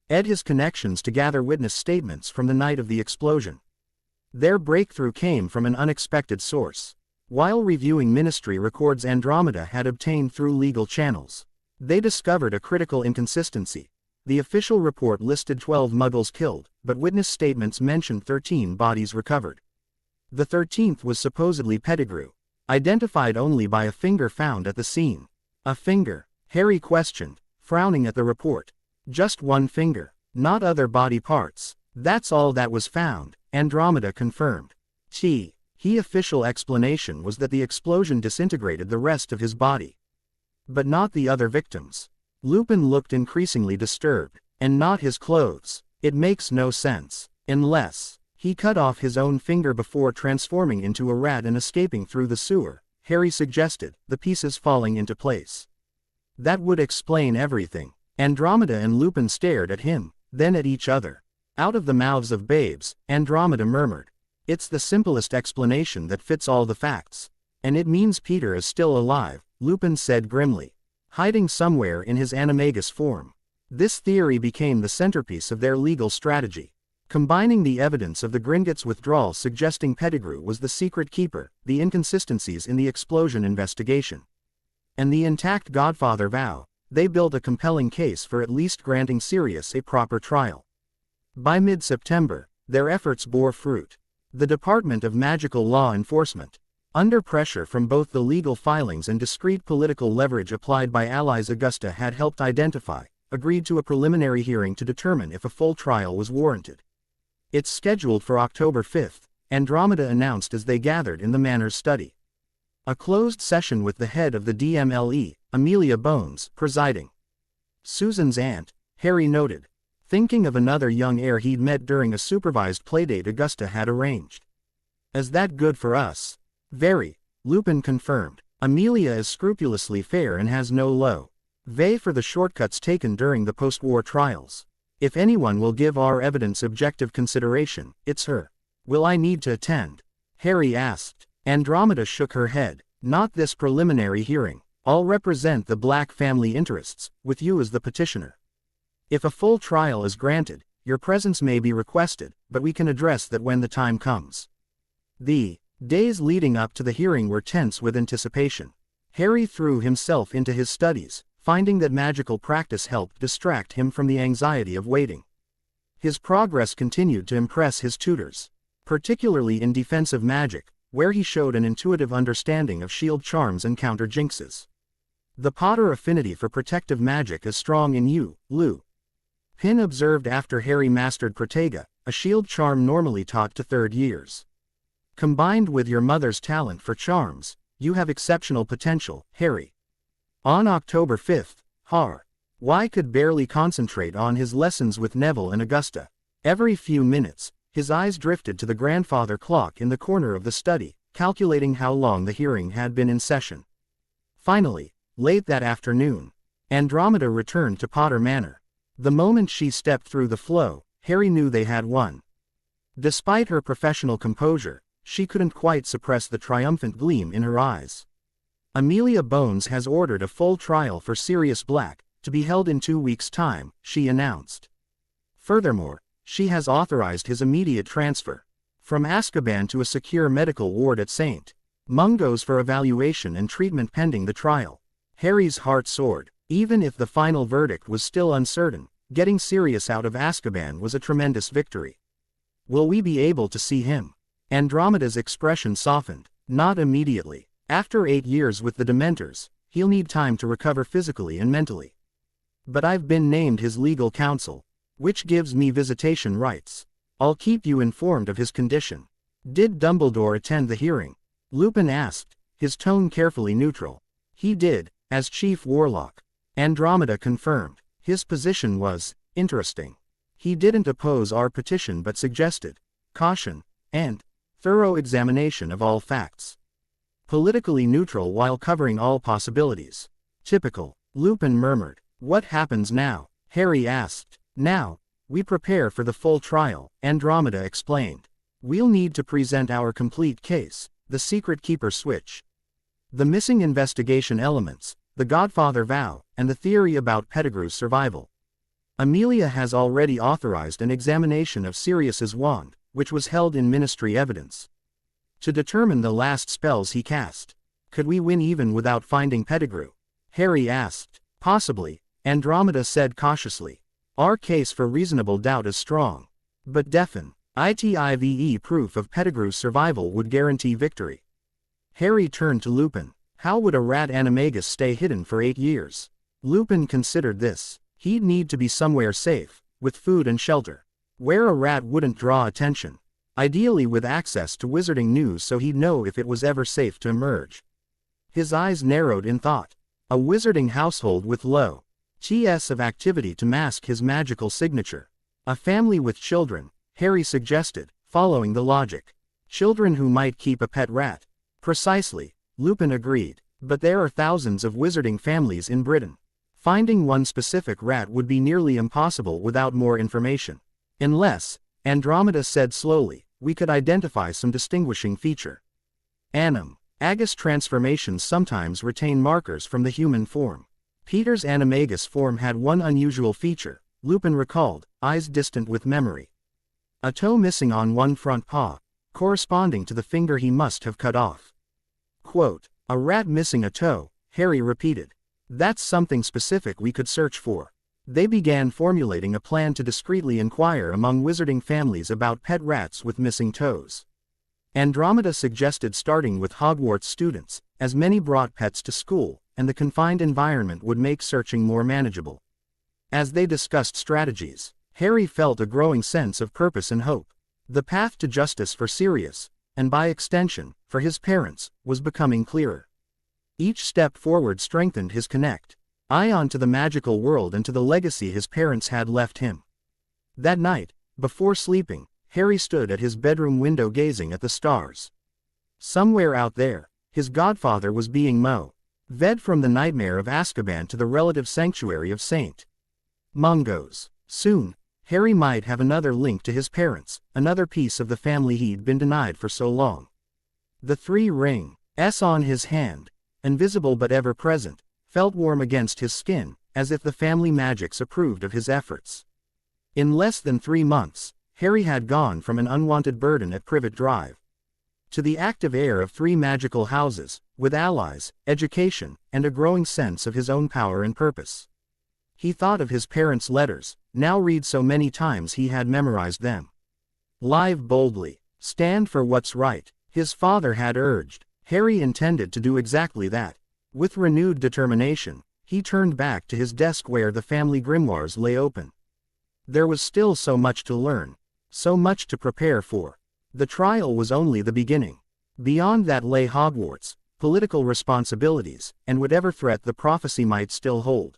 his connections to gather witness statements from the night of the explosion. Their breakthrough came from an unexpected source. While reviewing ministry records Andromeda had obtained through legal channels, they discovered a critical inconsistency. The official report listed 12 Muggles killed, but witness statements mentioned 13 bodies recovered. The 13th was supposedly Pettigrew, identified only by a finger found at the scene. "A finger?" Harry questioned, frowning at the report. "Just one finger, not other body parts. That's all that was found," Andromeda confirmed. His official explanation was that the explosion disintegrated the rest of his body, but not the other victims. Lupin looked increasingly disturbed. "And not his clothes. It makes no sense. Unless he cut off his own finger before transforming into a rat and escaping through the sewer," Harry suggested, the pieces falling into place. "That would explain everything." Andromeda and Lupin stared at him, then at each other. Out of the mouths of babes, Andromeda murmured, "It's the simplest explanation that fits all the facts. And it means Peter is still alive," Lupin said grimly, "hiding somewhere in his animagus form." This theory became the centerpiece of their legal strategy, combining the evidence of the Gringotts withdrawal suggesting Pettigrew was the secret keeper, the inconsistencies in the explosion investigation, and the intact Godfather vow. They built a compelling case for at least granting Sirius a proper trial. By mid-September, their efforts bore fruit. The Department of Magical Law Enforcement, under pressure from both the legal filings and discreet political leverage applied by allies Augusta had helped identify, agreed to a preliminary hearing to determine if a full trial was warranted. "It's scheduled for October 5th, Andromeda announced as they gathered in the Manor's study. A closed session with the head of the DMLE, Amelia Bones, presiding. Susan's aunt, Harry noted, thinking of another young heir he'd met during a supervised playdate Augusta had arranged. "Is that good for us?" "Very," Lupin confirmed. "Amelia is scrupulously fair and has no low-va for the shortcuts taken during the post-war trials. If anyone will give our evidence objective consideration, it's her." "Will I need to attend?" Harry asked. Andromeda shook her head. "Not this preliminary hearing. I'll represent the Black family interests, with you as the petitioner. If a full trial is granted, your presence may be requested, but we can address that when the time comes." The days leading up to the hearing were tense with anticipation. Harry threw himself into his studies, finding that magical practice helped distract him from the anxiety of waiting. His progress continued to impress his tutors, particularly in defensive magic, where he showed an intuitive understanding of shield charms and counter jinxes. "The Potter affinity for protective magic is strong in you, Lupin observed after Harry mastered Protega, a shield charm normally taught to third years. "Combined with your mother's talent for charms, you have exceptional potential, Harry." On October 5th, Why could barely concentrate on his lessons with Neville and Augusta. Every few minutes, his eyes drifted to the grandfather clock in the corner of the study, calculating how long the hearing had been in session. Finally, late that afternoon, Andromeda returned to Potter Manor. The moment she stepped through the flow, Harry knew they had won. Despite her professional composure, she couldn't quite suppress the triumphant gleam in her eyes. Amelia Bones has ordered a full trial for Sirius Black, to be held in 2 weeks' time, she announced. Furthermore, she has authorized his immediate transfer from Azkaban to a secure medical ward at St. Mungo's for evaluation and treatment pending the trial. Harry's heart soared. Even if the final verdict was still uncertain, getting Sirius out of Azkaban was a tremendous victory. Will we be able to see him? Andromeda's expression softened. Not immediately. After 8 years with the Dementors, he'll need time to recover physically and mentally. But I've been named his legal counsel, which gives me visitation rights. I'll keep you informed of his condition. Did Dumbledore attend the hearing? Lupin asked, his tone carefully neutral. He did, as Chief Warlock. Andromeda confirmed. His position was interesting. He didn't oppose our petition but suggested caution and thorough examination of all facts. Politically neutral while covering all possibilities. Typical, Lupin murmured. What happens now? Harry asked. Now, we prepare for the full trial, Andromeda explained. We'll need to present our complete case, the secret keeper switch, the missing investigation elements, the Godfather vow, and the theory about Pettigrew's survival. Amelia has already authorized an examination of Sirius's wand, which was held in Ministry evidence, to determine the last spells he cast. Could we win even without finding Pettigrew? Harry asked. Possibly, Andromeda said cautiously. Our case for reasonable doubt is strong. But ITIVE proof of Pettigrew's survival would guarantee victory. Harry turned to Lupin. How would a rat animagus stay hidden for 8 years? Lupin considered this. He'd need to be somewhere safe, with food and shelter, where a rat wouldn't draw attention. Ideally with access to wizarding news so he'd know if it was ever safe to emerge. His eyes narrowed in thought. A wizarding household with low TS of activity to mask his magical signature. A family with children, Harry suggested, following the logic. Children who might keep a pet rat. Precisely, Lupin agreed. But there are thousands of wizarding families in Britain. Finding one specific rat would be nearly impossible without more information. Unless, Andromeda said slowly, we could identify some distinguishing feature. Agus transformations sometimes retain markers from the human form. Peter's animagus form had one unusual feature, Lupin recalled, eyes distant with memory. A toe missing on one front paw, corresponding to the finger he must have cut off. Quote, a rat missing a toe, Harry repeated. That's something specific we could search for. They began formulating a plan to discreetly inquire among wizarding families about pet rats with missing toes. Andromeda suggested starting with Hogwarts students, as many brought pets to school, and the confined environment would make searching more manageable. As they discussed strategies, Harry felt a growing sense of purpose and hope. The path to justice for Sirius, and by extension, for his parents, was becoming clearer. Each step forward strengthened his connection to the magical world and to the legacy his parents had left him. That night, before sleeping, Harry stood at his bedroom window gazing at the stars. Somewhere out there, his godfather was being moved from the nightmare of Azkaban to the relative sanctuary of St. Mungo's. Soon, Harry might have another link to his parents, another piece of the family he'd been denied for so long. The 3 rings on his hand, invisible but ever present, felt warm against his skin, as if the family magics approved of his efforts. In less than 3 months, Harry had gone from an unwanted burden at Privet Drive to the active heir of 3 magical houses, with allies, education, and a growing sense of his own power and purpose. He thought of his parents' letters, now read so many times he had memorized them. Live boldly, stand for what's right, his father had urged. Harry intended to do exactly that. With renewed determination, he turned back to his desk where the family grimoires lay open. There was still so much to learn, so much to prepare for. The trial was only the beginning. Beyond that lay Hogwarts, political responsibilities, and whatever threat the prophecy might still hold.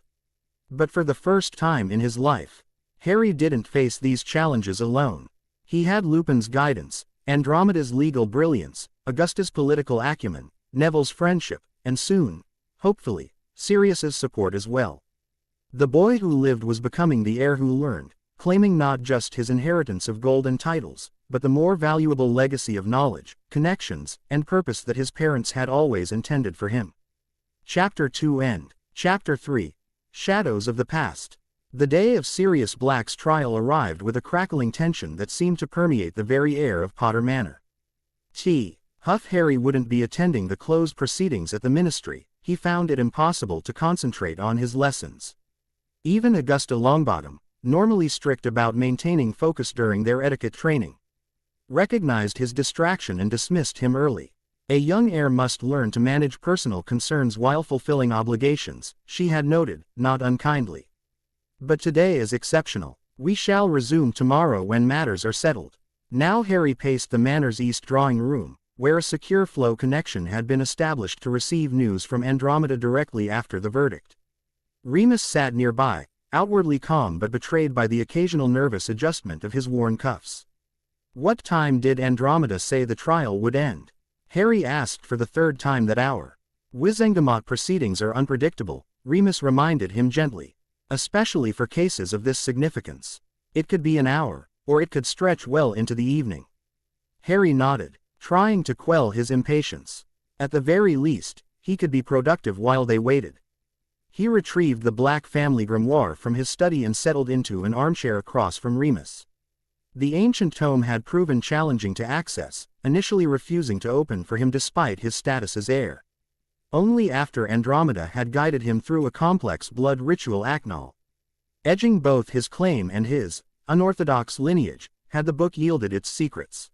But for the first time in his life, Harry didn't face these challenges alone. He had Lupin's guidance, Andromeda's legal brilliance, Augusta's political acumen, Neville's friendship, and soon, hopefully, Sirius's support as well. The boy who lived was becoming the heir who learned, claiming not just his inheritance of gold and titles, but the more valuable legacy of knowledge, connections, and purpose that his parents had always intended for him. Chapter 2 End. Chapter 3. Shadows of the Past. The day of Sirius Black's trial arrived with a crackling tension that seemed to permeate the very air of Potter Manor. Huff Harry wouldn't be attending the closed proceedings at the ministry. He found it impossible to concentrate on his lessons. Even Augusta Longbottom, normally strict about maintaining focus during their etiquette training, recognized his distraction and dismissed him early. A young heir must learn to manage personal concerns while fulfilling obligations, she had noted, not unkindly. But today is exceptional. We shall resume tomorrow when matters are settled. Now Harry paced the Manor's East drawing room, where a secure flow connection had been established to receive news from Andromeda directly after the verdict. Remus sat nearby, outwardly calm but betrayed by the occasional nervous adjustment of his worn cuffs. What time did Andromeda say the trial would end? Harry asked for the third time that hour. Wizengamot proceedings are unpredictable, Remus reminded him gently. Especially for cases of this significance. It could be an hour, or it could stretch well into the evening. Harry nodded, trying to quell his impatience. At the very least, he could be productive while they waited. He retrieved the Black family grimoire from his study and settled into an armchair across from Remus. The ancient tome had proven challenging to access, initially refusing to open for him despite his status as heir. Only after Andromeda had guided him through a complex blood ritual acnol, edging both his claim and his unorthodox lineage, had the book yielded its secrets.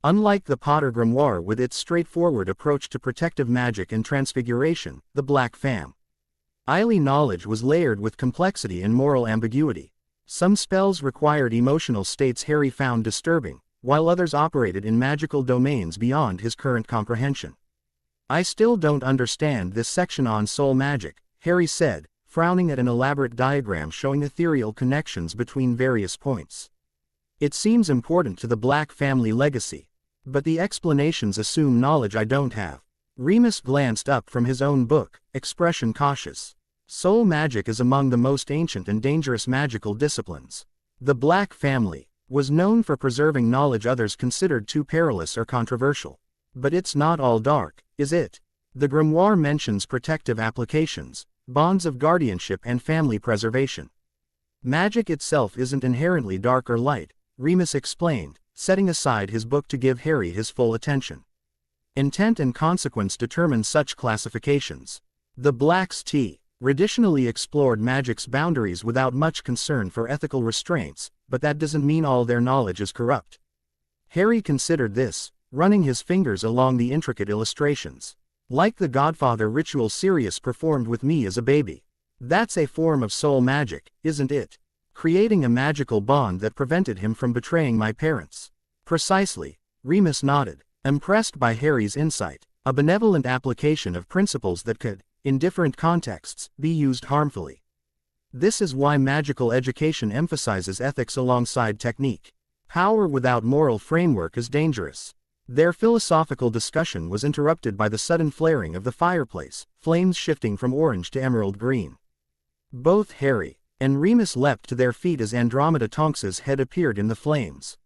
Unlike the Potter grimoire with its straightforward approach to protective magic and transfiguration, the Black family knowledge was layered with complexity and moral ambiguity. Some spells required emotional states Harry found disturbing, while others operated in magical domains beyond his current comprehension. I still don't understand this section on soul magic, Harry said, frowning at an elaborate diagram showing ethereal connections between various points. It seems important to the Black family legacy, but the explanations assume knowledge I don't have. Remus glanced up from his own book, expression cautious. Soul magic is among the most ancient and dangerous magical disciplines. The Black family was known for preserving knowledge others considered too perilous or controversial. But it's not all dark, is it? The grimoire mentions protective applications, bonds of guardianship and family preservation. Magic itself isn't inherently dark or light, Remus explained, setting aside his book to give Harry his full attention. Intent and consequence determine such classifications. The Blacks traditionally explored magic's boundaries without much concern for ethical restraints, but that doesn't mean all their knowledge is corrupt. Harry considered this, running his fingers along the intricate illustrations. Like the Godfather ritual Sirius performed with me as a baby. That's a form of soul magic, isn't it? Creating a magical bond that prevented him from betraying my parents. Precisely, Remus nodded, impressed by Harry's insight, a benevolent application of principles that could, in different contexts, be used harmfully. This is why magical education emphasizes ethics alongside technique. Power without moral framework is dangerous. Their philosophical discussion was interrupted by the sudden flaring of the fireplace, flames shifting from orange to emerald green. Both Harry and Remus leapt to their feet as Andromeda Tonks's head appeared in the flames.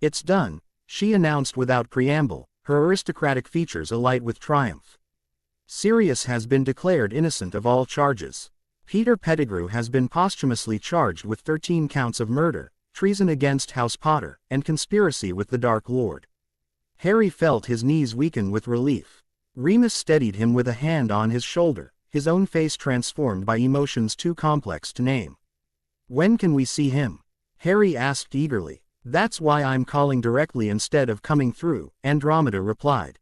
It's done, she announced without preamble, her aristocratic features alight with triumph. Sirius has been declared innocent of all charges. Peter Pettigrew has been posthumously charged with 13 counts of murder, treason against House Potter, and conspiracy with the Dark Lord. Harry felt his knees weaken with relief. Remus steadied him with a hand on his shoulder, his own face transformed by emotions too complex to name. When can we see him? Harry asked eagerly. That's why I'm calling directly instead of coming through, Andromeda replied.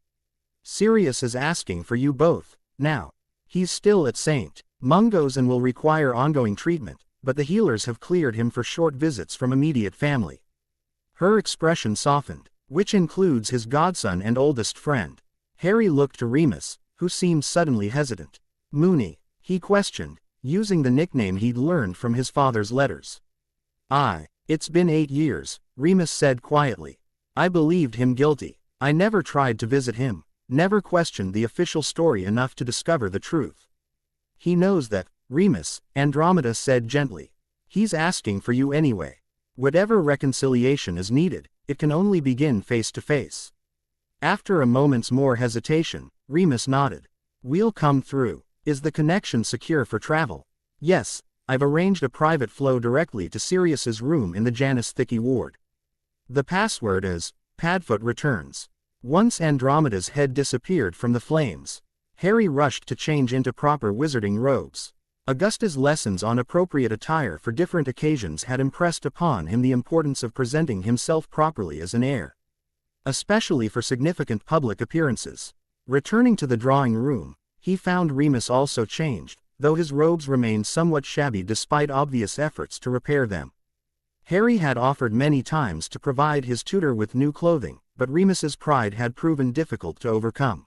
Sirius is asking for you both, now. He's still at St. Mungo's and will require ongoing treatment, but the healers have cleared him for short visits from immediate family. Her expression softened, which includes his godson and oldest friend. Harry looked to Remus, who seemed suddenly hesitant. Moony, he questioned, using the nickname he'd learned from his father's letters. It's been 8 years, Remus said quietly. I believed him guilty. I never tried to visit him, never questioned the official story enough to discover the truth. He knows that, Remus, Andromeda said gently. He's asking for you anyway. Whatever reconciliation is needed, it can only begin face to face. After a moment's more hesitation, Remus nodded. We'll come through. Is the connection secure for travel? Yes, I've arranged a private flow directly to Sirius's room in the Janus Thicky ward. The password is, Padfoot returns. Once Andromeda's head disappeared from the flames, Harry rushed to change into proper wizarding robes. Augusta's lessons on appropriate attire for different occasions had impressed upon him the importance of presenting himself properly as an heir, especially for significant public appearances. Returning to the drawing room, he found Remus also changed, though his robes remained somewhat shabby despite obvious efforts to repair them. Harry had offered many times to provide his tutor with new clothing, but Remus's pride had proven difficult to overcome.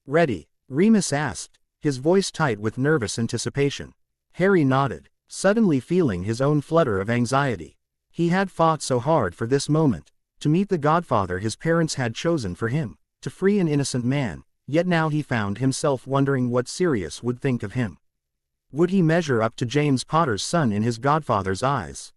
Ready? Remus asked, his voice tight with nervous anticipation. Harry nodded, suddenly feeling his own flutter of anxiety. He had fought so hard for this moment, to meet the godfather his parents had chosen for him, to free an innocent man, yet now he found himself wondering what Sirius would think of him. Would he measure up to James Potter's son in his godfather's eyes?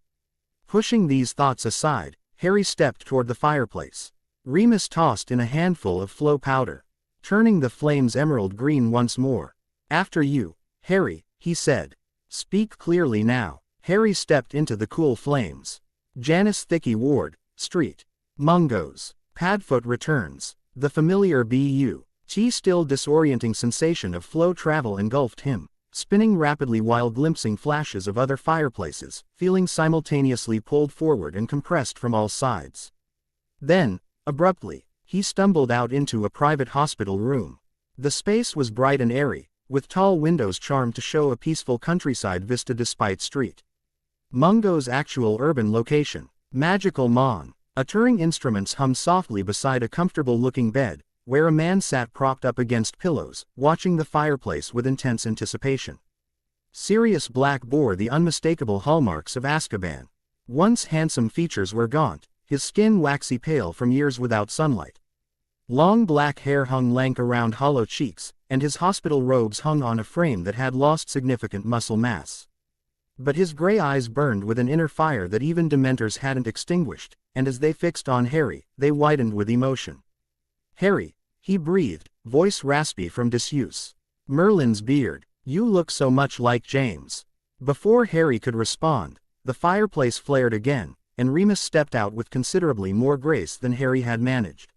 Pushing these thoughts aside, Harry stepped toward the fireplace. Remus tossed in a handful of flow powder, turning the flames emerald green once more. After you, Harry, he said. Speak clearly now. Harry stepped into the cool flames. Janus Thicky ward, Street. Mungo's. Padfoot returns. The familiar but still disorienting sensation of flow travel engulfed him, spinning rapidly while glimpsing flashes of other fireplaces, feeling simultaneously pulled forward and compressed from all sides. Then, abruptly, he stumbled out into a private hospital room. The space was bright and airy, with tall windows charmed to show a peaceful countryside vista despite street. Mungo's actual urban location. Magical Mon. A Turing Instruments hummed softly beside a comfortable-looking bed, where a man sat propped up against pillows, watching the fireplace with intense anticipation. Sirius Black bore the unmistakable hallmarks of Azkaban. Once handsome features were gaunt, his skin waxy pale from years without sunlight. Long black hair hung lank around hollow cheeks, and his hospital robes hung on a frame that had lost significant muscle mass. But his gray eyes burned with an inner fire that even Dementors hadn't extinguished, and as they fixed on Harry, they widened with emotion. Harry, he breathed, voice raspy from disuse. Merlin's beard. You look so much like James. Before Harry could respond, the fireplace flared again, and Remus stepped out with considerably more grace than Harry had managed.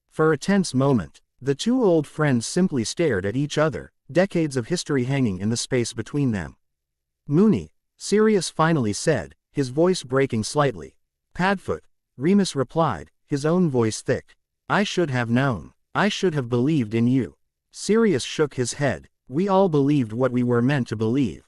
For a tense moment, the two old friends simply stared at each other, decades of history hanging in the space between them. Moony, Sirius finally said, his voice breaking slightly. Padfoot, Remus replied, his own voice thick. I should have known. I should have believed in you. Sirius shook his head. We all believed what we were meant to believe,